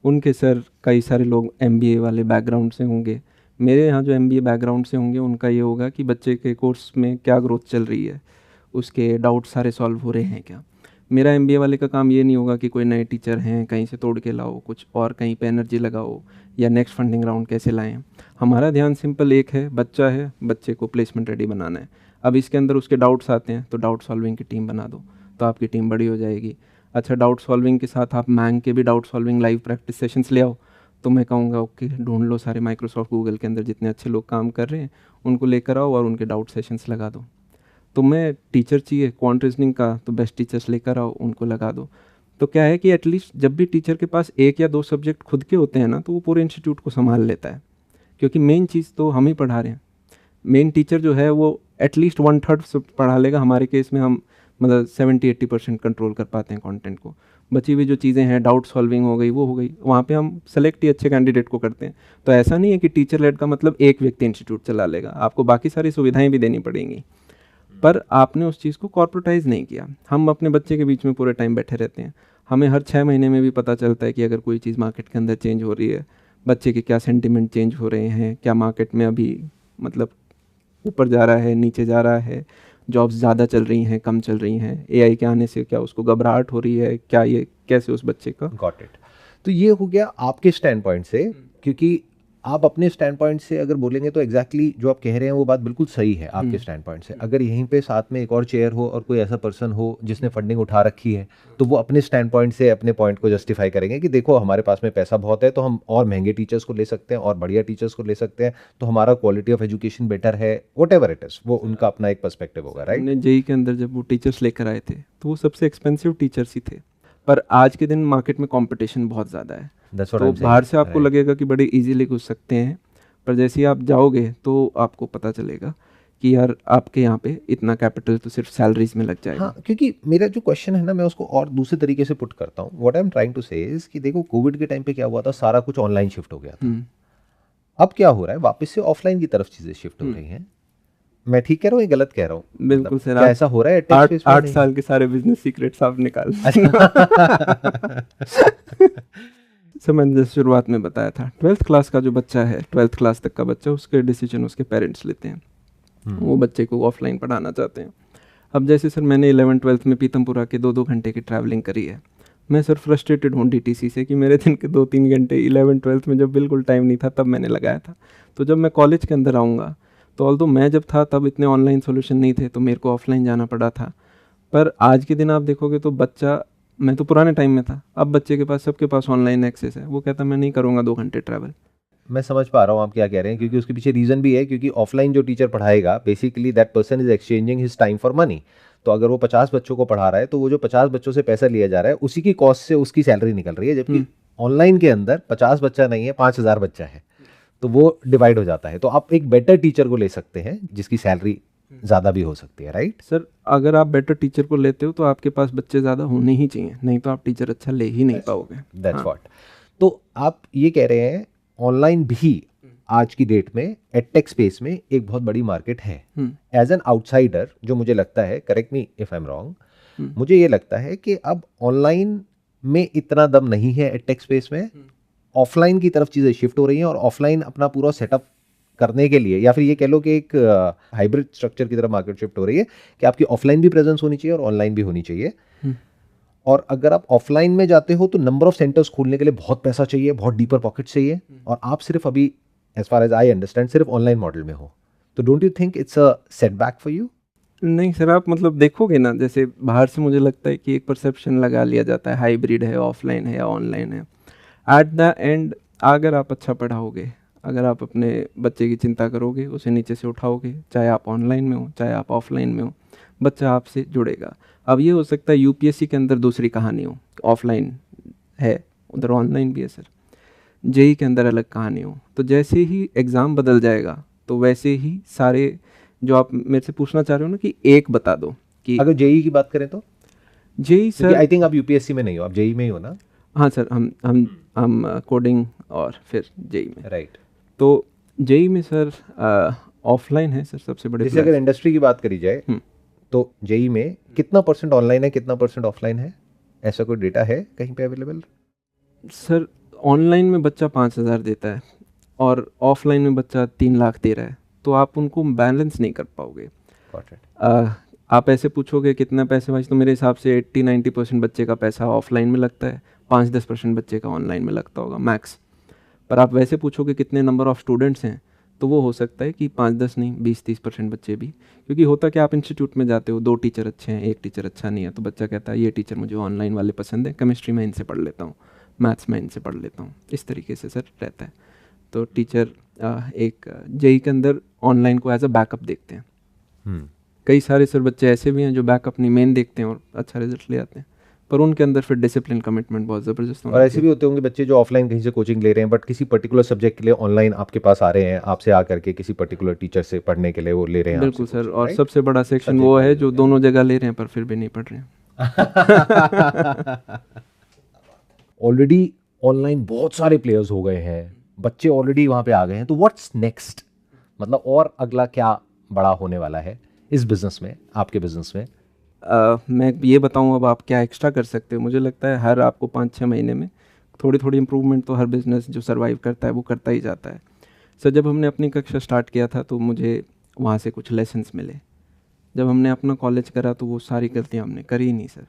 उनके सर कई सारे लोग MBA वाले बैकग्राउंड से होंगे, मेरे यहाँ जो MBA बैकग्राउंड से होंगे उनका ये होगा कि बच्चे के कोर्स में क्या ग्रोथ चल रही है, उसके डाउट सारे सॉल्व हो रहे हैं क्या। मेरा MBA वाले का काम ये नहीं होगा कि कोई नए टीचर हैं कहीं से तोड़ के लाओ, कुछ और कहीं पे एनर्जी लगाओ, या नेक्स्ट फंडिंग राउंड कैसे लाएं। हमारा ध्यान सिंपल एक है, बच्चा है, बच्चे को प्लेसमेंट रेडी बनाना है। अब इसके अंदर उसके डाउट्स आते हैं तो डाउट सॉल्विंग की टीम बना दो, तो आपकी टीम बड़ी हो जाएगी। अच्छा, डाउट सॉल्विंग के साथ आप मैंग के भी doubt solving live practice sessions ले आओ, तो मैं कहूँगा ओके, ढूंढ लो सारे माइक्रोसॉफ्ट गूगल के अंदर जितने अच्छे लोग काम कर रहे हैं, उनको लेकर आओ और उनके डाउट सेशंस लगा दो। तो मैं टीचर चाहिए क्वांट रीजनिंग का, तो बेस्ट टीचर्स लेकर आओ, उनको लगा दो। तो क्या है कि एटलीस्ट जब भी टीचर के पास 1 या 2 सब्जेक्ट खुद के होते हैं ना, तो वो पूरे इंस्टीट्यूट को संभाल लेता है, क्योंकि मेन चीज़ तो हम ही पढ़ा रहे हैं। मेन टीचर जो है वो एटलीस्ट 1/3 सब पढ़ा लेगा। हमारे केस में हम मतलब 70-80% कंट्रोल कर पाते हैं कंटेंट को। बची हुई जो चीज़ें हैं, डाउट सॉल्विंग हो गई, वो हो गई, वहाँ पे हम सेलेक्ट ही अच्छे कैंडिडेट को करते हैं। तो ऐसा नहीं है कि टीचर लेड का मतलब एक व्यक्ति इंस्टीट्यूट चला लेगा, आपको बाकी सारी सुविधाएं भी देनी पड़ेंगी, पर आपने उस चीज़ को कॉर्पोरेटाइज नहीं किया। हम अपने बच्चे के बीच में पूरे टाइम बैठे रहते हैं, हमें हर 6 महीने में भी पता चलता है कि अगर कोई चीज़ मार्केट के अंदर चेंज हो रही है, बच्चे के क्या सेंटिमेंट चेंज हो रहे हैं, क्या मार्केट में अभी मतलब ऊपर जा रहा है, नीचे जा रहा है, जॉब्स ज़्यादा चल रही हैं, कम चल रही हैं, एआई के आने से क्या उसको घबराहट हो रही है, क्या ये कैसे उस बच्चे का। Got it. तो ये हो गया आपके स्टैंड पॉइंट से, क्योंकि आप अपने स्टैंड पॉइंट से अगर बोलेंगे तो एग्जैक्टली जो आप कह रहे हैं वो बात बिल्कुल सही है आपके स्टैंड पॉइंट से। अगर यहीं पे साथ में एक और चेयर हो और कोई ऐसा पर्सन हो जिसने फंडिंग उठा रखी है, तो वो अपने स्टैंड पॉइंट से अपने पॉइंट को जस्टिफाई करेंगे कि देखो हमारे पास में पैसा बहुत है, तो हम और महंगे टीचर्स को ले सकते हैं और बढ़िया टीचर्स को ले सकते हैं, तो हमारा क्वालिटी ऑफ एजुकेशन बेटर है, वट एवर इट इज, वो उनका अपना एक पर्सपेक्टिव होगा, राइट। हमने जेई के अंदर जब वो टीचर्स लेकर आए थे, तो वो सबसे एक्सपेंसिव टीचर्स ही थे, पर आज के दिन मार्केट में कंपटीशन बहुत ज़्यादा है, तो बाहर से आपको लगेगा कि बड़े इजीली घुस सकते हैं, पर जैसे ही आप जाओगे तो आपको पता चलेगा कि यार आपके यहाँ पे इतना कैपिटल तो सिर्फ सैलरीज में लग जाएगा। हाँ, क्योंकि मेरा जो क्वेश्चन है ना, मैं उसको और दूसरे तरीके से पुट करता हूँ। What I am trying to say is कि देखो कोविड के टाइम पे क्या हुआ था, सारा कुछ ऑनलाइन शिफ्ट हो गया था। अब क्या हो रहा है, वापस से ऑफलाइन की तरफ चीजें शिफ्ट हो रही हैं। मैं ठीक कह रहा हूँ, ये गलत कह रहा हूँ? बिल्कुल सर, क्या ऐसा हो रहा है? 8 साल के सारे बिजनेस सीक्रेट्स आप निकाल सर मैंने जैसे शुरुआत में बताया था, 12th क्लास का जो बच्चा है, 12th क्लास तक का बच्चा, उसके डिसीजन उसके पेरेंट्स लेते हैं। वो बच्चे को ऑफलाइन पढ़ाना चाहते हैं। अब जैसे सर मैंने 11th-12th में पीतमपुरा के 2-2 घंटे की ट्रैवलिंग करी है। मैं सर फ्रस्ट्रेटेड हूँ डीटीसी से कि मेरे दिन के 2-3 घंटे 11th-12th में जब बिल्कुल टाइम नहीं था तब मैंने लगाया था। तो जब मैं कॉलेज के अंदर आऊँगा तो ऑल्दो मैं जब था तब इतने ऑनलाइन सोल्यूशन नहीं थे, तो मेरे को ऑफलाइन जाना पड़ा था। पर आज के दिन आप देखोगे तो बच्चा, मैं तो पुराने टाइम में था, अब बच्चे के पास, सबके पास ऑनलाइन एक्सेस है, वो कहता मैं नहीं करूँगा 2 घंटे ट्रैवल। मैं समझ पा रहा हूँ आप क्या कह रहे हैं, क्योंकि उसके पीछे रीजन भी है, क्योंकि ऑफलाइन जो टीचर पढ़ाएगा basically that person is exchanging his time for money. तो अगर वो 50 बच्चों को पढ़ा रहा है, तो वो जो 50 बच्चों से पैसा लिया जा रहा है उसी की कॉस्ट से उसकी सैलरी निकल रही है, जबकि ऑनलाइन के अंदर 50 बच्चा नहीं है, 5000 बच्चा है, तो वो डिवाइड हो जाता है। तो आप एक बेटर टीचर को ले सकते हैं जिसकी सैलरी ज़्यादा भी हो सकती है, राइट। सर अगर आप बेटर टीचर को लेते हो तो आपके पास बच्चे ज़्यादा होने ही चाहिए, नहीं तो आप टीचर अच्छा ले ही नहीं पाओगे। That's what. तो आप ये कह रहे हैं ऑनलाइन भी आज की डेट में एडटेक स्पेस में एक बहुत बड़ी मार्केट है। एज एन आउटसाइडर, जो मुझे लगता है, correct me if I am wrong, मुझे ये लगता है कि अब ऑनलाइन में इतना दम नहीं है एडटेक स्पेस में, ऑफलाइन की तरफ चीज़ें शिफ्ट हो रही हैं, और ऑफलाइन अपना पूरा सेटअप करने के लिए, या फिर ये कह लो कि एक हाइब्रिड स्ट्रक्चर की तरफ मार्केट शिफ्ट हो रही है कि आपकी ऑफलाइन भी प्रेजेंस होनी चाहिए और ऑनलाइन भी होनी चाहिए। और अगर आप ऑफलाइन में जाते हो तो नंबर ऑफ सेंटर्स खोलने के लिए बहुत पैसा चाहिए, बहुत डीपर पॉकेट चाहिए, और आप सिर्फ अभी as far as I understand सिर्फ ऑनलाइन मॉडल में हो। तो don't you think it's a setback for you? नहीं सर, आप मतलब देखोगे ना, जैसे बाहर से मुझे लगता है कि एक परसेप्शन लगा लिया जाता है हाइब्रिड है, ऑफलाइन है या ऑनलाइन है। एट द एंड अगर आप अच्छा पढ़ाओगे, अगर आप अपने बच्चे की चिंता करोगे, उसे नीचे से उठाओगे, चाहे आप ऑनलाइन में हो चाहे आप ऑफलाइन में हो, बच्चा आपसे जुड़ेगा। अब ये हो सकता है यूपीएससी के अंदर दूसरी कहानी हो, ऑफलाइन है उधर ऑनलाइन भी है सर, जेई के अंदर अलग कहानी हो। तो जैसे ही एग्ज़ाम बदल जाएगा तो वैसे ही सारे जो आप मेरे से पूछना चाह रहे हो ना कि एक बता दो कि अगर जेई की बात करें तो जेई सर, आई थिंक आप यूपीएससी में नहीं हो, आप जेई में ही हो ना? हाँ सर, हम कोडिंग और फिर जेई में, राइट। तो जेई में सर ऑफलाइन है सर सबसे बड़े। जैसे अगर इंडस्ट्री की बात करी जाए तो जेई में कितना % ऑनलाइन है, कितना % ऑफलाइन है? ऐसा कोई डेटा है कहीं पे अवेलेबल? सर ऑनलाइन में बच्चा 5,000 देता है और ऑफलाइन में बच्चा 3 लाख दे रहा है, तो आप उनको बैलेंस नहीं कर पाओगे। आप ऐसे पूछोगे कितना पैसे वाइज, तो मेरे हिसाब से 80-90% बच्चे का पैसा ऑफलाइन में लगता है, 5-10% बच्चे का ऑनलाइन में लगता होगा मैक्स। पर आप वैसे पूछोगे कितने नंबर ऑफ़ स्टूडेंट्स हैं, तो वो हो सकता है कि 5-10 नहीं 20-30% बच्चे भी, क्योंकि होता कि आप इंस्टीट्यूट में जाते हो, 2 टीचर अच्छे हैं, 1 टीचर अच्छा नहीं है, तो बच्चा कहता है ये टीचर मुझे ऑनलाइन वाले पसंद है, केमिस्ट्री में इनसे पढ़ लेता हूँ, मैथ्स मैं इनसे पढ़ लेता हूँ, इस तरीके से सर रहता है। तो टीचर एक जेई के अंदर ऑनलाइन को एज अ बैकअप देखते हैं। कई सारे सर बच्चे ऐसे भी हैं जो बैकअप नहीं मेन देखते हैं और अच्छा रिजल्ट ले आते हैं, पर उनके अंदर फिर डिसिप्लिन कमिटमेंट बहुत ज़बरदस्त होना और ऐसे चाहिए। भी होते होंगे बच्चे जो ऑफलाइन कहीं से कोचिंग ले रहे हैं बट किसी पर्टिकुलर सब्जेक्ट के लिए ऑनलाइन आपके पास आ रहे हैं, आपसे आकर के किसी पर्टिकुलर टीचर से पढ़ने के लिए वो ले रहे हैं बिल्कुल आपसे सर, कोचिंग, और राइट? सबसे बड़ा सेक्शन वो है जो दोनों जगह ले रहे हैं पर फिर भी नहीं पढ़ रहे हैं। ऑलरेडी ऑनलाइन बहुत सारे प्लेयर्स हो गए हैं, बच्चे ऑलरेडी वहां पे आ गए हैं, तो व्हाट्स नेक्स्ट? मतलब और अगला क्या बड़ा होने वाला है इस बिजनेस में, आपके बिजनेस में? मैं ये बताऊं अब आप क्या एक्स्ट्रा कर सकते हो। मुझे लगता है हर आपको 5-6 महीने में थोड़ी थोड़ी इम्प्रूवमेंट तो हर बिज़नेस जो सर्वाइव करता है वो करता ही जाता है। सर जब हमने अपनी कक्षा स्टार्ट किया था तो मुझे वहाँ से कुछ लेसन्स मिले। जब हमने अपना कॉलेज करा तो वो सारी गलतियाँ हमने करी ही नहीं सर,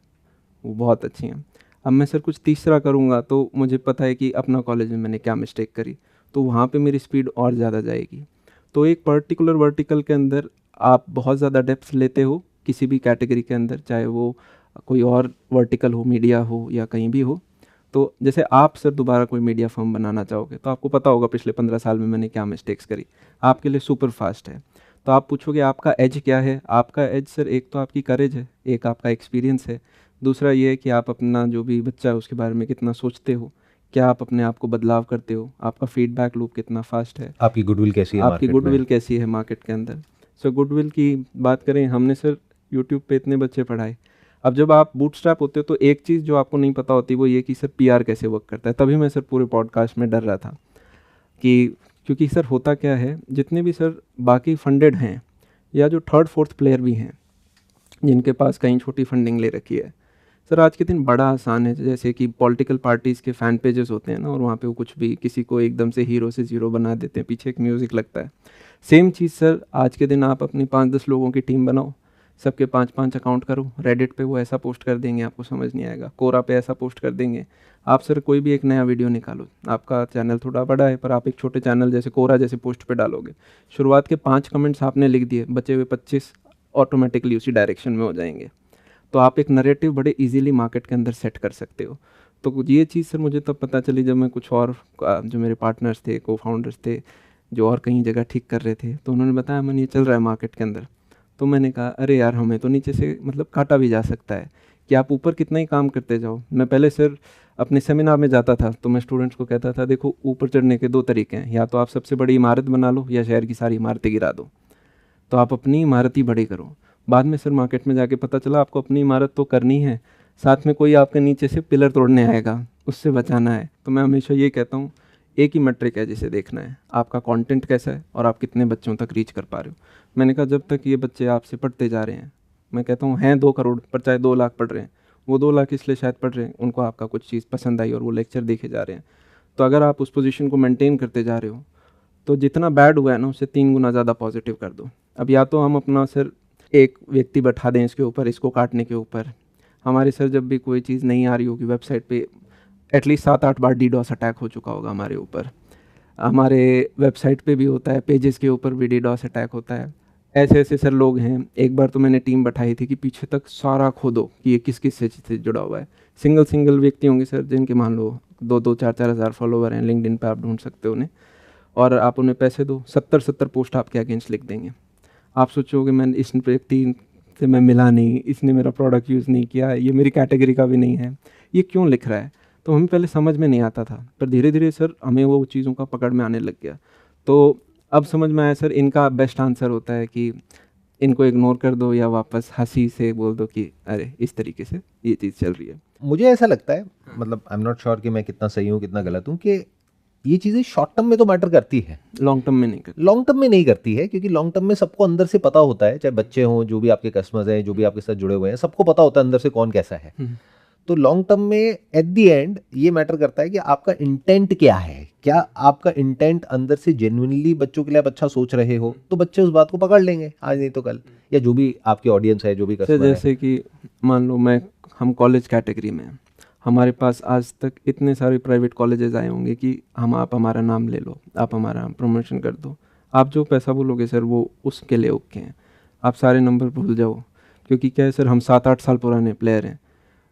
वो बहुत अच्छी हैं। अब मैं सर कुछ तीसरा करूँगा तो मुझे पता है कि अपना कॉलेज में मैंने क्या मिस्टेक करी, तो वहाँ पे मेरी स्पीड और ज़्यादा जाएगी। तो एक पर्टिकुलर वर्टिकल के अंदर आप बहुत ज़्यादा डेप्थ लेते हो किसी भी कैटेगरी के अंदर, चाहे वो कोई और वर्टिकल हो, मीडिया हो या कहीं भी हो। तो जैसे आप सर दोबारा कोई मीडिया फर्म बनाना चाहोगे तो आपको पता होगा पिछले 15 साल में मैंने क्या मिस्टेक्स करी, आपके लिए सुपर फास्ट है। तो आप पूछोगे आपका एज क्या है? आपका एज सर एक तो आपकी करेज है, एक आपका एक्सपीरियंस है, दूसरा ये है कि आप अपना जो भी बच्चा है उसके बारे में कितना सोचते हो, क्या आप अपने आप को बदलाव करते हो, आपका फीडबैक लूप कितना फास्ट है, आपकी गुडविल कैसी है आपकी मार्केट में? गुडविल कैसी है मार्केट के अंदर। सो गुडविल की बात करें, हमने सर यूट्यूब पे इतने बच्चे पढ़ाए। अब जब आप बूटस्ट्रैप होते हो तो एक चीज़ जो आपको नहीं पता होती वो ये कि सर पीआर कैसे वर्क करता है। तभी मैं सर पूरे पॉडकास्ट में डर रहा था कि क्योंकि सर होता क्या है, जितने भी सर बाकी फंडेड हैं या जो थर्ड फोर्थ प्लेयर भी हैं जिनके पास कहीं छोटी फंडिंग ले रखी है, सर आज के दिन बड़ा आसान है। जैसे कि पॉलिटिकल पार्टीज़ के फ़ैन पेजेस होते हैं ना, और वहाँ पे वो कुछ भी किसी को एकदम से हीरो से ज़ीरो बना देते हैं, पीछे एक म्यूज़िक लगता है। सेम चीज़ सर आज के दिन आप अपनी 5-10 लोगों की टीम बनाओ, सबके 5-5 अकाउंट करो, रेडिट पे वो ऐसा पोस्ट कर देंगे आपको समझ नहीं आएगा, कोरा पे ऐसा पोस्ट कर देंगे। आप सर कोई भी एक नया वीडियो निकालो, आपका चैनल थोड़ा बड़ा है पर आप एक छोटे चैनल जैसे कोरा जैसे पोस्ट पे डालोगे, शुरुआत के 5 कमेंट्स आपने लिख दिए, बचे हुए 25 ऑटोमेटिकली उसी डायरेक्शन में हो जाएंगे। तो आप एक नरेटिव बड़े इजीली मार्केट के अंदर सेट कर सकते हो। तो ये चीज़ सर मुझे तब पता चली जब मैं कुछ और जो मेरे पार्टनर्स थे, को फाउंडर्स थे, जो और कहीं जगह ठीक कर रहे थे, तो उन्होंने बताया मन ये चल रहा है मार्केट के अंदर। तो मैंने कहा अरे यार हमें तो नीचे से मतलब काटा भी जा सकता है, कि आप ऊपर कितना ही काम करते जाओ। मैं पहले सर अपने सेमिनार में जाता था तो मैं स्टूडेंट्स को कहता था देखो ऊपर चढ़ने के 2 तरीके हैं, या तो आप सबसे बड़ी इमारत बना लो या शहर की सारी इमारतें गिरा दो। तो आप अपनी इमारत ही बड़ी करो। बाद में सर मार्केट में जाके पता चला आपको अपनी इमारत तो करनी है, साथ में कोई आपके नीचे से पिलर तोड़ने आएगा, उससे बचाना है। तो मैं हमेशा ये कहता हूँ एक ही मेट्रिक है जिसे देखना है, आपका कंटेंट कैसा है और आप कितने बच्चों तक रीच कर पा रहे हो। मैंने कहा जब तक ये बच्चे आपसे पढ़ते जा रहे हैं, मैं कहता हूँ हैं 2 करोड़ पर चाहे 2 लाख पढ़ रहे हैं, वो 2 लाख इसलिए शायद पढ़ रहे हैं उनको आपका कुछ चीज़ पसंद आई और वो लेक्चर देखे जा रहे हैं। तो अगर आप उस पोजीशन को मेंटेन करते जा रहे हो तो जितना बैड हुआ है ना उससे 3 गुना ज़्यादा पॉजिटिव कर दो। अब या तो हम अपना सर एक व्यक्ति बैठा दें इसके ऊपर, इसको काटने के ऊपर। हमारे सर जब भी कोई चीज़ नहीं आ रही होगी वेबसाइट पे, एटलीस्ट 7-8 बार डीडॉस अटैक हो चुका होगा हमारे ऊपर। हमारे वेबसाइट पे भी होता है, पेजेस के ऊपर भी डीडॉस अटैक होता है। ऐसे ऐसे सर लोग हैं। एक बार तो मैंने टीम बैठाई थी कि पीछे तक सारा खोदो कि ये किस किस से जुड़ा हुआ है। सिंगल व्यक्ति होंगे सर जिनके मान लो 2-2, 4-4 हज़ार फॉलोवर हैं, लिंक्डइन पे आप ढूंढ सकते हो उन्हें, और आप उन्हें पैसे दो, 70-70 पोस्ट आपके अगेंस्ट लिख देंगे। आप सोचोगे मैं इस व्यक्ति से मैं मिला नहीं, इसने मेरा प्रोडक्ट यूज़ नहीं किया, ये मेरी कैटेगरी का भी नहीं है, ये क्यों लिख रहा है? तो हमें पहले समझ में नहीं आता था, पर धीरे धीरे सर हमें वो चीज़ों का पकड़ में आने लग गया। तो अब समझ में आया सर इनका बेस्ट आंसर होता है कि इनको इग्नोर कर दो या वापस हंसी से बोल दो कि अरे इस तरीके से ये चीज़ चल रही है। मुझे ऐसा लगता है, मतलब आई एम नॉट श्योर कि मैं कितना सही हूँ कितना गलत हूँ, कि ये चीज़ें शॉर्ट टर्म में तो मैटर करती है, लॉन्ग टर्म में नहीं करती। लॉन्ग टर्म में नहीं करती है, क्योंकि लॉन्ग टर्म में सबको अंदर से पता होता है, चाहे बच्चे हों, जो भी आपके कस्टमर्स हैं, जो भी आपके साथ जुड़े हुए हैं, सबको पता होता है अंदर से कौन कैसा है। तो लॉन्ग टर्म में एट द एंड ये मैटर करता है कि आपका इंटेंट क्या है। क्या आपका इंटेंट अंदर से जेन्युइनली बच्चों के लिए आप अच्छा सोच रहे हो, तो बच्चे उस बात को पकड़ लेंगे आज नहीं तो कल, या जो भी आपकी ऑडियंस है, जो भी सर कस्टमर है। जैसे कि मान लो हम कॉलेज कैटेगरी में हैं, हमारे पास आज तक इतने सारे प्राइवेट कॉलेजेस आए होंगे कि आप हमारा नाम ले लो, आप हमारा प्रमोशन कर दो, आप जो पैसा बोलोगे सर वो उसके लिए ओके हैं। आप सारे नंबर भूल जाओ, क्योंकि क्या है सर हम 7-8 साल पुराने प्लेयर हैं,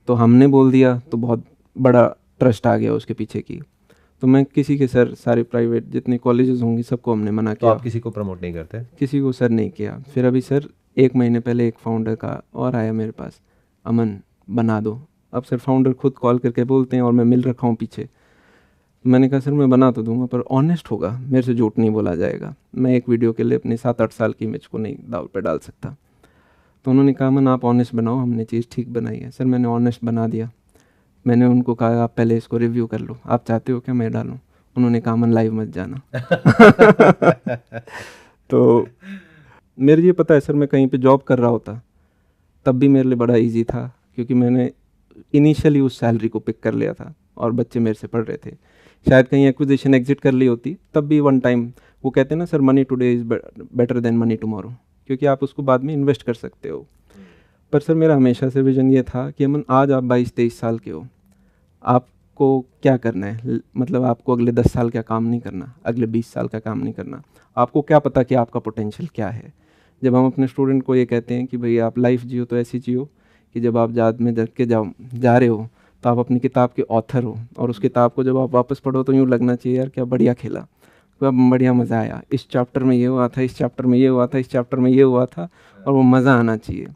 तो हमने बोल दिया तो बहुत बड़ा ट्रस्ट आ गया उसके पीछे की। तो मैं किसी के सर सारे प्राइवेट जितने कॉलेजेस होंगे सबको हमने मना तो किया। आप किसी को प्रमोट नहीं करते? किसी को सर नहीं किया। फिर अभी सर 1 महीने पहले एक फाउंडर का और आया मेरे पास, अमन बना दो। अब सर फाउंडर खुद कॉल करके बोलते हैं और मैं मिल रखा हूँ पीछे। मैंने कहा सर मैं बना तो दूंगा पर ऑनेस्ट होगा, मेरे से झूठ नहीं बोला जाएगा। मैं एक वीडियो के लिए अपने 7-8 साल की इमेज को नहीं दाव पे डाल सकता। तो उन्होंने कहा अमन आप ऑनेस्ट बनाओ, हमने चीज़ ठीक बनाई है। सर मैंने ऑनेस्ट बना दिया। मैंने उनको कहा आप पहले इसको रिव्यू कर लो, आप चाहते हो क्या मैं डालूँ? उन्होंने कहा अमन लाइव मत जाना। तो मेरे ये पता है सर, मैं कहीं पे जॉब कर रहा होता तब भी मेरे लिए बड़ा इजी था, क्योंकि मैंने इनिशियली उस सैलरी को पिक कर लिया था और बच्चे मेरे से पढ़ रहे थे। शायद कहीं एक्विजिशन एग्जिट कर ली होती तब भी वन टाइम, वो कहते हैं ना sir money today is better than money tomorrow, क्योंकि आप उसको बाद में इन्वेस्ट कर सकते हो। पर सर मेरा हमेशा से विजन ये था कि अमन आज आप 22-23 साल के हो, आपको क्या करना है, मतलब आपको अगले 10 साल का काम नहीं करना, अगले 20 साल का काम नहीं करना। आपको क्या पता कि आपका पोटेंशियल क्या है। जब हम अपने स्टूडेंट को ये कहते हैं कि भाई आप लाइफ जियो तो ऐसी जियो कि जब आप याद में जग के जा रहे हो तो आप अपनी किताब के ऑथर हो, और उस किताब को जब आप वापस पढ़ो तो यूँ लगना चाहिए यार क्या बढ़िया खेला, बढ़िया मज़ा आया, इस चैप्टर में ये हुआ था, इस चैप्टर में ये हुआ था, इस चैप्टर में ये हुआ था, और वो मज़ा आना चाहिए।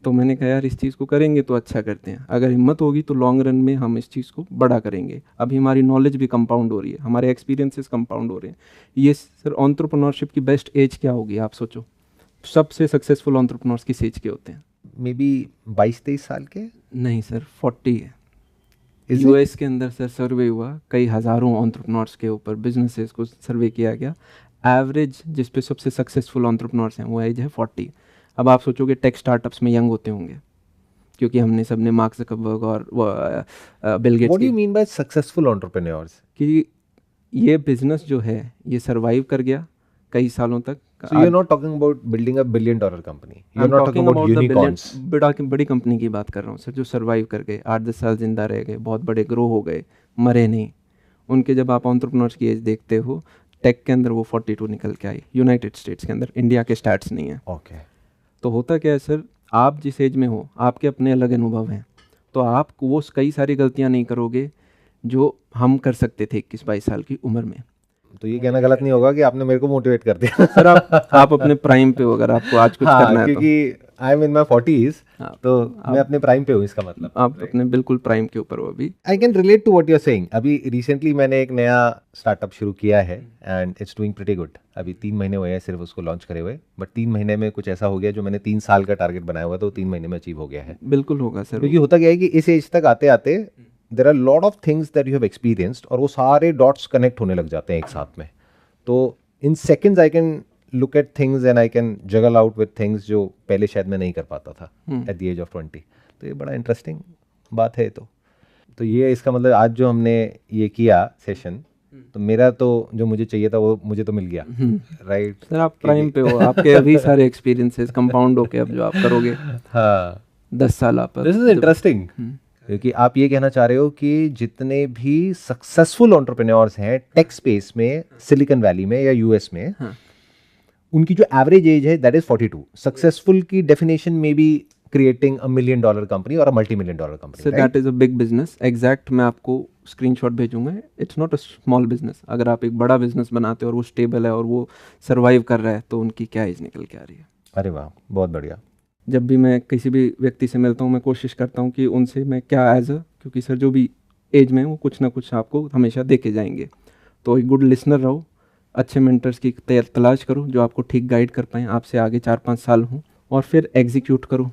तो मैंने कहा यार इस चीज़ को करेंगे तो अच्छा करते हैं, अगर हिम्मत होगी तो लॉन्ग रन में हम इस चीज़ को बड़ा करेंगे। अभी हमारी नॉलेज भी कंपाउंड हो रही है, हमारे एक्सपीरियंसेस कंपाउंड हो रहे हैं। ये सर एंटरप्रेन्योरशिप की बेस्ट एज क्या होगी आप सोचो? सबसे सक्सेसफुल एंटरप्रेन्योर्स किस एज के होते हैं? मे बी 22-23 साल के? नहीं सर 40 है। Is it? यूएस के अंदर सर सर्वे हुआ, कई हज़ारों एंटरप्रेन्योर्स के ऊपर बिजनेसेस को सर्वे किया गया। एवरेज जिस पे सबसे सक्सेसफुल एंटरप्रेन्योर्स हैं वो एज है 40। अब आप सोचोगे टेक स्टार्टअप्स में यंग होते होंगे, क्योंकि हमने सबने मार्क ज़करबर्ग और Bill Gates What do you mean by successful entrepreneurs? कि ये बिजनेस जो है ये सरवाइव कर गया कई सालों तक। So you're not talking about building a $1 billion company. You're not talking about unicorns. बड़ी कंपनी की बात कर रहा हूँ सर, जो सरवाइव कर गए, 8-10 साल जिंदा रह गए, बहुत बड़े ग्रो हो गए, मरे नहीं। उनके जब आप एंटरप्रेन्योर्स की एज देखते हो, टेक के अंदर वो 42 निकल के आई, यूनाइटेड स्टेट्स के अंदर, इंडिया के स्टैट्स नहीं है। Okay. तो होता क्या है सर, आप जिस एज में हो आपके अपने अलग अनुभव हैं, तो आप वो कई सारी गलतियाँ नहीं करोगे जो हम कर सकते थे 21-22 साल की उम्र में। तो ये कहना गलत नहीं होगा कि आपने मेरे को मोटिवेट कर दिया। सर आप अपने प्राइम पे हो, अगर आपको आज कुछ करना है क्योंकि I am in my 40s, तो मैं अपने प्राइम पे हूँ, इसका मतलब आप अपने बिल्कुल प्राइम के ऊपर हो अभी। I can relate to what you are saying. अभी रिसेंटली मैंने एक नया स्टार्टअप शुरू किया है and it's doing pretty good. अभी 3 महीने हुए हैं सिर्फ उसको लॉन्च करे हुए, बट 3 महीने में कुछ ऐसा हो गया जो मैंने 3 साल का टारगेट बनाया हुआ था वो 3 महीने में अचीव हो गया है। बिल्कुल होगा सर, क्योंकि होता क्या है कि इस एज तक आते आते there are lot of things that you have experienced, और वो सारे डॉट्स कनेक्ट होने लग जाते हैं एक साथ में। तो in seconds I can look at things and I can juggle out with things जो पहले शायद मैं नहीं कर पाता था एट द एज ऑफ 20। तो ये बड़ा इंटरेस्टिंग बात है। तो ये इसका मतलब आज जो हमने ये किया सेशन, तो मेरा तो जो मुझे चाहिए था वो मुझे तो मिल गया, राइट? सर आप प्राइम पे हो, आपके अभी सारे एक्सपीरियंसेस कंपाउंड होके अब जो आप करोगे हाँ 10 साल आप। दिस इज इंटरेस्टिंग, क्योंकि आप ये कहना चाह रहे हो कि जितने भी सक्सेसफुल एंटरप्रेन्योर्स हैं टेक स्पेस में, सिलिकॉन वैली में या यूएस में, उनकी जो एवरेज एज है दैट इज 42। सक्सेसफुल की डेफिनेशन में भी क्रिएटिंग $1 million कंपनी और $1 multi-million company. Sir that is a big business. Exact मैं आपको स्क्रीनशॉट भेजूंगा। It's not a small business. अगर आप एक बड़ा बिजनेस बनाते हो और वो स्टेबल है और वो सर्वाइव कर रहा है, तो उनकी क्या एज निकल के आ रही है। अरे वाह, बहुत बढ़िया। जब भी मैं किसी भी व्यक्ति से मिलता हूँ मैं कोशिश करता हूँ कि उनसे मैं क्या क्योंकि सर जो भी एज में वो कुछ ना कुछ आपको हमेशा देके जाएंगे। तो एक गुड लिसनर रहो, अच्छे मेंटर्स की तलाश करो जो आपको ठीक गाइड कर पाएँ, आपसे आगे 4-5 साल हों, और फिर एग्जीक्यूट करो।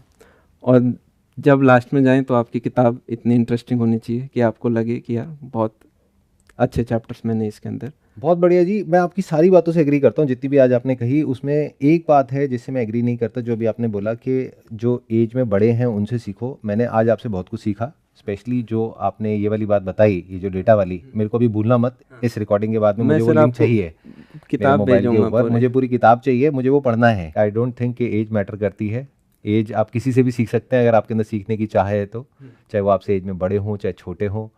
और जब लास्ट में जाएं तो आपकी किताब इतनी इंटरेस्टिंग होनी चाहिए कि आपको लगे कि यार बहुत अच्छे चैप्टर्स मैंने इसके अंदर। बहुत बढ़िया जी, मैं आपकी सारी बातों से एग्री करता हूँ जितनी भी आज आपने कही। उसमें एक बात है जिससे मैं एग्री नहीं करता, जो भी आपने बोला कि जो एज में बड़े हैं उनसे सीखो। मैंने आज आपसे बहुत कुछ सीखा, स्पेशली जो आपने ये वाली बात बताई, ये जो डेटा वाली, मेरे को भी भूलना मत। इस रिकॉर्डिंग के बाद में मुझे वो लिंक चाहिए, किताब भेजूंगा, मुझे पूरी किताब चाहिए, मुझे वो पढ़ना है। आई डोंट थिंक कि एज मैटर करती है। एज आप किसी से भी सीख सकते हैं अगर आपके अंदर सीखने की चाह है तो, चाहे वो आपसे एज में बड़े हों चाहे छोटे हों।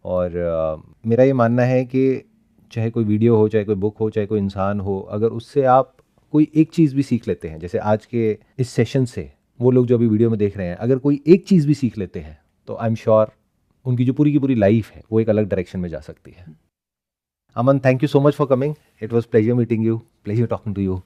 और मेरा ये मानना है कि चाहे कोई वीडियो हो, चाहे कोई बुक हो, चाहे कोई इंसान हो, अगर उससे आप कोई एक चीज़ भी सीख लेते हैं, जैसे आज के इस सेशन से वो लोग जो अभी वीडियो में देख रहे हैं, अगर कोई एक चीज़ भी सीख लेते हैं तो आई एम श्योर उनकी जो पूरी की पूरी लाइफ है वो एक अलग डायरेक्शन में जा सकती है। Aman, thank you so much for coming, it was pleasure meeting you, pleasure talking to you.